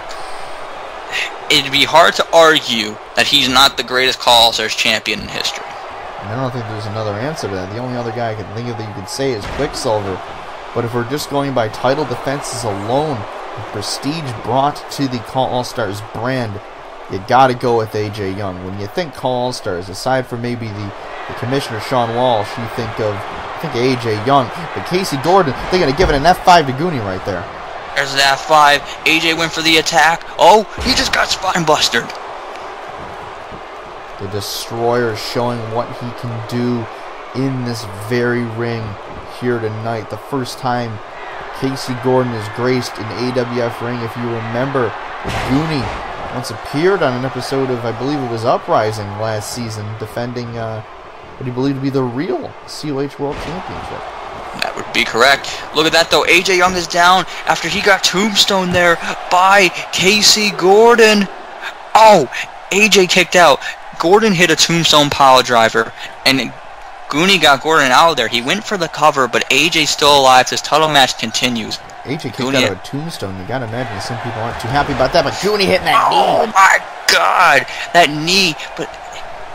Speaker 5: it'd be hard to argue that he's not the greatest CAW All Stars champion in history.
Speaker 3: I don't think there's another answer to that. The only other guy I can think of that you could say is Quicksilver. But if we're just going by title defenses alone, the prestige brought to the CAW All Stars brand, you gotta go with AJ Young. When you think CAW All Stars, aside from maybe the Commissioner Sean Walsh, you think AJ Young. But Casey Gordon, they're gonna give it an F5 to Goonie right there.
Speaker 5: There's an F5. AJ went for the attack. Oh, he just got spine busted.
Speaker 3: The Destroyer showing what he can do in this very ring here tonight. The first time Casey Gordon is graced an AWF ring. If you remember, Goonie once appeared on an episode of, I believe it was Uprising last season, defending what he believed to be the real COH World Championship.
Speaker 5: That would be correct. Look at that, though. AJ Young is down after he got tombstone there by Casey Gordon. Oh, AJ kicked out. Gordon hit a tombstone pile driver, and Goonie got Gordon out of there. He went for the cover, but AJ's still alive. This title match continues.
Speaker 3: AJ kicked out of a tombstone. You gotta imagine some people aren't too happy about that, but Goonie hitting that knee.
Speaker 5: Oh my God, that knee! But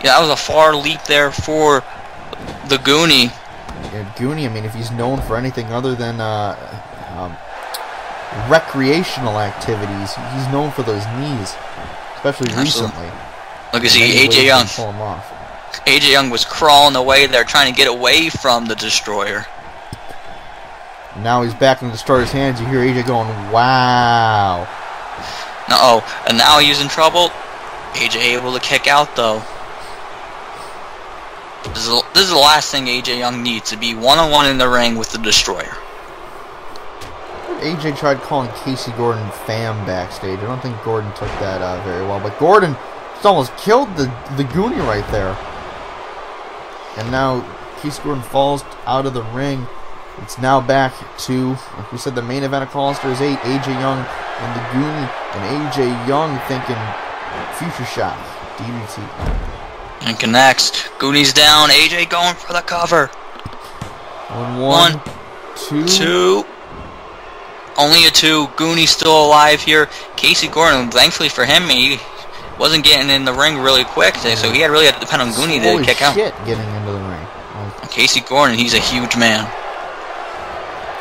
Speaker 5: yeah, that was a far leap there for the Goonie.
Speaker 3: Yeah, Goonie, I mean, if he's known for anything other than recreational activities, he's known for those knees, especially recently.
Speaker 5: Look at see AJ Young. AJ Young was crawling away there, trying to get away from the Destroyer.
Speaker 3: Now he's back in the Destroyer's hands. You hear AJ going, "Wow!"
Speaker 5: And now he's in trouble. AJ able to kick out though. This is the last thing AJ Young needs, to be one-on-one in the ring with the Destroyer.
Speaker 3: AJ tried calling Casey Gordon fam backstage. I don't think Gordon took that very well, but Gordon just almost killed the Goonie right there. And now Casey Gordon falls out of the ring. It's now back to, like we said, the main event of CAW All Stars 8, AJ Young and the Goonie, and AJ Young thinking future shot, DDT.
Speaker 5: And connects. Goonie's down. AJ going for the cover.
Speaker 3: One, two.
Speaker 5: Only a 2. Goonie's still alive here. Casey Gordon, thankfully for him, he wasn't getting in the ring really quick, so he really had to depend on Goonie to kick out.
Speaker 3: Getting into the ring.
Speaker 5: Casey Gordon, he's a huge man.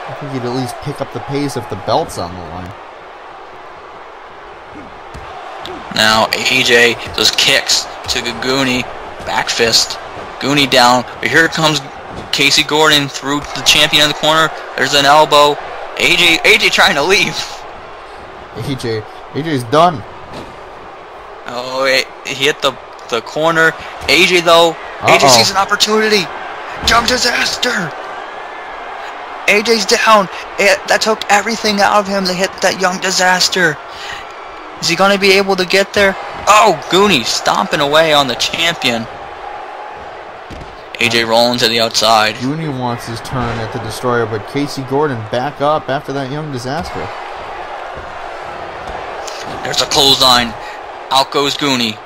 Speaker 3: I think he'd at least pick up the pace if the belt's on the line.
Speaker 5: Now AJ, those kicks to the Goonie, back fist, Goonie down, but here comes Casey Gordon through the champion in the corner. There's an elbow. AJ trying to leave.
Speaker 3: AJ's done.
Speaker 5: Oh, he hit the corner. AJ though, AJ sees an opportunity. Young Disaster. AJ's down. That took everything out of him to hit that Young Disaster. Is he gonna be able to get there? Oh, Goonie stomping away on the champion. AJ rolling to the outside.
Speaker 3: Goonie wants his turn at the Destroyer, but Casey Gordon back up after that Young Disaster.
Speaker 5: There's a clothesline. Out goes Goonie.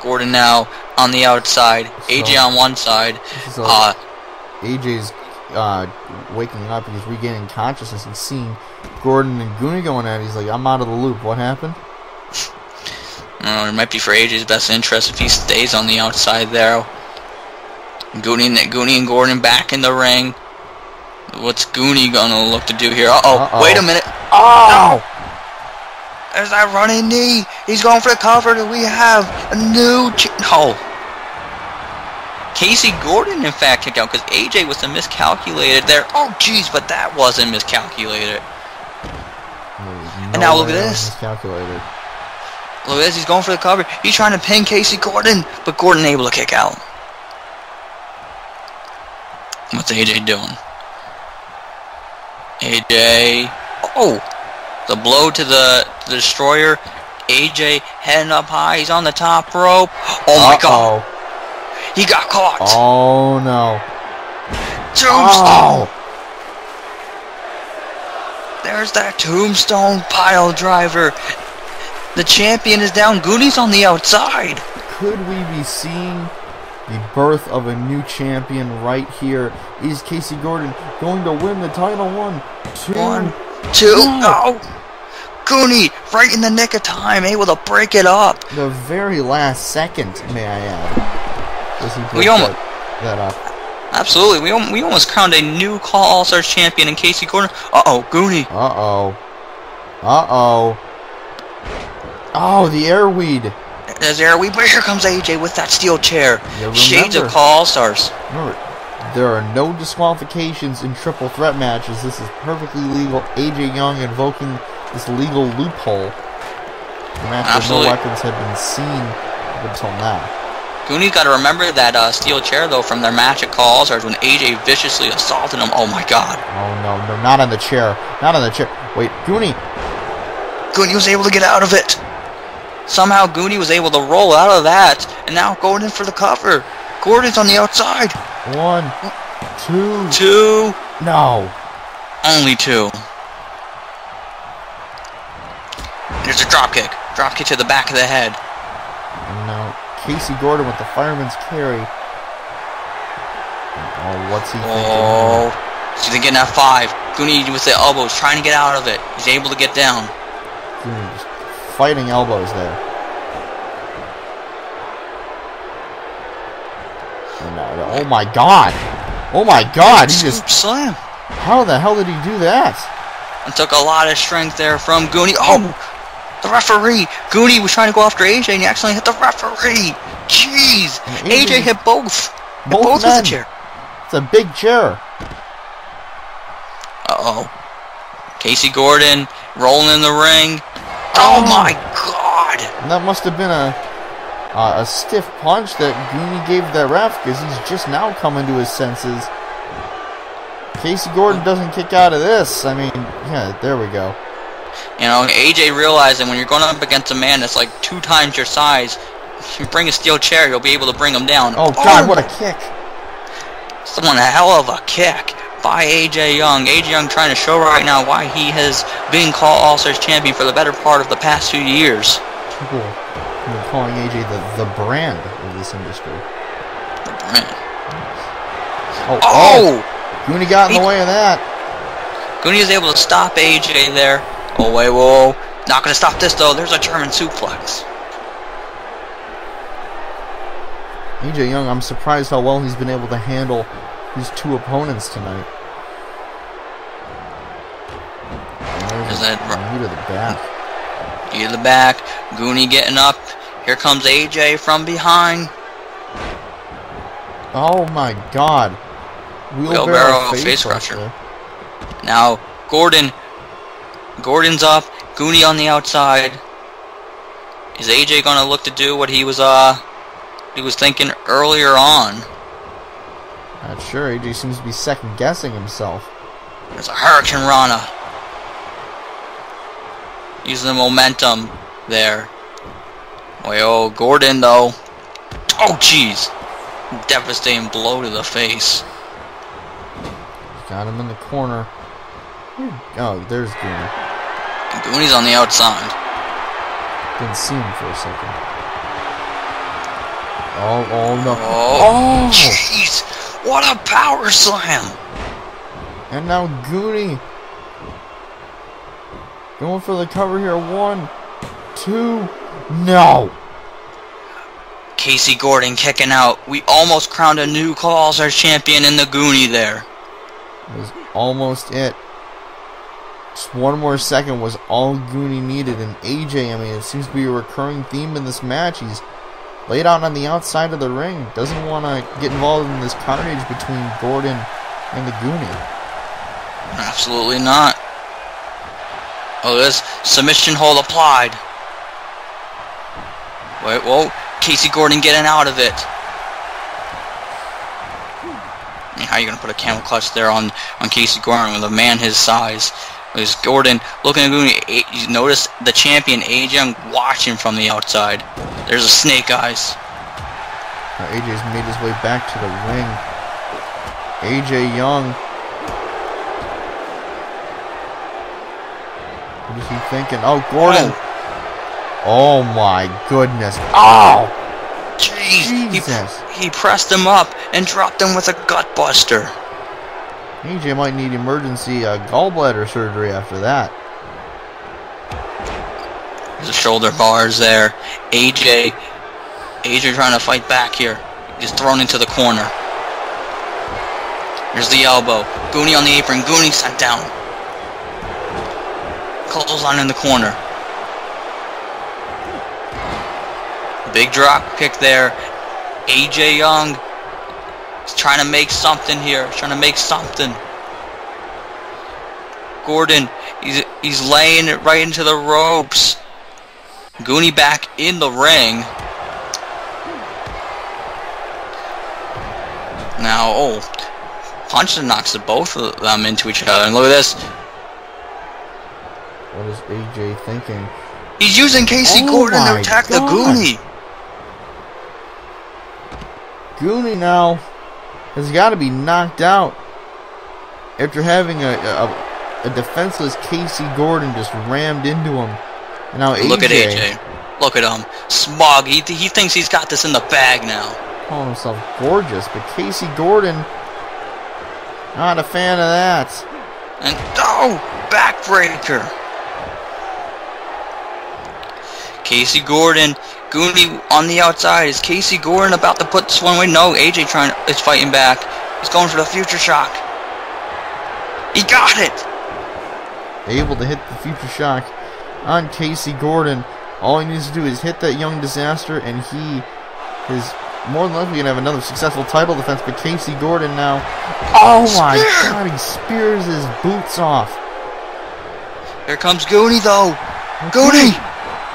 Speaker 5: Gordon now on the outside. AJ on one side.
Speaker 3: AJ's waking up. He's regaining consciousness. He's seeing Gordon and Goonie going at it. He's like, I'm out of the loop. What happened?
Speaker 5: It might be for AJ's best interest if he stays on the outside there. Goonie and Gordon back in the ring. What's Goonie gonna look to do here? Wait a minute.
Speaker 3: Oh!
Speaker 5: There's that running knee. He's going for the cover. We have a new... Casey Gordon, in fact, kicked out because AJ was miscalculated there. Oh, jeez, but that wasn't miscalculated. And now look at this.
Speaker 3: Miscalculated.
Speaker 5: Look at this. He's going for the cover. He's trying to pin Casey Gordon, but Gordon able to kick out. What's AJ doing? AJ... Oh! The blow to the Destroyer. AJ heading up high. He's on the top rope. Oh my God! He got caught.
Speaker 3: Oh no!
Speaker 5: Tombstone. There's that Tombstone pile driver. The champion is down. Goonie's on the outside.
Speaker 3: Could we be seeing the birth of a new champion right here? Is Casey Gordon going to win the title? 1, 2,
Speaker 5: no! Goonie, right in the nick of time, able to break it up.
Speaker 3: The very last second, may I add. Does he break that up?
Speaker 5: Absolutely. We almost crowned a new CAW All Stars champion in Casey Gordon. Goonie.
Speaker 3: Oh, the airweed.
Speaker 5: There's airweed, but here comes AJ with that steel chair. Shades of CAW All Stars.
Speaker 3: Remember, there are no disqualifications in triple threat matches. This is perfectly legal. AJ Young invoking this legal loophole. The match where no weapons have been seen up until now.
Speaker 5: Goonie's got to remember that steel chair, though, from their match at CAW All Stars when AJ viciously assaulted him. Oh, my God.
Speaker 3: Oh, no, not on the chair. Not on the chair. Wait, Goonie.
Speaker 5: Goonie was able to get out of it. Somehow Goonie was able to roll out of that, and now Gordon for the cover. Gordon's on the outside.
Speaker 3: 1, 2.
Speaker 5: 2.
Speaker 3: No.
Speaker 5: Only 2. There's a drop kick. Drop kick to the back of the head.
Speaker 3: And now Casey Gordon with the fireman's carry. Oh, what's he thinking?
Speaker 5: Oh, he's thinking that 5. Goonie with the elbows, trying to get out of it. He's able to get down.
Speaker 3: Goonie just fighting elbows there. Oh my God! Oh my God! He just
Speaker 5: slam.
Speaker 3: How the hell did he do that?
Speaker 5: It took a lot of strength there from Goonie. Oh, the referee. Goonie was trying to go after AJ, and he accidentally hit the referee. Jeez, AJ hit both. Both with the chair.
Speaker 3: It's a big chair.
Speaker 5: Casey Gordon rolling in the ring. Oh my God!
Speaker 3: And that must have been a stiff punch that Goonie gave that ref, because he's just now coming to his senses. Casey Gordon doesn't kick out of this. I mean, yeah, there we go.
Speaker 5: You know, AJ realizing when you're going up against a man that's like 2 times your size, if you bring a steel chair, you'll be able to bring him down.
Speaker 3: Oh God, what a kick!
Speaker 5: Someone a hell of a kick by AJ Young. AJ Young trying to show right now why he has been CAW All Stars champion for the better part of the past 2 years.
Speaker 3: People are calling AJ the brand of this industry.
Speaker 5: The brand.
Speaker 3: Goonie got in the way of that.
Speaker 5: Goonie is able to stop AJ there. Oh wait, whoa! Not gonna stop this though. There's a German suplex.
Speaker 3: AJ Young, I'm surprised how well he's been able to handle his 2 opponents tonight.
Speaker 5: There's that
Speaker 3: knee to the back.
Speaker 5: Knee to the back. Goonie getting up. Here comes AJ from behind.
Speaker 3: Oh my God. Wheelbarrow
Speaker 5: face crusher. Now Gordon's up. Goonie on the outside. Is AJ gonna look to do what he was thinking earlier on?
Speaker 3: Not sure. AJ seems to be second guessing himself.
Speaker 5: There's a Hurricane Rana. Using the momentum there. Oh, Gordon though. Oh jeez. Devastating blow to the face.
Speaker 3: Got him in the corner. Oh, there's Goonie.
Speaker 5: And Goonie's on the outside.
Speaker 3: Didn't see him for a second. Oh no.
Speaker 5: Oh jeez. What a power slam.
Speaker 3: And now Goonie going for the cover here. 1, 2, no.
Speaker 5: Casey Gordon kicking out. We almost crowned a new CAW All Stars champion in the Goonie there.
Speaker 3: It was almost it. Just one more second was all Goonie needed. And AJ, I mean, it seems to be a recurring theme in this match. He's laid out on the outside of the ring. Doesn't want to get involved in this carnage between Gordon and the Goonie.
Speaker 5: Absolutely not. Oh, this submission hold applied. Wait, whoa. Casey Gordon getting out of it. I mean, how are you going to put a camel clutch there on Casey Gordon with a man his size? There's Gordon looking at Goonie. You notice the champion, AJ Young, watching from the outside. There's a snake eyes.
Speaker 3: Now AJ's made his way back to the ring. AJ Young. What is he thinking? Oh, Gordon. Oh my goodness. Oh!
Speaker 5: Jeez.
Speaker 3: Jesus.
Speaker 5: He pressed him up and dropped him with a gut buster.
Speaker 3: AJ might need emergency gallbladder surgery after that.
Speaker 5: There's the shoulder bars there. AJ trying to fight back here. He's thrown into the corner. There's the elbow. Goonie on the apron. Goonie sent down. Clothesline in the corner. Big drop kick there. AJ Young is trying to make something here. Trying to make something. Gordon, he's laying it right into the ropes. Goonie back in the ring. Now, punch and knocks both of them into each other. And look at this.
Speaker 3: What is AJ thinking?
Speaker 5: He's using Casey Gordon to attack the Goonie.
Speaker 3: Goonie now has got to be knocked out after having a defenseless Casey Gordon just rammed into him. And now AJ.
Speaker 5: Look at AJ. Look at him. Smug. He thinks he's got this in the bag now.
Speaker 3: Calling himself gorgeous, but Casey Gordon, not a fan of that.
Speaker 5: And backbreaker. Casey Gordon, Goonie on the outside. Is Casey Gordon about to put this one away? No, AJ is fighting back. He's going for the future shock. He got it.
Speaker 3: Able to hit the future shock on Casey Gordon. All he needs to do is hit that young disaster, and he is more than likely going to have another successful title defense. But Casey Gordon now, oh my God, he spears his boots off.
Speaker 5: Here comes Goonie though. Goonie.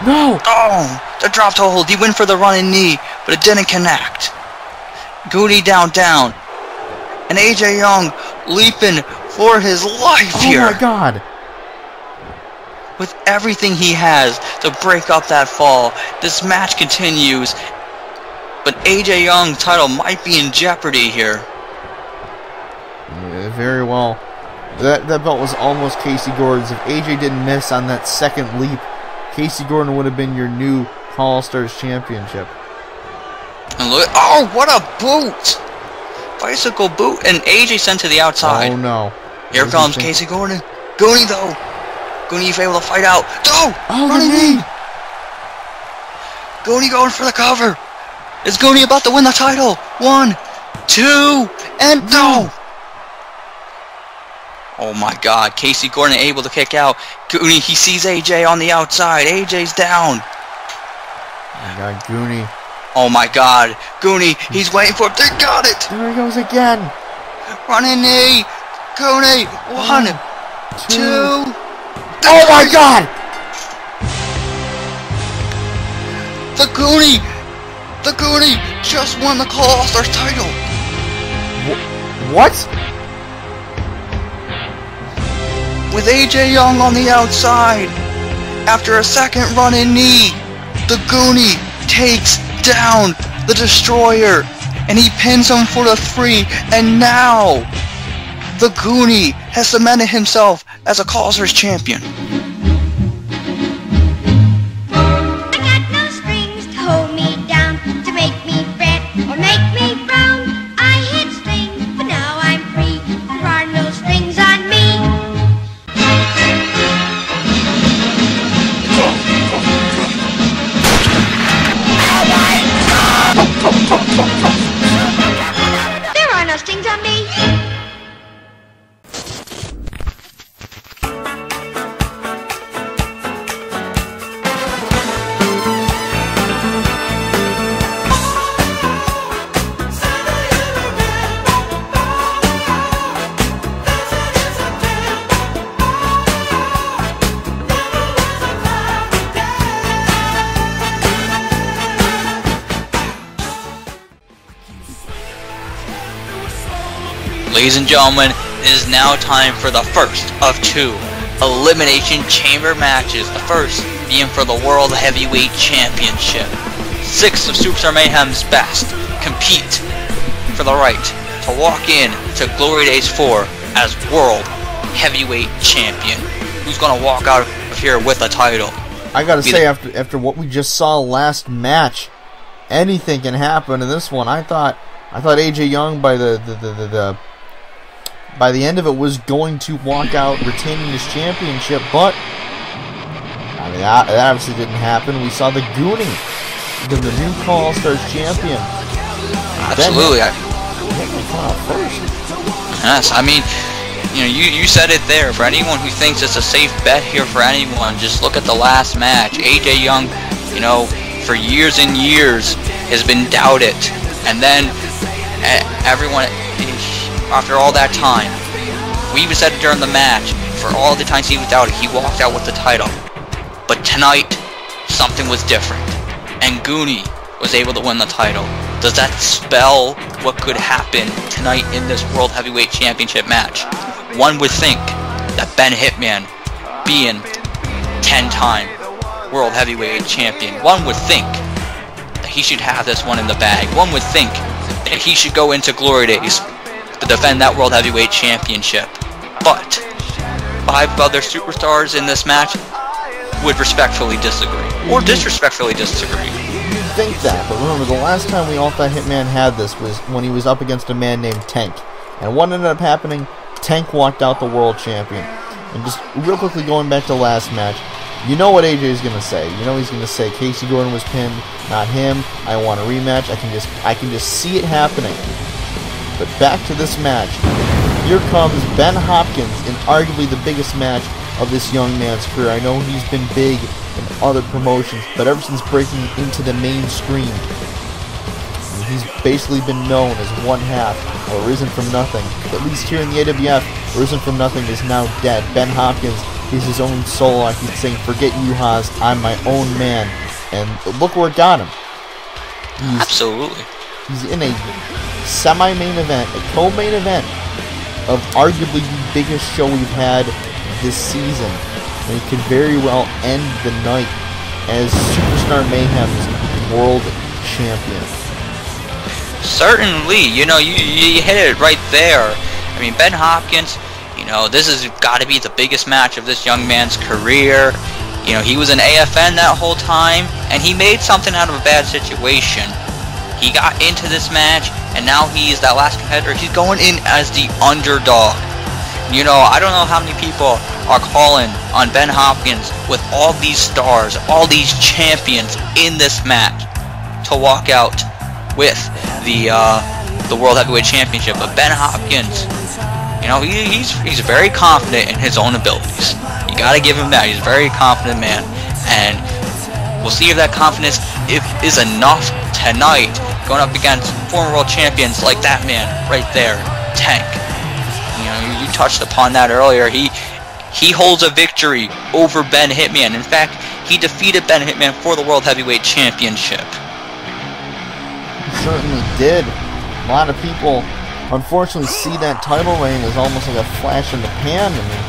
Speaker 3: No!
Speaker 5: Oh, the drop toe hold. He went for the running knee, but it didn't connect. Goonie down. And AJ Young leaping for his life here.
Speaker 3: Oh my God.
Speaker 5: With everything he has to break up that fall, this match continues. But AJ Young's title might be in jeopardy here.
Speaker 3: Yeah, very well. That belt was almost Casey Gordon's. If AJ didn't miss on that second leap, Casey Gordon would have been your new CAW All Stars Championship.
Speaker 5: And look, what a boot! Bicycle boot, and AJ sent to the outside.
Speaker 3: Oh no.
Speaker 5: Here comes Casey Gordon. Goonie though. Goonie able to fight out. Running knee! Goonie going for the cover. Is Goonie about to win the title? 1, 2, and no! Oh my God, Casey Gordon able to kick out. Goonie, he sees AJ on the outside. AJ's down.
Speaker 3: Oh my God, Goonie.
Speaker 5: Oh my God, Goonie, he's waiting for it. They got it!
Speaker 3: There he goes again.
Speaker 5: running knee. Goonie, 1, 2.
Speaker 3: Oh my God!
Speaker 5: The Goonie just won the CAW All Stars title.
Speaker 3: What?
Speaker 5: With AJ Young on the outside, after a second running knee, the Goonie takes down the Destroyer, and he pins him for the 3, and now the Goonie has cemented himself as a CAW All Stars champion.
Speaker 10: I got no strings to hold me down, to make me fret or make me frown. I hit strings, but now I'm free. There are no strings on me. There are no strings on me.
Speaker 5: Ladies and gentlemen, it is now time for the first of 2 Elimination Chamber matches. The first being for the World Heavyweight Championship. 6 of Superstar Mayhem's best compete for the right to walk in to Glory Days 4 as World Heavyweight Champion. Who's going to walk out of here with a title?
Speaker 3: I gotta say, after what we just saw last match, anything can happen in this one. I thought AJ Young by the end of it was going to walk out retaining his championship, but I mean that obviously didn't happen. We saw the Goonie become the new CAW All Stars champion.
Speaker 5: Absolutely.
Speaker 3: First.
Speaker 5: Yes, I mean, you know, you said it there. For anyone who thinks it's a safe bet here for anyone, just look at the last match. AJ Young, you know, for years and years has been doubted, and then everyone, after all that time, we even said it during the match, for all the times he was doubted, he walked out with the title. But tonight, something was different, and Goonie was able to win the title. Does that spell what could happen tonight in this World Heavyweight Championship match? One would think that Ben Hitman, being 10-time World Heavyweight Champion, one would think that he should have this one in the bag. One would think that he should go into Glory Days to defend that World Heavyweight Championship. But 5 other superstars in this match would respectfully disagree, or disrespectfully disagree.
Speaker 3: You'd think that, but remember, the last time we all thought Hitman had this was when he was up against a man named Tank. And what ended up happening? Tank walked out the world champion. And just real quickly going back to last match, you know what AJ is going to say. You know he's going to say Casey Gordon was pinned, not him. I want a rematch. I can just see it happening. But back to this match. Here comes Ben Hawkins in arguably the biggest match of this young man's career. I know he's been big in other promotions, but ever since breaking into the mainstream, he's basically been known as one half of Risen from Nothing. At least here in the AWF, Risen from Nothing is now dead. Ben Hawkins is his own soul. I keep saying, forget you, Haas, I'm my own man. And look where it got him.
Speaker 5: Absolutely.
Speaker 3: He's in a semi-main event, a co-main event of arguably the biggest show we've had this season. And he could very well end the night as Superstar Mayhem's world champion.
Speaker 5: Certainly, you know, you hit it right there. I mean, Ben Hawkins, you know, this has got to be the biggest match of this young man's career. You know, he was an AFN that whole time, and he made something out of a bad situation. He got into this match, and now he's that last competitor. He's going in as the underdog. You know, I don't know how many people are calling on Ben Hopkins with all these stars, all these champions in this match to walk out with the World Heavyweight Championship. But Ben Hopkins, you know, he's very confident in his own abilities. You gotta give him that. He's a very confident man, and we'll see if that confidence is enough tonight, going up against former world champions like that man right there, Tank. touched upon that earlier. He holds a victory over Ben Hitman. In fact, he defeated Ben Hitman for the World Heavyweight Championship.
Speaker 3: He certainly did. A lot of people, unfortunately, see that title reign as almost like a flash in the pan. I mean,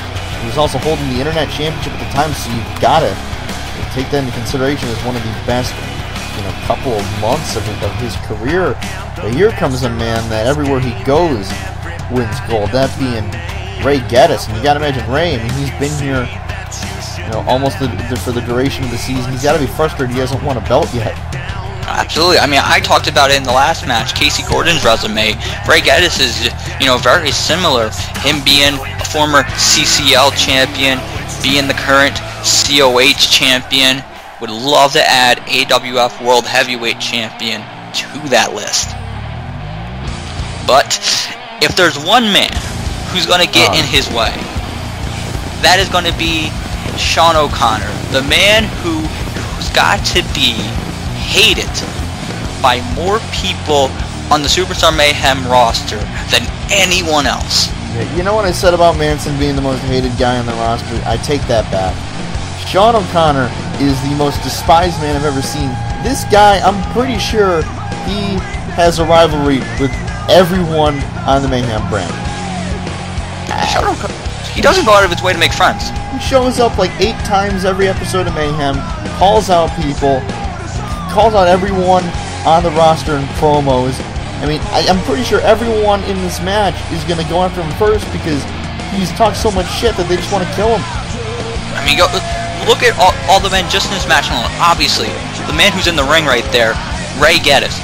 Speaker 3: he was also holding the Internet Championship at the time, so you've got to take that into consideration as one of the best, couple of months of his career. But here comes a man that everywhere he goes wins gold. That being Ray Geddes, and you got to imagine Ray. I mean, he's been here, almost for the duration of the season. He's got to be frustrated he hasn't won a belt yet.
Speaker 5: Absolutely. I mean, I talked about it in the last match, Casey Gordon's resume. Ray Geddes is, very similar. Him being a former CCL champion, being the current COH champion, would love to add AWF World Heavyweight Champion to that list. But if there's one man who's going to get in his way, that is going to be Sean O'Connor, the man who's got to be hated by more people on the Superstar Mayhem roster than anyone else.
Speaker 3: You know what I said about Manson being the most hated guy on the roster? I take that back. Sean O'Connor is the most despised man I've ever seen. This guy, I'm pretty sure he has a rivalry with everyone on the Mayhem brand.
Speaker 5: Sean O'Connor, he doesn't go out of his way to make friends.
Speaker 3: He shows up like 8 times every episode of Mayhem, calls out people, calls out everyone on the roster in promos. I mean, I'm pretty sure everyone in this match is going to go after him first because he's talked so much shit that they just want to kill him.
Speaker 5: I mean, look at all the men just in this match alone. Obviously, the man who's in the ring right there, Ray Geddes,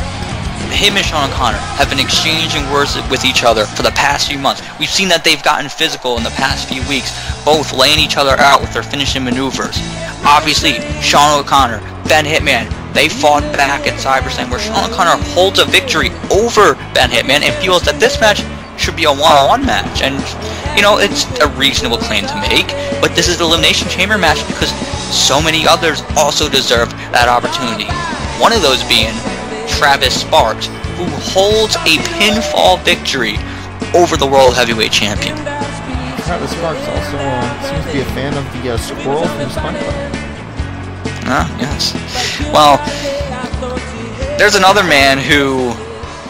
Speaker 5: him and Sean O'Connor have been exchanging words with each other for the past few months. We've seen that they've gotten physical in the past few weeks, both laying each other out with their finishing maneuvers. Obviously, Sean O'Connor, Ben Hitman, they fought back at SummerSlam where Sean O'Connor holds a victory over Ben Hitman and feels that this match should be a one-on-one match. And, it's a reasonable claim to make, but this is the Elimination Chamber match because so many others also deserve that opportunity. One of those being Travis Sparks, who holds a pinfall victory over the World Heavyweight Champion.
Speaker 3: Travis Sparks also seems to be a fan of the squirrel from SpongeBob.
Speaker 5: Yes. Well, there's another man who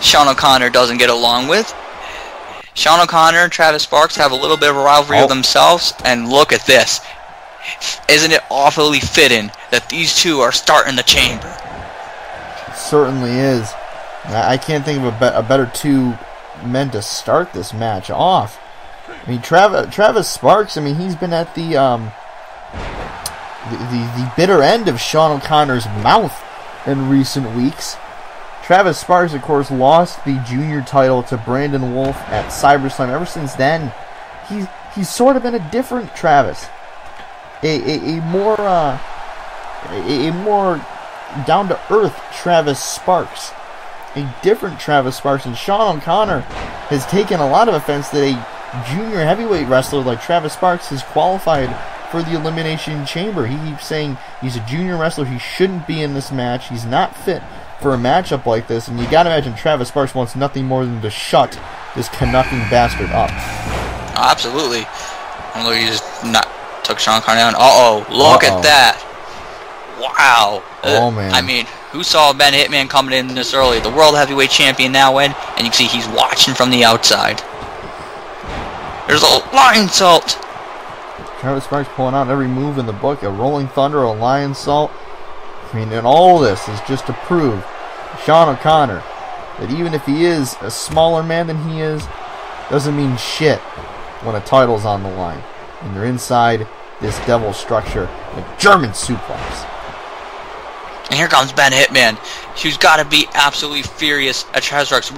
Speaker 5: Sean O'Connor doesn't get along with. Sean O'Connor and Travis Sparks have a little bit of a rivalry of themselves, and look at this. Isn't it awfully fitting that these two are starting the chamber?
Speaker 3: It certainly is. I can't think of a better two men to start this match off. I mean, Travis Sparks, I mean, he's been at the bitter end of Sean O'Connor's mouth in recent weeks. Travis Sparks, of course, lost the junior title to Brandon Wolfe at SummerSlam. Ever since then, he's sort of been a different Travis, a more down to earth Travis Sparks, a different Travis Sparks. And Sean O'Connor has taken a lot of offense that a junior heavyweight wrestler like Travis Sparks has qualified for the Elimination Chamber. He keeps saying he's a junior wrestler, he shouldn't be in this match, he's not fit for a matchup like this, and you gotta imagine Travis Sparks wants nothing more than to shut this Canucking bastard up.
Speaker 5: Absolutely. Look, he just took Sean O'Connor down. Look at that. Wow.
Speaker 3: Oh, man.
Speaker 5: I mean, who saw Ben Hitman coming in this early? The World Heavyweight Champion now in, and you can see he's watching from the outside. There's a lion salt.
Speaker 3: Travis Sparks pulling out every move in the book, a Rolling Thunder, a lion salt. I mean, and all this is just to prove Sean O'Connor that even if he is a smaller man than he is, doesn't mean shit when a title's on the line. And you're inside this devil structure, a German suplex.
Speaker 5: And here comes Ben Hitman, who's got to be absolutely furious at Travis Sparks.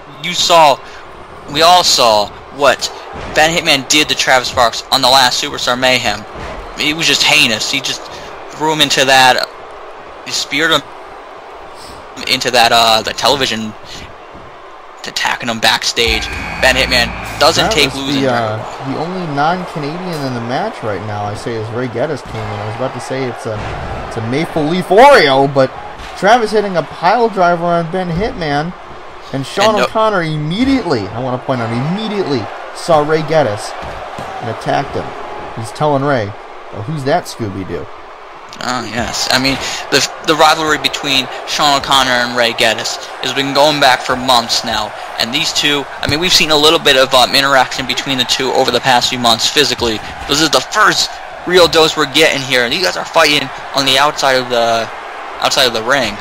Speaker 5: We all saw what Ben Hitman did to Travis Sparks on the last Superstar Mayhem. It was just heinous. He just threw him into that, he speared him into that the television, attacking him backstage. Ben Hitman doesn't take losing.
Speaker 3: The only non-Canadian in the match right now, I say, is Ray Geddes came in. I was about to say it's a Maple Leaf Oreo, but Travis hitting a pile driver on Ben Hitman, and Sean O'Connor immediately, I want to point out, immediately saw Ray Geddes and attacked him. He's telling Ray, well, who's that Scooby-Doo?
Speaker 5: Oh, yes. I mean, the rivalry between Sean O'Connor and Ray Geddes has been going back for months now. And these two, I mean, we've seen a little bit of interaction between the two over the past few months physically. This is the first real dose we're getting here. And these guys are fighting on the outside of the ring.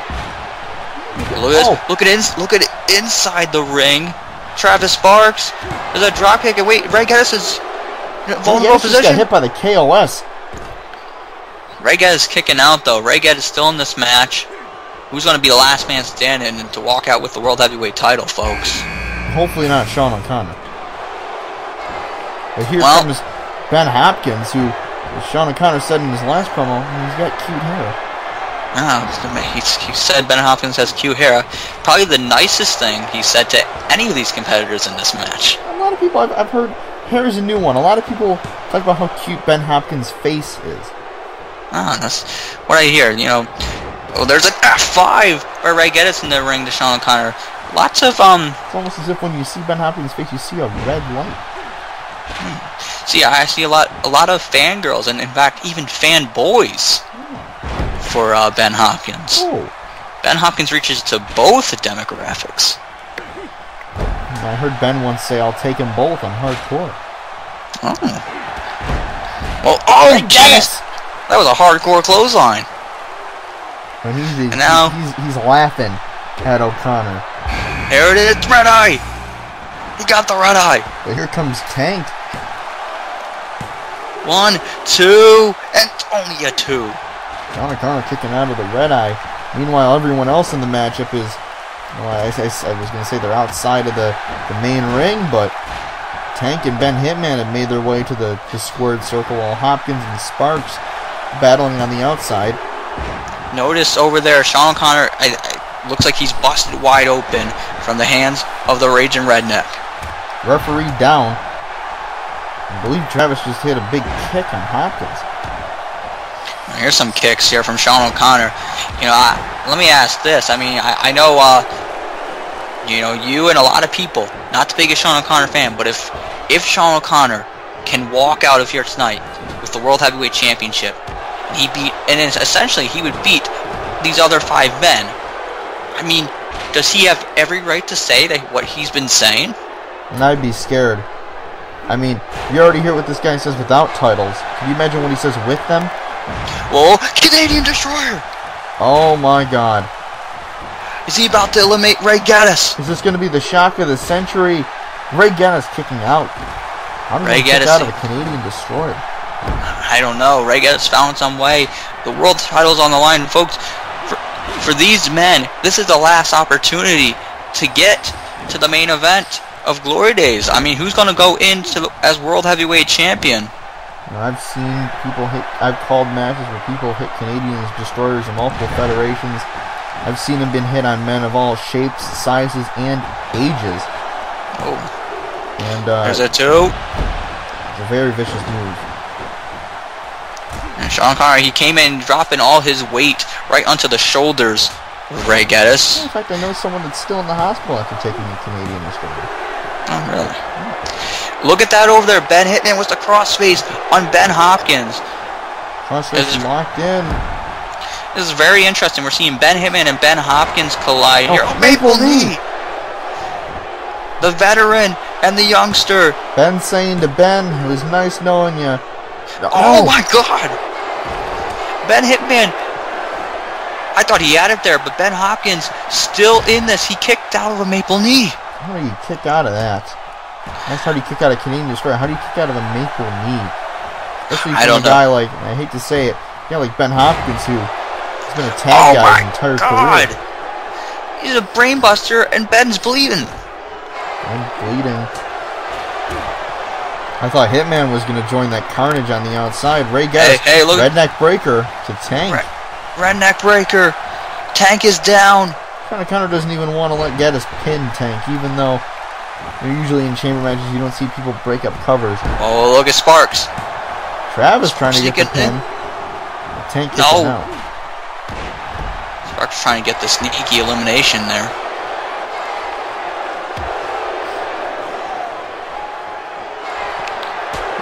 Speaker 5: Look at inside the ring. Travis Sparks. There's a drop kick. And wait, Ray Geddes is in a vulnerable position.
Speaker 3: Got hit by the KOS.
Speaker 5: Ray Geddes is kicking out though. Ray Geddes is still in this match. Who's going to be the last man standing and to walk out with the World Heavyweight title, folks?
Speaker 3: Hopefully not Sean O'Connor. But here comes Ben Hopkins, who, as Sean O'Connor said in his last promo, he's got cute hair.
Speaker 5: He said Ben Hopkins has cute hair. Probably the nicest thing he said to any of these competitors in this match.
Speaker 3: A lot of people, I've heard, hair is a new one. A lot of people talk about how cute Ben Hopkins' face is.
Speaker 5: That's what I hear, you know. Oh, there's an F5 by Ray Geddes in the ring to Sean O'Connor. Lots of,
Speaker 3: It's almost as if when you see Ben Hopkins' face, you see a red light.
Speaker 5: See, I see a lot of fangirls, and in fact, even fanboys for Ben Hopkins.
Speaker 3: Oh.
Speaker 5: Ben Hopkins reaches to both demographics.
Speaker 3: I heard Ben once say, "I'll take them both on hardcore."
Speaker 5: Oh. Well, jeez! That was a hardcore clothesline.
Speaker 3: And he's laughing at O'Connor.
Speaker 5: Here it is, red eye. He got the red eye.
Speaker 3: But here comes Tank.
Speaker 5: 1, 2, and only a 2.
Speaker 3: Sean O'Connor kicking out of the red eye. Meanwhile, everyone else in the matchup is, well, I was going to say they're outside of the main ring, but Tank and Ben Hitman have made their way to the squared circle, while Hopkins and Sparks battling on the outside.
Speaker 5: Notice over there, Sean O'Connor looks like he's busted wide open from the hands of the Raging Redneck.
Speaker 3: Referee down. I believe Travis just hit a big kick on Hopkins.
Speaker 5: Here's some kicks here from Sean O'Connor. You know, let me ask this. I mean, I know, you know, you and a lot of people, not the biggest Sean O'Connor fan, but if Sean O'Connor can walk out of here tonight with the World Heavyweight Championship, and essentially he would beat these other 5 men. I mean, does he have every right to say that what he's been saying?
Speaker 3: And I'd be scared. I mean, you already hear what this guy says without titles. Can you imagine what he says with them?
Speaker 5: Whoa, Canadian Destroyer!
Speaker 3: Oh my god.
Speaker 5: Is he about to eliminate Ray Geddes?
Speaker 3: Is this going to be the shock of the century? Ray Geddes kicking out. How did he kick out of a Canadian Destroyer?
Speaker 5: I don't know. Ray Geddes found some way. The world title's on the line, folks. For these men, this is the last opportunity to get to the main event of Glory Days. I mean, who's going to go into as World Heavyweight Champion?
Speaker 3: I've seen people hit. I've called matches where people hit Canadian Destroyers in multiple federations. I've seen them been hit on men of all shapes, sizes, and ages.
Speaker 5: Oh.
Speaker 3: And
Speaker 5: there's a 2.
Speaker 3: It's a very vicious move.
Speaker 5: And Sean O'Connor, he came in dropping all his weight right onto the shoulders of Ray Geddes.
Speaker 3: In fact, I know someone that's still in the hospital after taking a Canadian Destroyer.
Speaker 5: Oh, really? Look at that over there. Ben Hitman with the crossface on Ben Hopkins.
Speaker 3: Crossface locked in.
Speaker 5: This is very interesting. We're seeing Ben Hitman and Ben Hopkins collide here. Maple knee! The veteran and the youngster.
Speaker 3: Ben saying to Ben, it was nice knowing you.
Speaker 5: Oh my god! Ben Hitman, I thought he had it there, but Ben Hopkins still in this. He kicked out of a maple knee.
Speaker 3: How do you kick out of that? That's how do you kick out of Canadian Destroyer. How do you kick out of a maple knee? Especially from a guy like, I hate to say it, like Ben Hopkins, who has been a tag guy his entire career.
Speaker 5: He's a brainbuster, and Ben's bleeding.
Speaker 3: I'm bleeding. I thought Hitman was going to join that carnage on the outside. Ray Geddes,
Speaker 5: hey, look.
Speaker 3: Redneck Breaker to Tank.
Speaker 5: Redneck Breaker. Tank is down.
Speaker 3: Sean O'Connor doesn't even want to let Geddes pin Tank, even though usually in chamber matches you don't see people break up covers.
Speaker 5: Oh, look at Sparks.
Speaker 3: Travis trying to get the pin. Tank kicking out.
Speaker 5: Sparks trying to get the sneaky elimination there.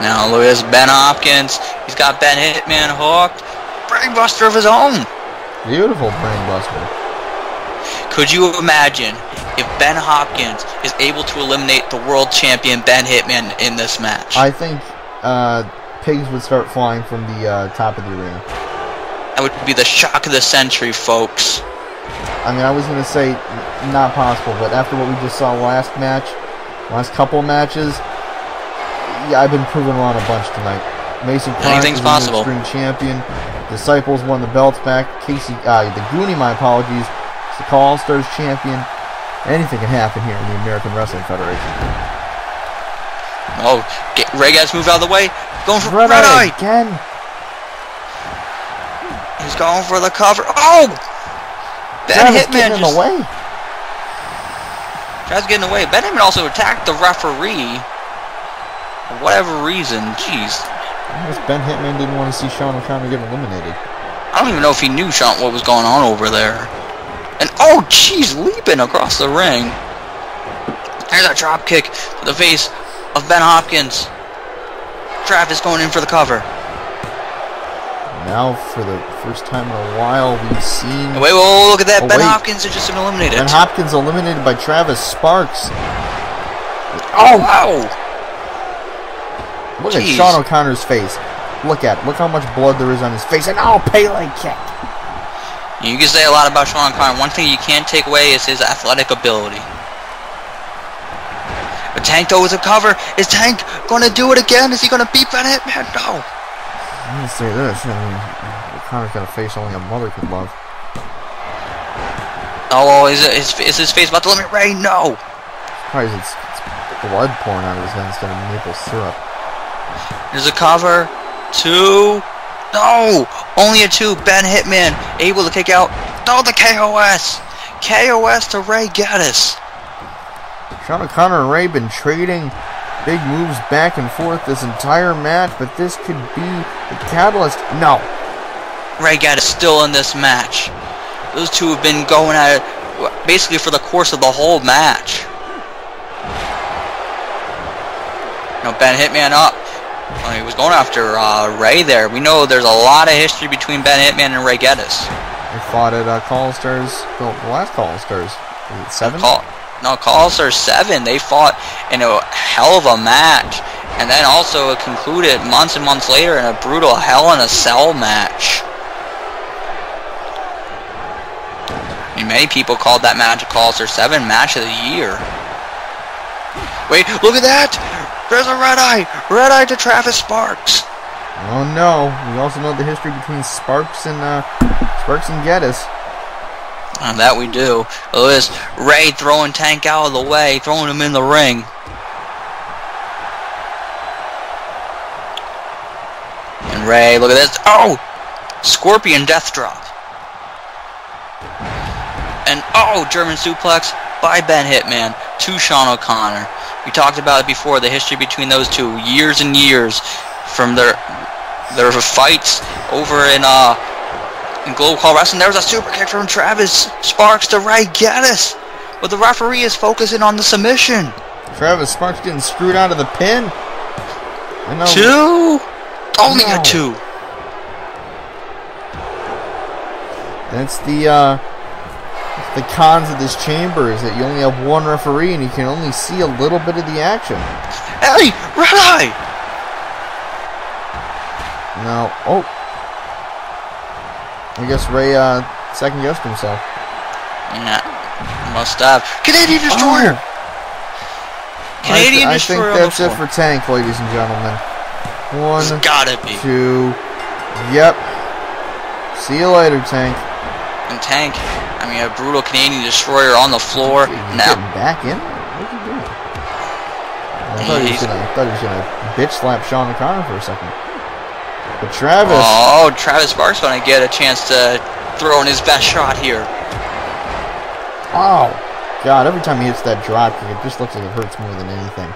Speaker 5: Now look at this, Ben Hopkins. He's got Ben Hitman hooked. Brainbuster of his own.
Speaker 3: Beautiful brainbuster.
Speaker 5: Could you imagine if Ben Hopkins is able to eliminate the world champion Ben Hitman in this match?
Speaker 3: I think pigs would start flying from the top of the arena.
Speaker 5: That would be the shock of the century, folks.
Speaker 3: I mean, I was going to say not possible, but after what we just saw last couple matches, yeah, I've been proven wrong a bunch tonight. Mason Kronik is the Extreme Champion. Disciples won the belts back. The Goonie, my apologies, is the CAW All Stars Champion. Anything can happen here in the American Wrestling Federation.
Speaker 5: Oh, Ray guys, move out of the way. Going for
Speaker 3: Red Eye again.
Speaker 5: He's going for the cover. Oh! Ben Hitman
Speaker 3: getting in the way.
Speaker 5: Tries getting away. Ben Hitman also attacked the referee. For whatever reason. Jeez.
Speaker 3: I guess Ben Hitman didn't want to see Sean O'Connor get eliminated.
Speaker 5: I don't even know if he knew what was going on over there. And oh, jeez, leaping across the ring. There's a drop kick to the face of Ben Hopkins. Travis going in for the cover.
Speaker 3: Now, for the first time in a while, we've seen...
Speaker 5: Wait, look at that. Ben Hopkins has just been eliminated.
Speaker 3: Ben Hopkins eliminated by Travis Sparks.
Speaker 5: Oh, wow.
Speaker 3: Look at Sean O'Connor's face. Look how much blood there is on his face. And Pele kick.
Speaker 5: You can say a lot about Sean O'Connor. One thing you can't take away is his athletic ability. But Tank, though, with a cover. Is Tank going to do it again? Is he going to beat Ben Hitman? No.
Speaker 3: I'm going to say this. I mean, O'Connor's got a face only a mother could love.
Speaker 5: Oh, is his face about to eliminate Ray? No.
Speaker 3: Surprised it's blood pouring out of his head instead of maple syrup.
Speaker 5: There's a cover. 2. No! Only a 2. Ben Hitman able to kick out. Oh, the KOS! KOS to Ray Gaddis.
Speaker 3: Sean O'Connor and Ray been trading big moves back and forth this entire match, but this could be the catalyst. No.
Speaker 5: Ray Gaddis still in this match. Those two have been going at it basically for the course of the whole match. Now Ben Hitman up. Well, he was going after Ray there. We know there's a lot of history between Ben Hitman and Ray Gaddis.
Speaker 3: They fought at CAW All Stars, the last CAW All Stars. Was it 7?
Speaker 5: CAW All Stars 7. They fought in a hell of a match. And then also it concluded months and months later in a brutal Hell in a Cell match. I mean, many people called that match a CAW All Stars 7 match of the year. Wait, look at that! There's a red eye! Red eye to Travis Sparks!
Speaker 3: Oh no, we also know the history between Sparks and Gaddis.
Speaker 5: That we do. Look at this, Ray throwing Tank out of the way, throwing him in the ring. And Ray, look at this. Oh! Scorpion death drop. And oh, German suplex by Ben Hitman to Sean O'Connor. We talked about it before, the history between those two, years and years from their fights over in Global Call Wrestling. There was a super kick from Travis Sparks to Ray Gaddis, but the referee is focusing on the submission.
Speaker 3: Travis Sparks getting screwed out of the pin.
Speaker 5: 2? Only a 2.
Speaker 3: That's the cons of this chamber, is that you only have one referee and you can only see a little bit of the action.
Speaker 5: Hey, red eye!
Speaker 3: No. Oh. I guess Ray second guessed himself.
Speaker 5: Yeah. Must have. Canadian Destroyer! Canadian Destroyer.
Speaker 3: I think that's it for Tank, ladies and gentlemen. 1,
Speaker 5: it's gotta be.
Speaker 3: 2. Yep. See you later, Tank.
Speaker 5: And Tank, I mean, a brutal Canadian Destroyer on the floor. Now
Speaker 3: getting back in? What's he doing? I thought he was gonna bitch slap Sean O'Connor for a second. But Travis.
Speaker 5: Oh, Travis Sparks gonna get a chance to throw in his best shot here.
Speaker 3: Oh, God! Every time he hits that drop kick, it just looks like it hurts more than anything.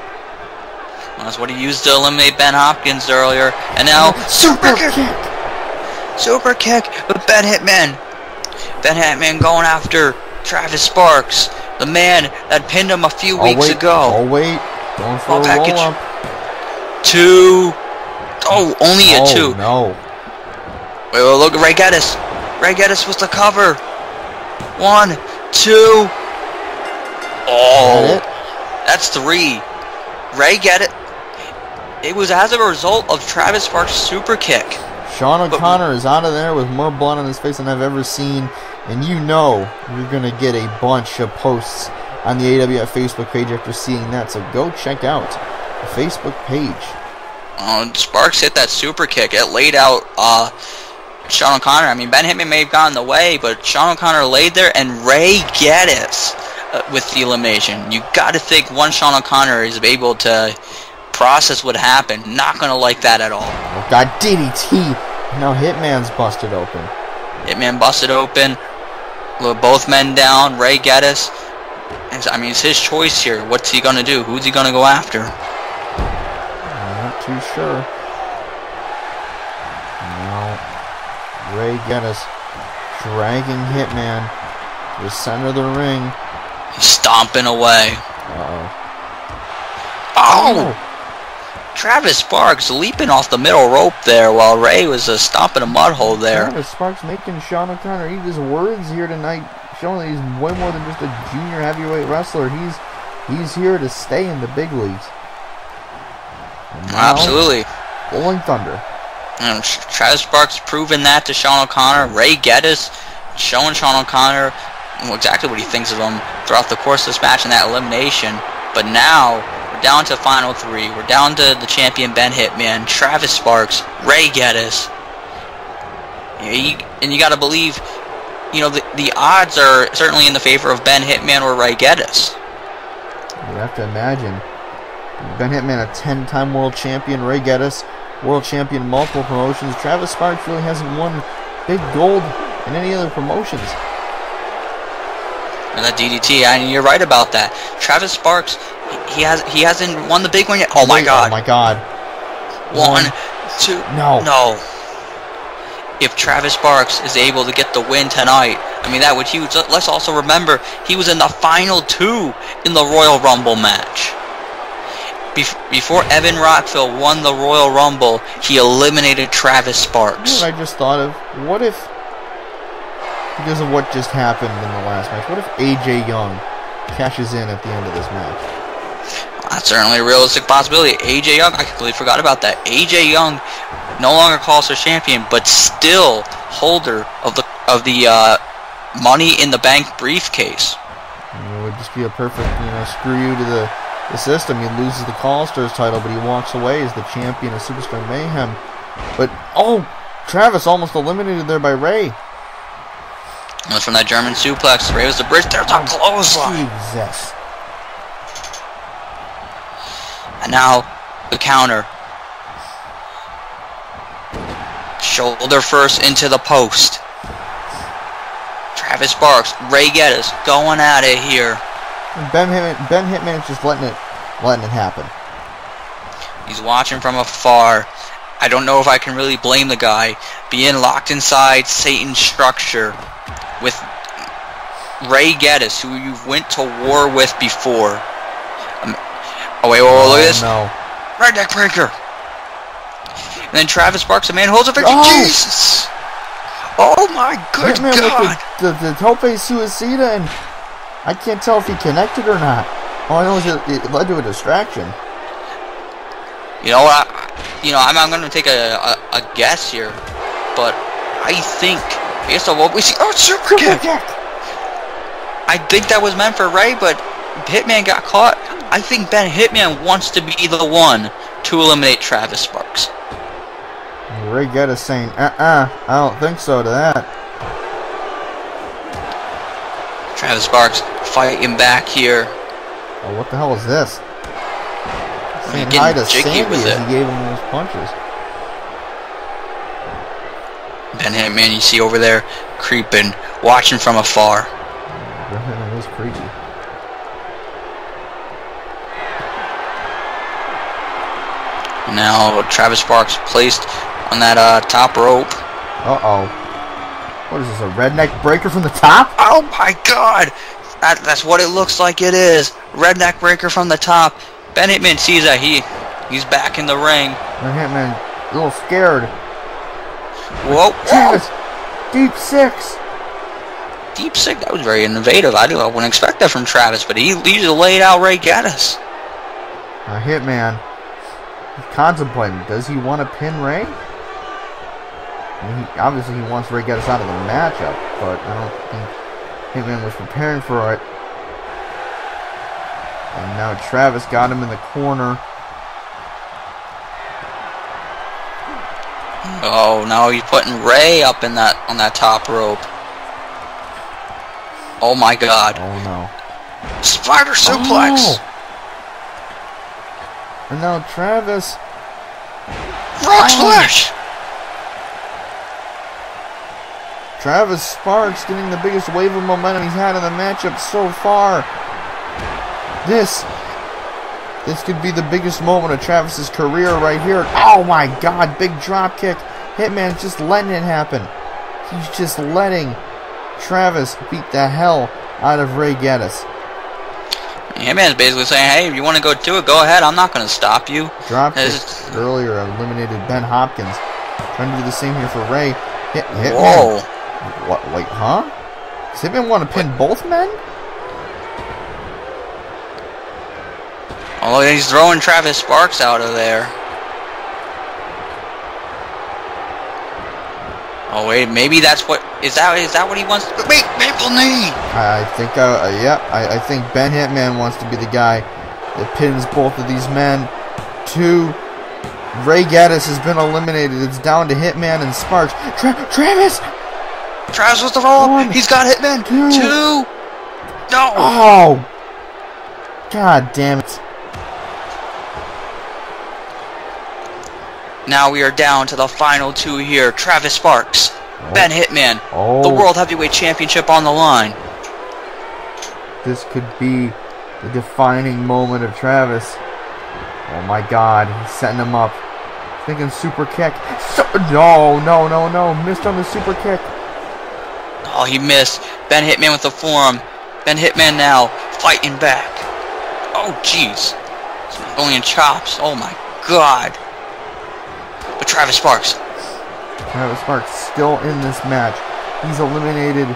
Speaker 5: Well, that's what he used to eliminate Ben Hopkins earlier, and now super kick. Super kick, but Ben Hitman. Ben Hitman going after Travis Sparks, the man that pinned him a few weeks ago.
Speaker 3: Oh wait, going for a roll-up.
Speaker 5: 2. Oh, only a 2.
Speaker 3: No.
Speaker 5: Wait, look, Ray Geddes. Ray Geddes was the cover. 1, 2. Oh, that's 3. Ray Geddes. It was as a result of Travis Sparks' super kick.
Speaker 3: Sean O'Connor is out of there with more blood on his face than I've ever seen, and you know you're going to get a bunch of posts on the AWF Facebook page after seeing that, so go check out the Facebook page.
Speaker 5: Sparks hit that super kick. It laid out Sean O'Connor. I mean, Ben Hitman may have gotten in the way, but Sean O'Connor laid there, and Ray Geddes with the elimination. You got to think one Sean O'Connor is able to process what happened. Not going to like that at all.
Speaker 3: Oh, God, DDT. Now Hitman's busted open.
Speaker 5: Hitman busted open. Both men down. Ray Geddes. I mean, it's his choice here. What's he going to do? Who's he going to go after?
Speaker 3: I'm not too sure. Now, Ray Geddes dragging Hitman to the center of the ring.
Speaker 5: He's stomping away.
Speaker 3: Uh-oh.
Speaker 5: Oh! Travis Sparks leaping off the middle rope there while Ray was stomping a mud hole there.
Speaker 3: Travis Sparks making Sean O'Connor eat his words here tonight, showing that he's way more than just a junior heavyweight wrestler. He's here to stay in the big leagues. Now,
Speaker 5: absolutely.
Speaker 3: Rolling Thunder.
Speaker 5: And Travis Sparks proving that to Sean O'Connor. Ray Geddes showing Sean O'Connor exactly what he thinks of him throughout the course of this match and that elimination. But now we're down to final 3. We're down to the champion Ben Hitman, Travis Sparks, Ray Geddes. And you got to believe, you know, the odds are certainly in the favor of Ben Hitman or Ray Geddes.
Speaker 3: You have to imagine Ben Hitman, a 10-time world champion, Ray Geddes, world champion in multiple promotions. Travis Sparks really hasn't won big gold in any other promotions.
Speaker 5: And that DDT, I mean, you're right about that. Travis Sparks, he hasn't won the big one yet. Oh my God!
Speaker 3: Oh my God!
Speaker 5: 1, 2. No. If Travis Sparks is able to get the win tonight, I mean, that would huge. Let's also remember he was in the final 2 in the Royal Rumble match. Before Evan Rockville won the Royal Rumble, he eliminated Travis Sparks.
Speaker 3: You know what I just thought of? What if, because of what just happened in the last match, what if AJ Young cashes in at the end of this match?
Speaker 5: That's certainly a realistic possibility. AJ Young, I completely forgot about that. AJ Young no longer calls for champion, but still holder of the Money in the Bank briefcase.
Speaker 3: It would just be a perfect, screw you to the system. He loses the CAW All Stars title, but he walks away as the champion of Superstar Mayhem. But, Travis almost eliminated there by Ray.
Speaker 5: And from that German suplex, Ray was the bridge. There's a clothesline.
Speaker 3: Jesus.
Speaker 5: And now, the counter. Shoulder first into the post. Travis Sparks, Ray Geddes going at it here.
Speaker 3: Ben Hitman is just letting it happen.
Speaker 5: He's watching from afar. I don't know if I can really blame the guy being locked inside Satan's structure with Ray Geddes, who you went to war with before. Look at this.
Speaker 3: No.
Speaker 5: Right neck breaker. And then Travis Sparks, the man holds a victory. Jesus! Oh my good
Speaker 3: Hitman
Speaker 5: God!
Speaker 3: With the tope suicida, and I can't tell if he connected or not. All I know is it led to a distraction.
Speaker 5: You know what? I'm going to take a guess here, but I think based on what we see, super kick! I think that was meant for Ray, but Hitman got caught. I think Ben Hitman wants to be the one to eliminate Travis Sparks.
Speaker 3: Ray Geddes saying, I don't think so to that.
Speaker 5: Travis Sparks fighting back here.
Speaker 3: Oh, what the hell is this? Saying
Speaker 5: getting
Speaker 3: hi to
Speaker 5: jiggy
Speaker 3: Sandy
Speaker 5: with
Speaker 3: as
Speaker 5: it.
Speaker 3: he gave him those punches.
Speaker 5: Ben Hitman, you see over there, creeping, watching from afar.
Speaker 3: That was creepy.
Speaker 5: Now Travis Sparks placed on that top rope.
Speaker 3: Uh-oh. What is this, a redneck breaker from the top?
Speaker 5: Oh my God! That's what it looks like it is. Redneck breaker from the top. Ben Hitman sees that He's back in the ring.
Speaker 3: The Hitman, a little scared.
Speaker 5: Whoa.
Speaker 3: Travis, deep six.
Speaker 5: Deep six, that was very innovative. I wouldn't expect that from Travis, but he just laid out Ray Geddes.
Speaker 3: Hitman, he's contemplating. Does he want to pin Ray? I mean, obviously he wants Ray Geddes out of the matchup, but I don't think Hitman was preparing for it. And now Travis got him in the corner.
Speaker 5: Oh, now he's putting Ray up in that on that top rope. Oh my God!
Speaker 3: Oh no!
Speaker 5: Spider suplex.
Speaker 3: Oh. And now Travis.
Speaker 5: Frog splash.
Speaker 3: Travis Sparks getting the biggest wave of momentum he's had in the matchup so far. This could be the biggest moment of Travis's career right here. Oh my God, big drop kick. Hitman's just letting it happen. He's just letting Travis beat the hell out of Ray Geddes.
Speaker 5: Hitman's basically saying, hey, if you want to go to it, go ahead. I'm not going to stop you.
Speaker 3: Drop kick earlier eliminated Ben Hawkins. Trying to do the same here for Ray. Hitman.
Speaker 5: Whoa.
Speaker 3: What? Wait, huh? Does Hitman want to pin both men?
Speaker 5: Oh, he's throwing Travis Sparks out of there. Oh wait, maybe that's what is that what he wants? Maple knee.
Speaker 3: I think I think Ben Hitman wants to be the guy that pins both of these men. Ray Geddes has been eliminated. It's down to Hitman and Sparks. Travis
Speaker 5: with the roll. He's got Hitman. Two. No.
Speaker 3: Oh. God damn it.
Speaker 5: Now we are down to the final two here. Travis Sparks, Ben Hitman, the World Heavyweight Championship on the line.
Speaker 3: This could be the defining moment of Travis. Oh my God, he's setting him up. Thinking super kick. No. Missed on the super kick.
Speaker 5: Oh, he missed. Ben Hitman with the forearm. Ben Hitman now fighting back. Oh, jeez. Only chops. Oh my God. But Travis Sparks still in this match. He eliminated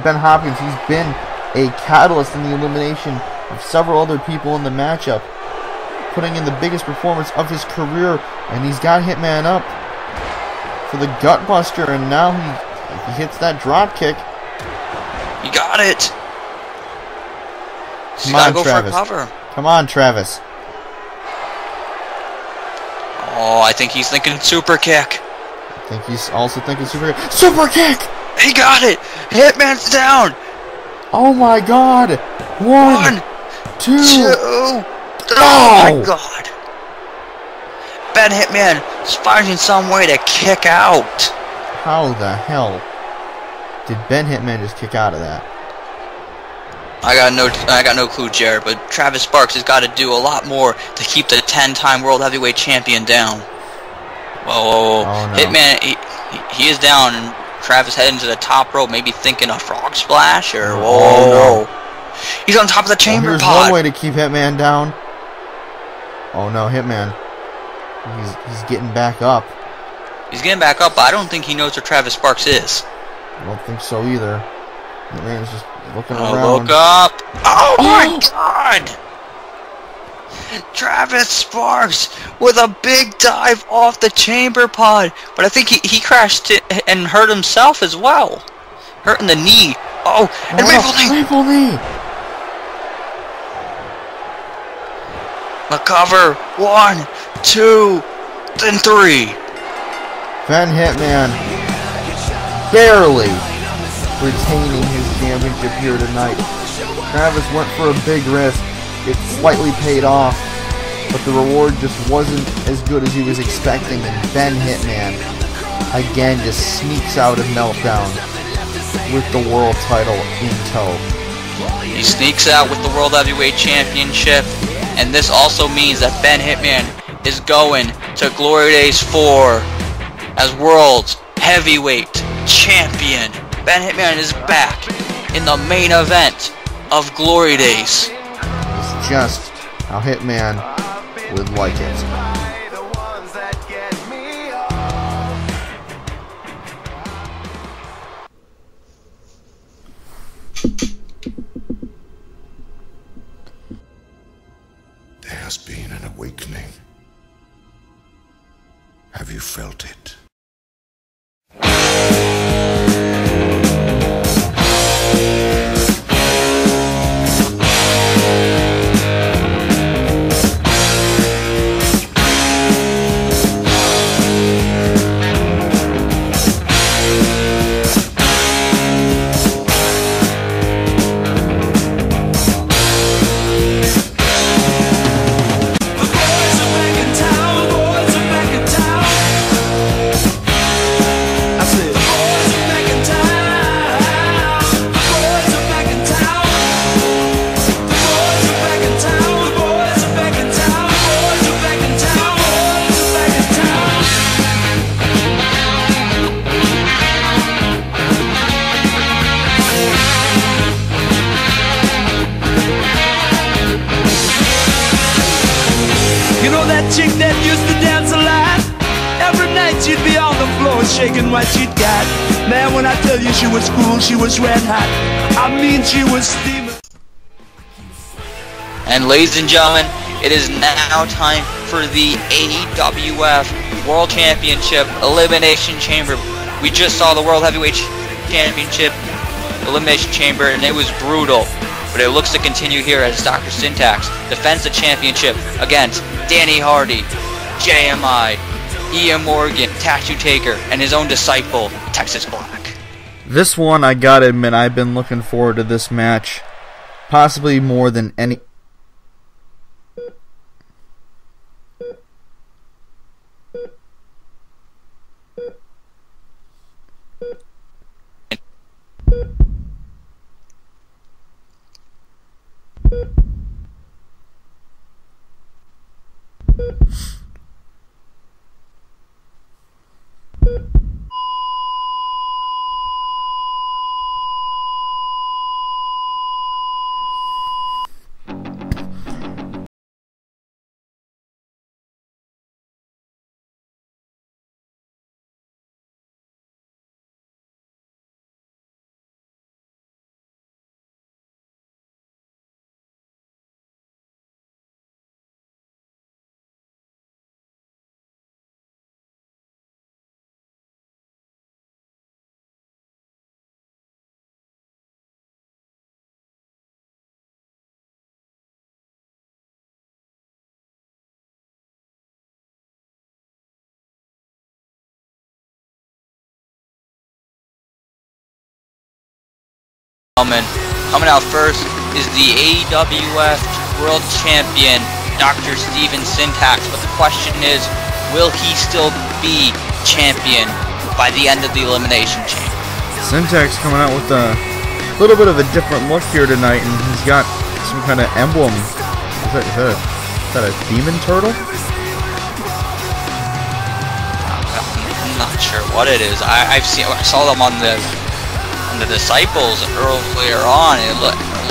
Speaker 5: Ben Hopkins. He's been a catalyst in the elimination of several other people in the matchup, putting in the biggest performance of his career, and he's got Hitman up for the gutbuster, and now he hits that drop kick. He got it.
Speaker 3: Come on, Travis. Come on, Travis.
Speaker 5: Oh, I think he's thinking super kick.
Speaker 3: I think he's also thinking super kick. Super kick!
Speaker 5: He got it! Hitman's down!
Speaker 3: Oh my God! One, two.
Speaker 5: Oh my God! Ben Hitman is finding some way to kick out.
Speaker 3: How the hell did Ben Hitman just kick out of that?
Speaker 5: I got no clue, Jared, but Travis Sparks has got to do a lot more to keep the 10-time World Heavyweight Champion down. Whoa.
Speaker 3: Oh, no.
Speaker 5: Hitman, he is down, and Travis heading to the top rope, maybe thinking a frog splash, or whoa.
Speaker 3: Oh, no.
Speaker 5: He's on top of the chamber
Speaker 3: here's
Speaker 5: pod.
Speaker 3: One way to keep Hitman down. Oh no, Hitman. He's getting back up.
Speaker 5: He's getting back up, but I don't think he knows where Travis Sparks is.
Speaker 3: I don't think so either. Hitman's just looking around.
Speaker 5: Look up. Oh my God! Travis Sparks with a big dive off the chamber pod. But I think he crashed it and hurt himself as well. Hurting the knee. Oh, and Maple knee.
Speaker 3: Maple knee.
Speaker 5: The cover. 1, 2, then 3.
Speaker 3: Ben Hitman barely retaining his championship here tonight. Travis went for a big risk. It slightly paid off, but the reward just wasn't as good as he was expecting, and Ben Hitman again just sneaks out of Meltdown with the world title in tow.
Speaker 5: He sneaks out with the World Heavyweight Championship, and this also means that Ben Hitman is going to Glory Days 4 as World Heavyweight Champion. Ben Hitman is back in the main event of Glory Days.
Speaker 3: It's just how Hitman would like it.
Speaker 11: There has been an awakening. Have you felt it?
Speaker 12: Chick that used to dance a lot. Every night she'd be on the floor shaking what she'd got. Man, when I tell you she was cool, she was red hot. I mean, she was steaming.
Speaker 5: And ladies and gentlemen, it is now time for the AWF World Championship Elimination Chamber. We just saw the World Heavyweight Championship Elimination Chamber, and it was brutal. But it looks to continue here as Dr. Syntax defends the championship against Danny Hardy, JMI, Ian Morgan, Tattoo Taker, and his own disciple, Texas Black.
Speaker 3: This one, I gotta admit, I've been looking forward to this match possibly more than any...
Speaker 5: Coming out first is the AWF World Champion, Dr. Steven Syntax. But the question is, will he still be champion by the end of the Elimination Chamber?
Speaker 3: Syntax coming out with a little bit of a different look here tonight, and he's got some kind of emblem. Is that a demon turtle?
Speaker 5: I'm not sure what it is. I saw them on the Disciples earlier on. It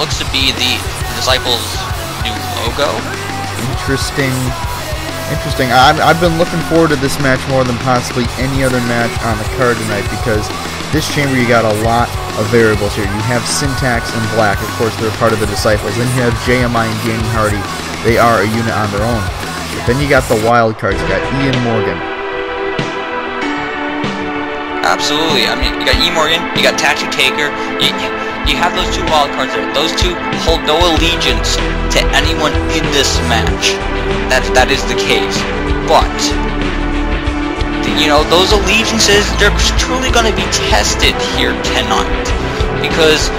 Speaker 5: looks to be the Disciples' new logo.
Speaker 3: Interesting. I've been looking forward to this match more than possibly any other match on the card tonight, because this chamber, you got a lot of variables here. You have Syntax and Black, of course, they're part of the Disciples. Then you have JMI and Danny Hardy. They are a unit on their own. But then you got the wild cards. You got Ian Morgan.
Speaker 5: Absolutely. I mean, you got E. Morgan, you got Tattoo Taker, you have those two wild cards there. Those two hold no allegiance to anyone in this match. That is the case. But, you know, those allegiances, they're truly going to be tested here tonight. Because,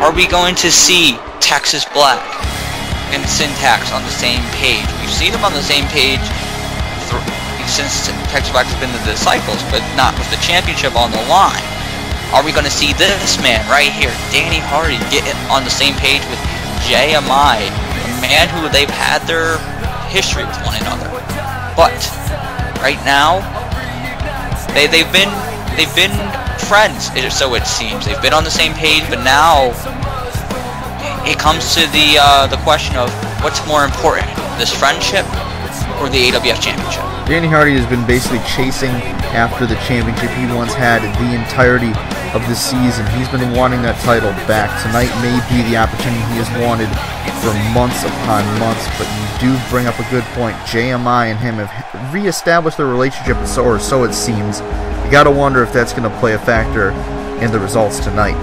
Speaker 5: are we going to see Texas Black and Syntax on the same page? We've seen them on the same page since Texas Black has been the Disciples, but not with the championship on the line. Are we going to see this man right here, Danny Hardy, get on the same page with JMI, a man who they've had their history with one another? But right now, they've been friends, so it seems. They've been on the same page, but now it comes to the question of what's more important, this friendship or the AWF Championship.
Speaker 3: Danny Hardy has been basically chasing after the championship he once had the entirety of the season. He's been wanting that title back. Tonight may be the opportunity he has wanted for months upon months, but you do bring up a good point. JMI and him have reestablished their relationship, or so it seems. You gotta wonder if that's gonna play a factor in the results tonight.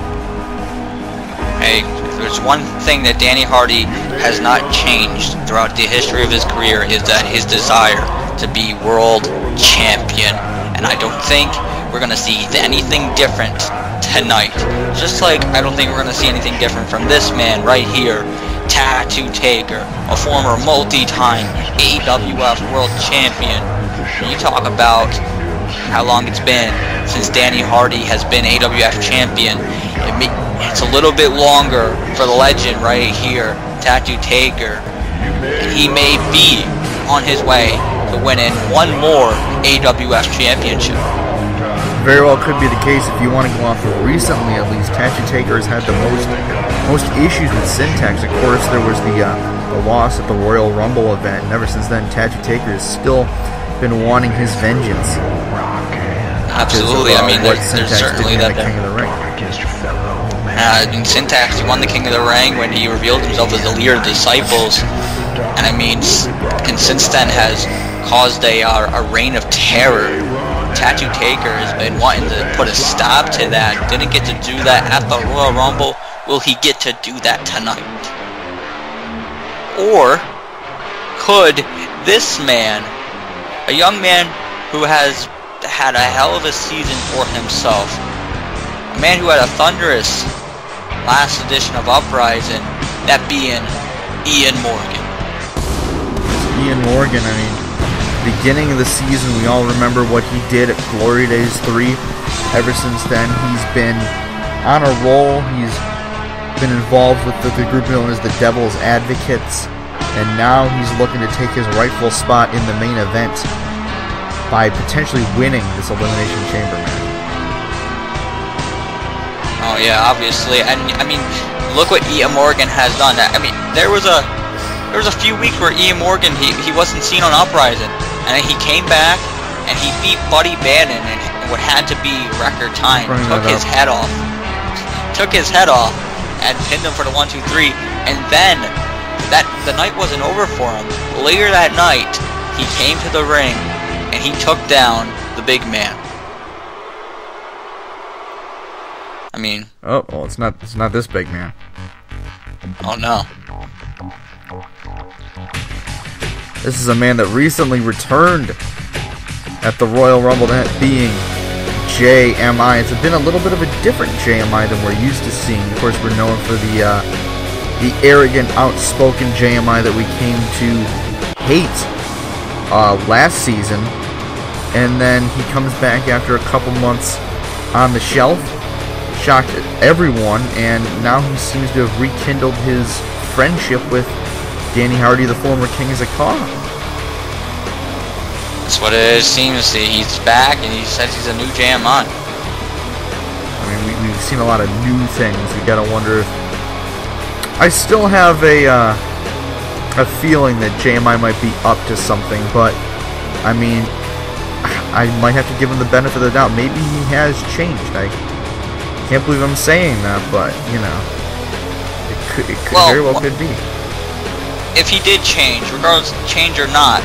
Speaker 5: Hey, if there's one thing that Danny Hardy has not changed throughout the history of his career, is that his desire to be world champion. And I don't think we're going to see anything different tonight. Just like I don't think we're going to see anything different from this man right here, Tattoo Taker, a former multi-time AWF world champion. You talk about how long it's been since Danny Hardy has been AWF champion. It's a little bit longer for the legend right here, Tattoo Taker. He may be on his way to winning one more AWF championship.
Speaker 3: Very well could be the case if you want to go off of recently at least. Tattoo Taker has had the most issues with Syntax. Of course, there was the loss at the Royal Rumble event, and ever since then, Tattoo Taker has still been wanting his vengeance.
Speaker 5: Absolutely, I mean, there's certainly that there.
Speaker 3: King of the Ring.
Speaker 5: In Syntax, he won the King of the Ring when he revealed himself as the leader of the Disciples, and I mean, and since then has caused a reign of terror. Tattoo Taker has been wanting to put a stop to that. Didn't get to do that at the Royal Rumble. Will he get to do that tonight? Or could this man, a young man who has had a hell of a season for himself, a man who had a thunderous last edition of Uprising, that being Ian Morgan.
Speaker 3: Ian Morgan, I mean, beginning of the season, we all remember what he did at Glory Days 3. Ever since then, he's been on a roll. He's been involved with the group known as the Devil's Advocates, and now he's looking to take his rightful spot in the main event by potentially winning this Elimination Chamber match.
Speaker 5: Oh yeah, obviously, and I mean, look what Ian Morgan has done. I mean, there was a few weeks where Ian Morgan he wasn't seen on Uprising, and he came back and he beat Buddy Bannon in what had to be record time. Took his head off, and pinned him for the 1, 2, 3. And then the night wasn't over for him. Later that night, he came to the ring and he took down the big man. I mean,
Speaker 3: oh well, it's not this big man.
Speaker 5: Oh no.
Speaker 3: This is a man that recently returned at the Royal Rumble, that being JMI. It's been a little bit of a different JMI than we're used to seeing. Of course, we're known for the arrogant, outspoken JMI that we came to hate last season, and then he comes back after a couple months on the shelf, shocked everyone, and now he seems to have rekindled his friendship with Danny Hardy, the former King of the CAW.
Speaker 5: That's what it seems. He's back, and he says he's a new JMI.
Speaker 3: I mean, we've seen a lot of new things. We gotta wonder if... I still have a feeling that JMI might be up to something, but I mean, I might have to give him the benefit of the doubt. Maybe he has changed. I can't believe I'm saying that, but you know, it very well could be.
Speaker 5: If he did change, regardless of change or not,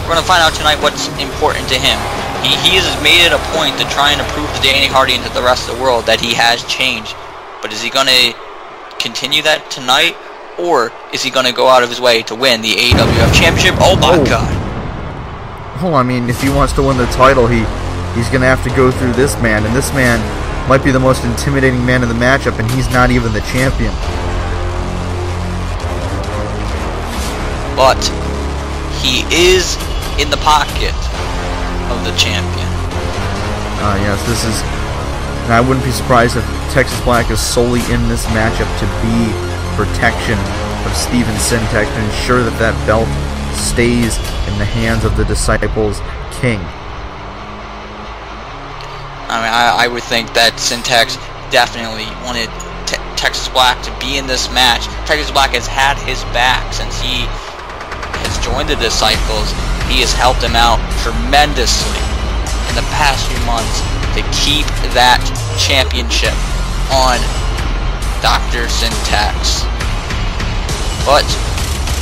Speaker 5: we're going to find out tonight what's important to him. He has made it a point to try and prove to Danny Hardy and to the rest of the world that he has changed. But is he going to continue that tonight, or is he going to go out of his way to win the AWF Championship? Oh my God.
Speaker 3: Well, I mean, if he wants to win the title, he's going to have to go through this man, and this man might be the most intimidating man in the matchup, and he's not even the champion.
Speaker 5: But he is in the pocket of the champion.
Speaker 3: Yes, this is... And I wouldn't be surprised if Texas Black is solely in this matchup to be protection of Steven Syntax to ensure that that belt stays in the hands of the Disciples King.
Speaker 5: I mean, I would think that Syntax definitely wanted Texas Black to be in this match. Texas Black has had his back since he has joined the Disciples. He has helped him out tremendously in the past few months to keep that championship on Dr. Syntax. But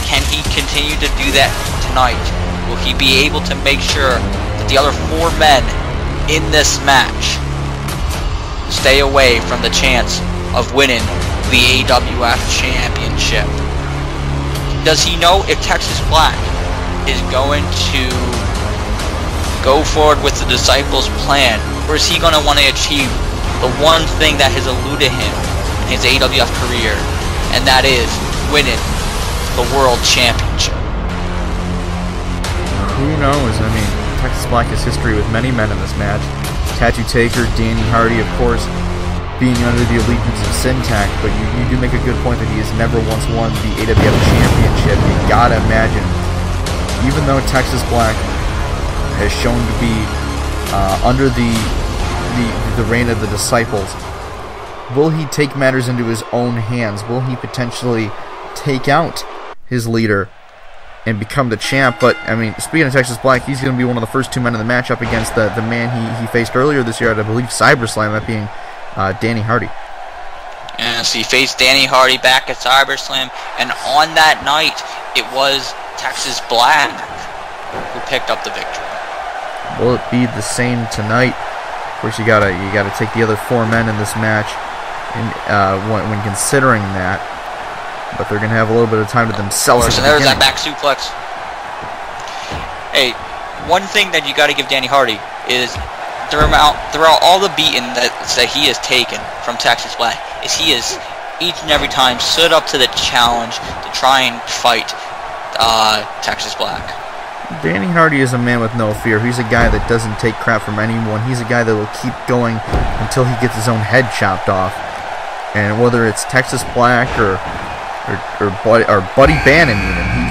Speaker 5: can he continue to do that tonight? Will he be able to make sure that the other 4 men in this match stay away from the chance of winning the AWF Championship? Does he know if Texas Black is going to go forward with the Disciples' plan, or is he going to want to achieve the one thing that has eluded him in his AWF career, and that is winning the World Championship?
Speaker 3: Who knows? I mean, Texas Black has history with many men in this match. Tattoo Taker, Danny Hardy, of course, being under the allegiance of Syntax, but you do make a good point that he has never once won the AWF Championship. You gotta imagine, even though Texas Black has shown to be under the reign of the Disciples, will he take matters into his own hands? Will he potentially take out his leader and become the champ? But, I mean, speaking of Texas Black, he's going to be one of the first 2 men in the match up against the man he faced earlier this year at, I believe, CyberSlam, that being Danny Hardy.
Speaker 5: And so he faced Danny Hardy back at CyberSlam, and on that night, it was Texas Black who picked up the victory.
Speaker 3: Will it be the same tonight? Of course, you gotta take the other 4 men in this match, and when considering that, but they're gonna have a little bit of time to themselves.
Speaker 5: So there's that back suplex. Hey, one thing that you got to give Danny Hardy is throughout all the beating that he has taken from Texas Black, is he has each and every time stood up to the challenge to try and fight Texas Black.
Speaker 3: Danny Hardy is a man with no fear. He's a guy that doesn't take crap from anyone. He's a guy that will keep going until he gets his own head chopped off. And whether it's Texas Black or Buddy Bannon,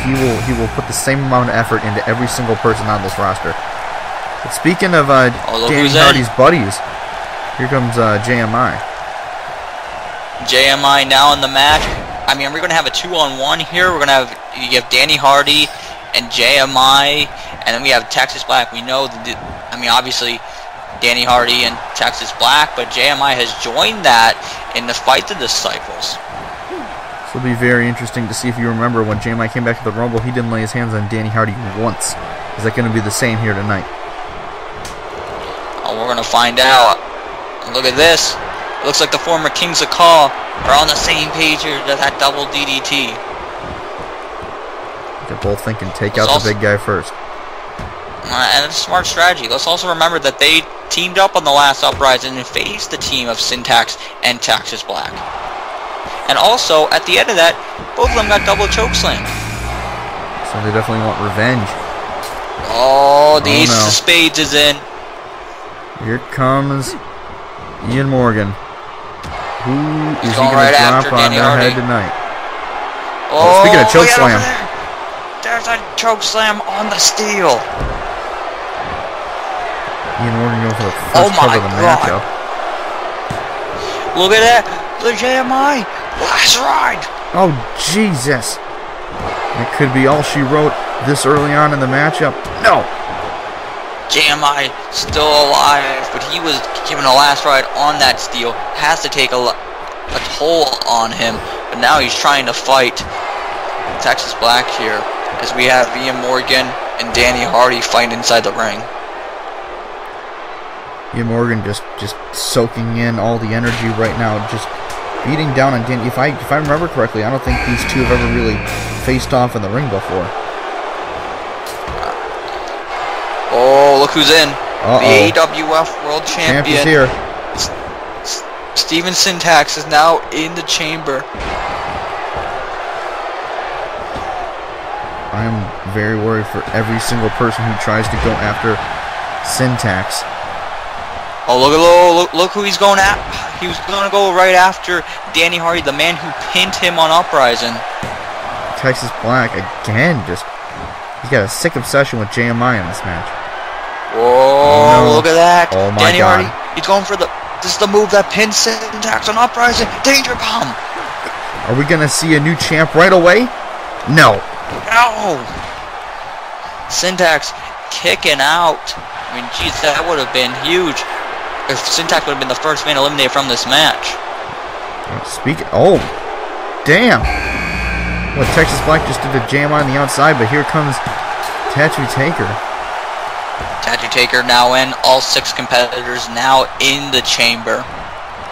Speaker 3: even he will put the same amount of effort into every single person on this roster. But speaking of Danny Hardy's buddies, here comes JMI.
Speaker 5: JMI now in the match. I mean, we're going to have a 2-on-1 here. We're going to have Danny Hardy and JMI, and then we have Texas Black. We know, obviously, Danny Hardy and Texas Black, but JMI has joined that in the fight the Disciples.
Speaker 3: This will be very interesting to see. If you remember, when JMI came back to the Rumble, he didn't lay his hands on Danny Hardy once. Is that going to be the same here tonight?
Speaker 5: Oh, we're going to find out. Look at this. It looks like the former Kings of CAW are on the same page here to that double DDT.
Speaker 3: They're both thinking take out the big guy first.
Speaker 5: And it's a smart strategy. Let's also remember that they teamed up on the last Uprising and faced the team of Syntax and Texas Black. And also, at the end of that, both of them got double chokeslam.
Speaker 3: So they definitely want revenge.
Speaker 5: Oh, the ace of spades is in.
Speaker 3: Here comes Ian Morgan. Who is he going to drop on their head tonight?
Speaker 5: Oh,
Speaker 3: speaking of chokeslam.
Speaker 5: There's a chokeslam on the steel.
Speaker 3: Ian Morgan going for the first cover of the matchup.
Speaker 5: Look at that. The JMI. Last ride.
Speaker 3: Oh, Jesus. It could be all she wrote this early on in the matchup. No.
Speaker 5: JMI still alive, but he was given a last ride on that steel. Has to take a toll on him, but now he's trying to fight Texas Black here, as we have Ian Morgan and Danny Hardy fighting inside the ring.
Speaker 3: Ian Morgan just soaking in all the energy right now, just beating down on Danny. If I remember correctly, I don't think these two have ever really faced off in the ring before.
Speaker 5: Oh, look who's in. The AWF World Champion.
Speaker 3: Champ is here.
Speaker 5: Steven Syntax is now in the chamber.
Speaker 3: I am very worried for every single person who tries to go after Syntax.
Speaker 5: Oh, look who he's going at. He was going to go right after Danny Hardy, the man who pinned him on Uprising.
Speaker 3: Texas Black, again, he's got a sick obsession with JMI in this match.
Speaker 5: Whoa, no. Look at that.
Speaker 3: Oh my
Speaker 5: Danny
Speaker 3: God.
Speaker 5: Hardy, he's going for the This is the move that pins Syntax on Uprising. Danger Bomb.
Speaker 3: Are we gonna see a new champ right away? No.
Speaker 5: No. Syntax kicking out. I mean, geez, that would have been huge if Syntax would have been the first man eliminated from this match.
Speaker 3: Oh, damn. Well, Texas Black just did a jam on the outside, but here comes Tattoo Taker.
Speaker 5: Tattoo Taker now in. All 6 competitors now in the chamber.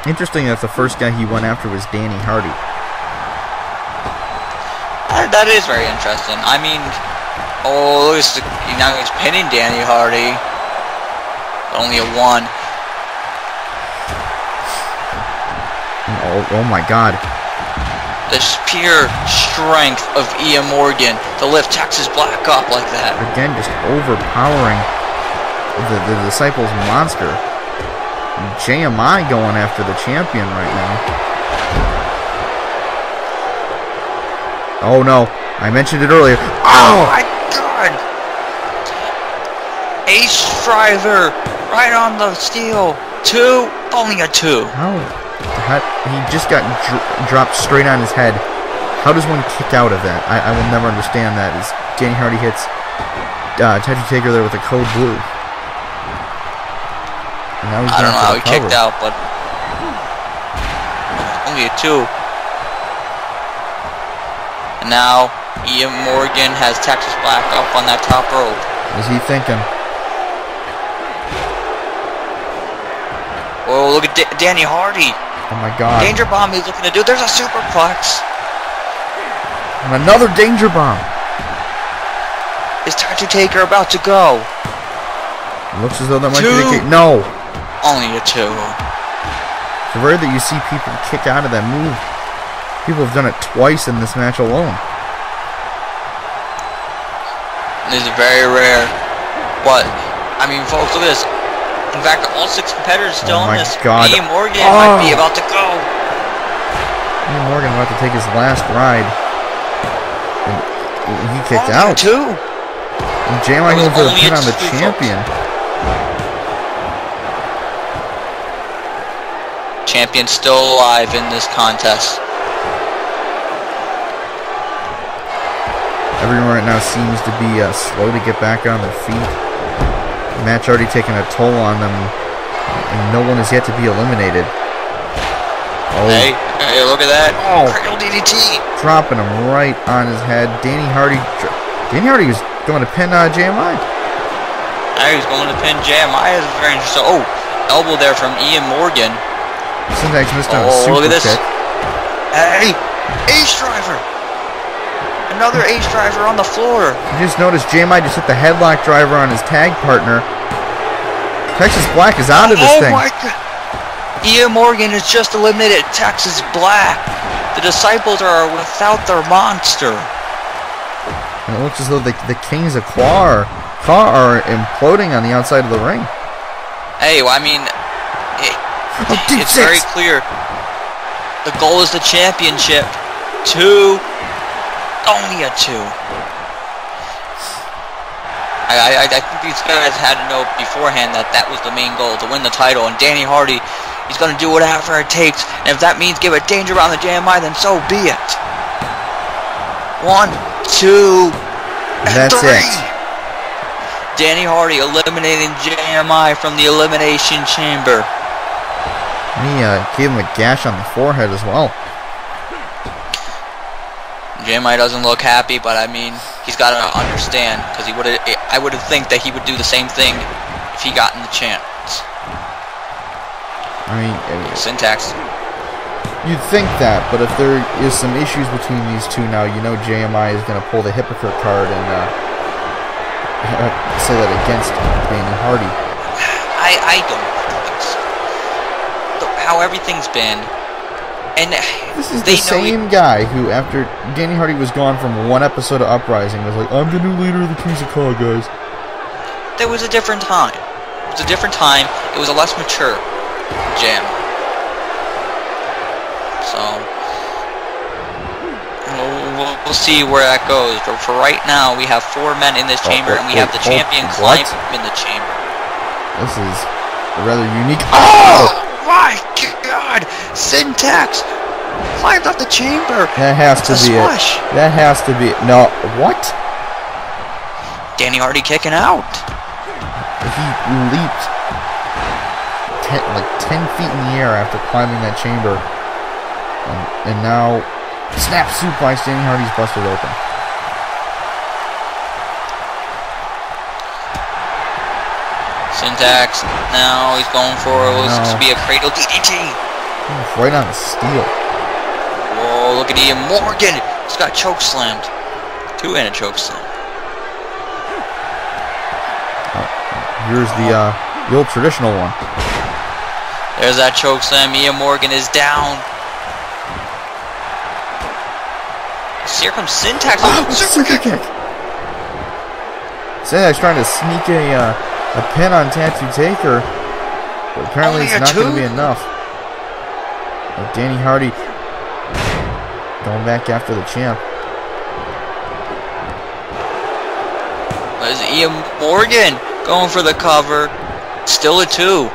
Speaker 3: Interesting that the first guy he went after was Danny Hardy.
Speaker 5: That is very interesting. I mean, oh, look at now he's pinning Danny Hardy. Only a 1.
Speaker 3: Oh my God.
Speaker 5: The sheer strength of Ian Morgan to lift Texas Black up like that.
Speaker 3: Again, just overpowering the Disciples monster. JMI going after the champion right now. Oh no, I mentioned it earlier.
Speaker 5: Oh my God! Ace driver right on the steel. 2, only a 2.
Speaker 3: He just got dropped straight on his head. How does one kick out of that? I will never understand that. As Danny Hardy hits Tattoo Taker there with a code blue. And now he's
Speaker 5: I don't know how he kicked out, but only a 2. And now Ian Morgan has Texas Black up on that top rope.
Speaker 3: What is he thinking?
Speaker 5: Oh, look at Danny Hardy.
Speaker 3: Oh my God.
Speaker 5: Danger Bomb he's looking to do. There's a superplex.
Speaker 3: And another Danger Bomb.
Speaker 5: Is Tattoo Taker about to go?
Speaker 3: Looks as though that might be the case. No.
Speaker 5: Only a 2.
Speaker 3: It's rare that you see people kick out of that move. People have done it twice in this match alone.
Speaker 5: This is very rare. But, I mean, folks, look at this. In fact, all 6 competitors still in this.
Speaker 3: God.
Speaker 5: Ian Morgan might be about to go.
Speaker 3: Ian Morgan about to take his last ride. And he kicked out.
Speaker 5: 2.
Speaker 3: And JMI going for the pin on the champion.
Speaker 5: Champion still alive in this contest.
Speaker 3: Everyone right now seems to be slow to get back on their feet. The match already taken a toll on them, and no one is yet to be eliminated. Oh.
Speaker 5: Hey, look at that.
Speaker 3: Oh.
Speaker 5: Cradle DDT.
Speaker 3: Dropping him right on his head. Danny Hardy was going to pin JMI.
Speaker 5: He was going to pin JMI. Is very interesting. Oh, elbow there from Ian Morgan.
Speaker 3: Syntax missed on a super
Speaker 5: look at this.
Speaker 3: kick.
Speaker 5: Hey, Ace Driver. Another Ace Driver on the floor.
Speaker 3: You just noticed JMI just hit the headlock driver on his tag partner. Texas Black is out of this thing.
Speaker 5: Oh my God. Ian Morgan has just eliminated Texas Black. The Disciples are without their monster.
Speaker 3: And it looks as though the Kings of CAW are imploding on the outside of the ring.
Speaker 5: Hey, well, I mean, it's very clear. The goal is the championship. 2. Only a 2. I think these guys had to know beforehand that that was the main goal, to win the title. And Danny Hardy, he's going to do whatever it takes. And if that means give a danger around the JMI, then so be it. 1, 2, and
Speaker 3: that's
Speaker 5: 3.
Speaker 3: it.
Speaker 5: Danny Hardy eliminating JMI from the Elimination Chamber.
Speaker 3: He gave him a gash on the forehead as well.
Speaker 5: JMI doesn't look happy, but I mean, he's got to understand, because I would have think that he would do the same thing if he got in the chance.
Speaker 3: I mean,
Speaker 5: Syntax.
Speaker 3: You'd think that, but if there is some issues between these two now, you know JMI is going to pull the hypocrite card and say that against Danny Hardy.
Speaker 5: I don't think so. How everything's been. And
Speaker 3: this is the same guy who, after Danny Hardy was gone from one episode of Uprising, was like, I'm the new leader of the Kings of CAW, guys.
Speaker 5: There was a different time. It was a different time. It was a less mature jam. So, we'll see where that goes. But for right now, we have 4 men in this chamber, and we have the champion climb in the chamber.
Speaker 3: This is a rather unique... Oh!
Speaker 5: My my God! Syntax climbed up the chamber.
Speaker 3: That has to be it. That has to be it. No, what?
Speaker 5: Danny Hardy kicking out.
Speaker 3: He leaped like 10 feet in the air after climbing that chamber. And now, snap suplex, Danny Hardy's busted open.
Speaker 5: Syntax, now he's going for what was to be a cradle DDT.
Speaker 3: Right on the steel.
Speaker 5: Whoa, look at Ian Morgan. He's got choke slammed. 2 and a choke slam.
Speaker 3: Here's the old traditional one.
Speaker 5: There's that choke slam. Ian Morgan is down. Here comes Syntax.
Speaker 3: Super kick. Syntax trying to sneak a pin on Tattoo Taker, but apparently it's not going to be enough. But Danny Hardy going back after the champ.
Speaker 5: There's Ian Morgan going for the cover. Still a 2.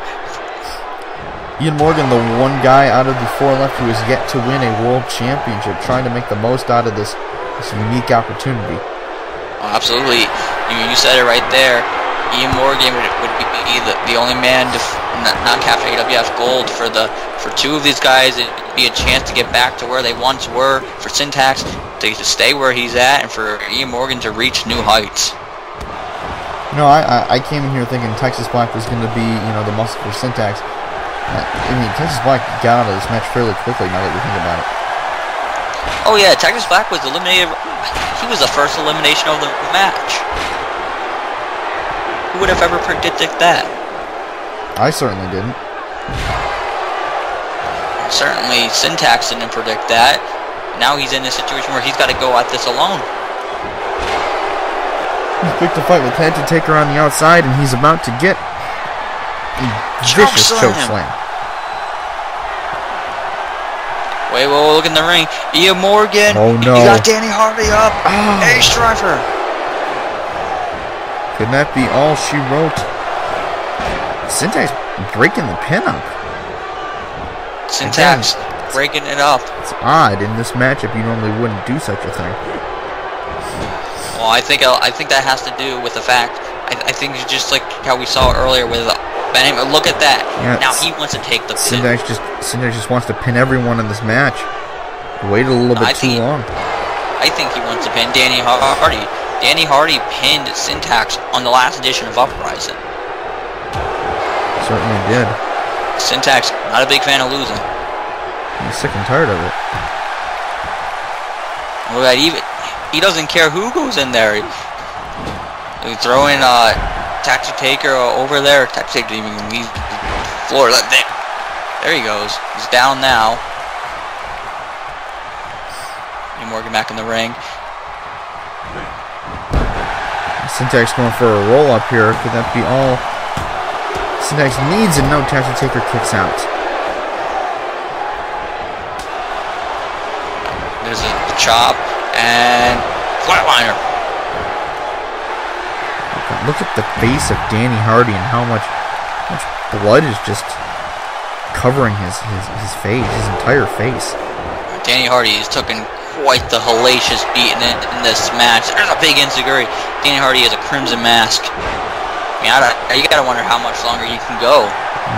Speaker 3: Ian Morgan, the one guy out of the 4 left who has yet to win a world championship, trying to make the most out of this unique opportunity.
Speaker 5: Oh, absolutely. You said it right there. Ian Morgan would be the only man to not capture AWF gold. For 2 of these guys, it'd be a chance to get back to where they once were. For Syntax to stay where he's at, and for Ian Morgan to reach new heights.
Speaker 3: You know, I came in here thinking Texas Black was going to be, the muscle for Syntax. I mean, Texas Black got out of this match fairly quickly now that we think about it.
Speaker 5: Oh yeah, Texas Black was eliminated. He was the first elimination of the match. Who would have ever predicted that?
Speaker 3: I certainly didn't.
Speaker 5: Certainly, Syntax didn't predict that. Now he's in a situation where he's got to go at this alone.
Speaker 3: He's quick to fight with Tattoo Taker on the outside, and he's about to get a vicious choke slam.
Speaker 5: Wait, look in the ring. Ian Morgan.
Speaker 3: Oh no.
Speaker 5: He got Danny Hardy up. Ace driver.
Speaker 3: Could that be all she wrote? Syntax breaking the pin up.
Speaker 5: Syntax breaking it up.
Speaker 3: It's odd. In this matchup, you normally wouldn't do such a thing.
Speaker 5: Well, I think that has to do with the fact. I think it's just like how we saw earlier with. Look at that. Yeah, now he wants to take the pin.
Speaker 3: Syntax just wants to pin everyone in this match. Waited a little bit too long.
Speaker 5: I think he wants to pin Danny Hardy. Danny Hardy pinned Syntax on the last edition of Uprising.
Speaker 3: Certainly did.
Speaker 5: Syntax, not a big fan of losing.
Speaker 3: I'm sick and tired of it.
Speaker 5: Look at he doesn't care who goes in there. He's throwing Tattoo Taker over there. Tattoo Taker didn't even leave the floor. There he goes. He's down now. Ian Morgan back in the ring.
Speaker 3: Syntax going for a roll up here. Could that be all Syntax needs? And no, Tattoo Taker kicks out.
Speaker 5: There's a chop and flatliner.
Speaker 3: Look at the face of Danny Hardy and how much blood is just covering his face, his entire face.
Speaker 5: Danny Hardy has taken quite the hellacious beating in this match. There's a big insecurity. Danny Hardy has a crimson mask. I mean, you gotta wonder how much longer you can go.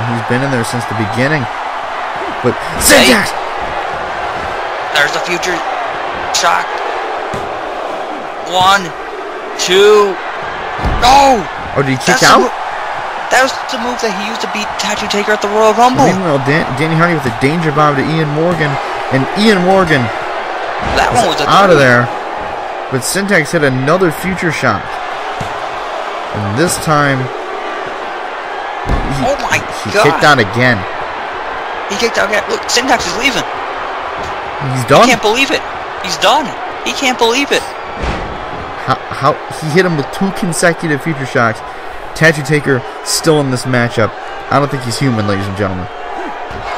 Speaker 3: He's been in there since the beginning. But Syntax!
Speaker 5: There's the future shot. 1, 2. No!
Speaker 3: Oh, did he kick out?
Speaker 5: That was the move that he used to beat Tattoo Taker at the Royal Rumble.
Speaker 3: Meanwhile, Danny Hardy with a danger bomb to Ian Morgan, and Ian Morgan
Speaker 5: that one was
Speaker 3: out of there. But Syntax hit another future shot, and this time he kicked out again.
Speaker 5: He kicked out again. Look, Syntax is leaving.
Speaker 3: He's done.
Speaker 5: He can't believe it. He's done. He can't believe it.
Speaker 3: How he hit him with 2 consecutive future shots. Tattoo Taker still in this matchup. I don't think he's human, ladies and gentlemen.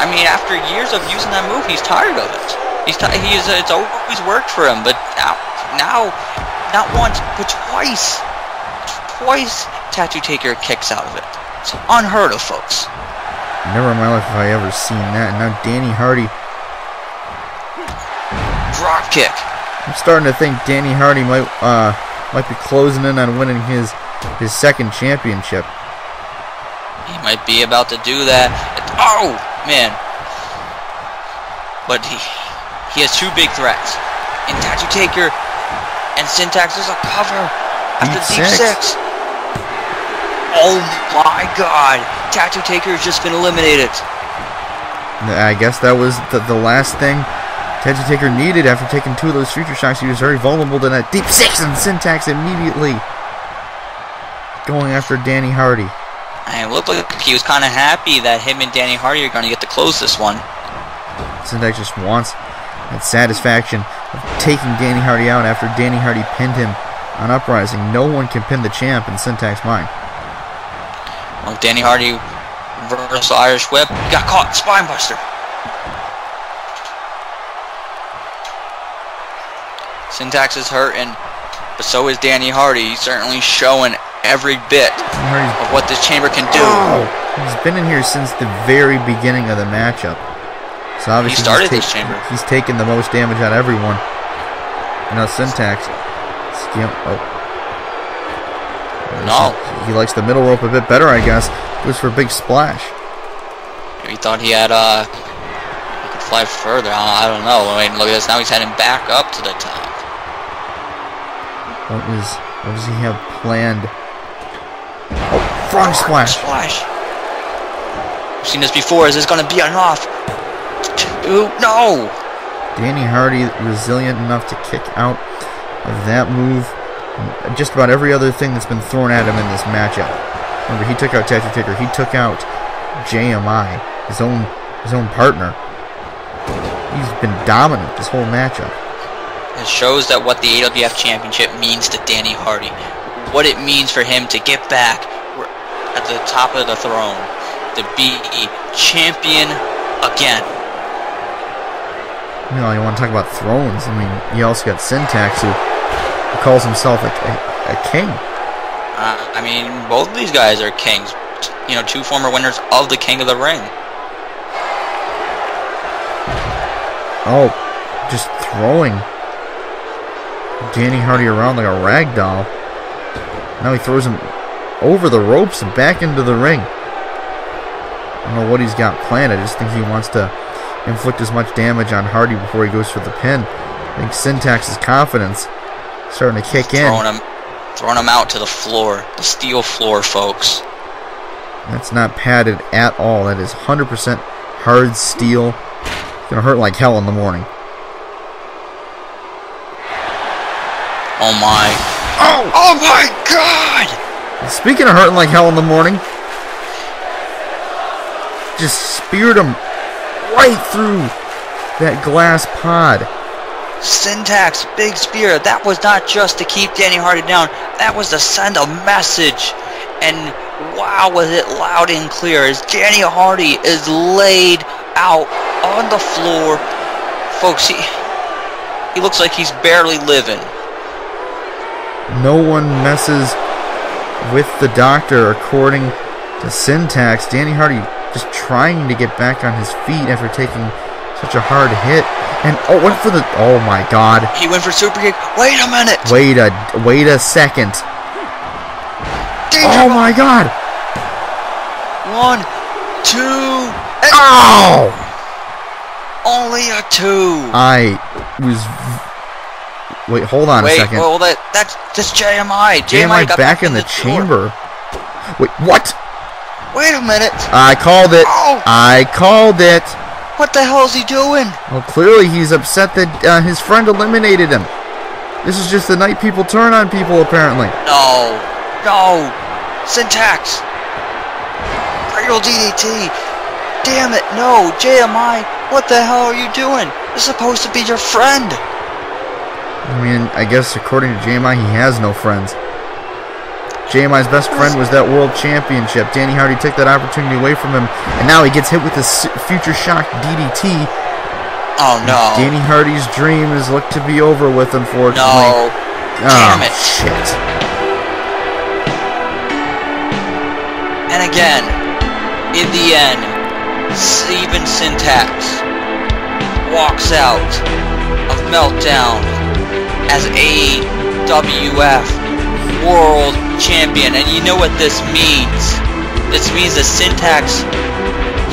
Speaker 5: I mean, after years of using that move, he's tired of it. It's always worked for him, but now, not once, but twice. Twice, Tattoo Taker kicks out of it. It's unheard of, folks.
Speaker 3: Never in my life have I ever seen that. And now Danny Hardy.
Speaker 5: Drop kick.
Speaker 3: I'm starting to think Danny Hardy might be closing in on winning his second championship.
Speaker 5: He might be about to do that. Oh man! But he has two big threats. And Tattoo Taker and Syntax is a cover after deep six. Oh my God! Tattoo Taker has just been eliminated.
Speaker 3: I guess that was the last thing Tattoo Taker needed after taking two of those future shocks. He was very vulnerable to that deep six, and Syntax immediately going after Danny Hardy.
Speaker 5: And it looked like he was kind of happy that him and Danny Hardy are going to get to close this one.
Speaker 3: Syntax just wants that satisfaction of taking Danny Hardy out after Danny Hardy pinned him on Uprising. No one can pin the champ in Syntax's mind.
Speaker 5: Well, Danny Hardy reversal Irish whip. He got caught. Spinebuster. Syntax is hurting, but so is Danny Hardy. He's certainly showing every bit of what this chamber can do.
Speaker 3: Oh, he's been in here since the very beginning of the matchup. So obviously
Speaker 5: he started this chamber.
Speaker 3: He's taken the most damage out of everyone. You know, Syntax.
Speaker 5: No.
Speaker 3: He likes the middle rope a bit better, I guess. Goes for a big splash.
Speaker 5: He thought he had he could fly further. I don't know. I mean, look at this. Now he's heading back up to the top.
Speaker 3: What does he have planned? Oh, frog splash.
Speaker 5: I've seen this before. Is this going to be enough? No!
Speaker 3: Danny Hardy resilient enough to kick out of that move. And just about every other thing that's been thrown at him in this matchup. Remember, he took out Tattoo Taker. He took out JMI, his own partner. He's been dominant this whole matchup.
Speaker 5: It shows that what the AWF Championship means to Danny Hardy. What it means for him to get back at the top of the throne. To be champion again.
Speaker 3: You know, you want to talk about thrones. I mean, you also got Syntax, who calls himself a king.
Speaker 5: I mean, both of these guys are kings. You know, two former winners of the King of the Ring.
Speaker 3: Oh, just throwing Danny Hardy around like a rag doll. Now he throws him over the ropes and back into the ring. I don't know what he's got planned. I just think he wants to inflict as much damage on Hardy before he goes for the pin. I think Syntax's confidence starting to kick in.
Speaker 5: Throwing him out to the floor. The steel floor, folks.
Speaker 3: That's not padded at all. That is 100% hard steel. It's going to hurt like hell in the morning.
Speaker 5: Oh my. Oh my God!
Speaker 3: Speaking of hurting like hell in the morning, just speared him right through that glass pod.
Speaker 5: Syntax, big spear. That was not just to keep Danny Hardy down. That was to send a message. And wow, was it loud and clear as Danny Hardy is laid out on the floor. Folks, he looks like he's barely living.
Speaker 3: No one messes with the doctor, according to Syntax. Danny Hardy just trying to get back on his feet after taking such a hard hit. And went for the, oh my God.
Speaker 5: He went for super kick. Wait a minute.
Speaker 3: Wait a second.
Speaker 5: Danger
Speaker 3: oh my God.
Speaker 5: 1, 2, and
Speaker 3: oh!
Speaker 5: Only a 2.
Speaker 3: I was. Wait, hold on a second.
Speaker 5: Well, that's JMI.
Speaker 3: JMI got back in the chamber. Wait, what?
Speaker 5: Wait a minute.
Speaker 3: I called it.
Speaker 5: Oh.
Speaker 3: I called it.
Speaker 5: What the hell is he doing?
Speaker 3: Well, clearly he's upset that his friend eliminated him. This is just the night people turn on people, apparently.
Speaker 5: No. Syntax. Cradle DDT. Damn it, no. JMI, what the hell are you doing? This is supposed to be your friend.
Speaker 3: I mean, I guess according to JMI, he has no friends. JMI's best friend was that World Championship. Danny Hardy took that opportunity away from him, and now he gets hit with this Future Shock DDT.
Speaker 5: Oh, no.
Speaker 3: Danny Hardy's dream is looked to be over with, unfortunately.
Speaker 5: No. Damn it.
Speaker 3: Shit.
Speaker 5: And again, in the end, even Syntax walks out of Meltdown as AWF World Champion. And you know what this means. This means that Syntax,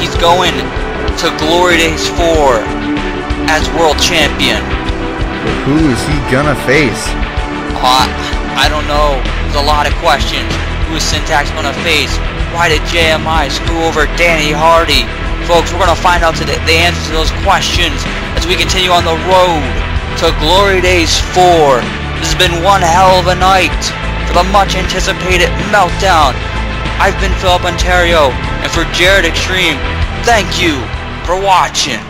Speaker 5: he's going to Glory Days 4 as World Champion.
Speaker 3: Who is he gonna face?
Speaker 5: I don't know. There's a lot of questions. Who is Syntax gonna face? Why did JMI screw over Danny Hardy? Folks, we're gonna find out today the answers to those questions as we continue on the road to Glory Days 4. This has been one hell of a night for the much anticipated Meltdown. I've been Philip Ontario, and for Jared Extreme, thank you for watching.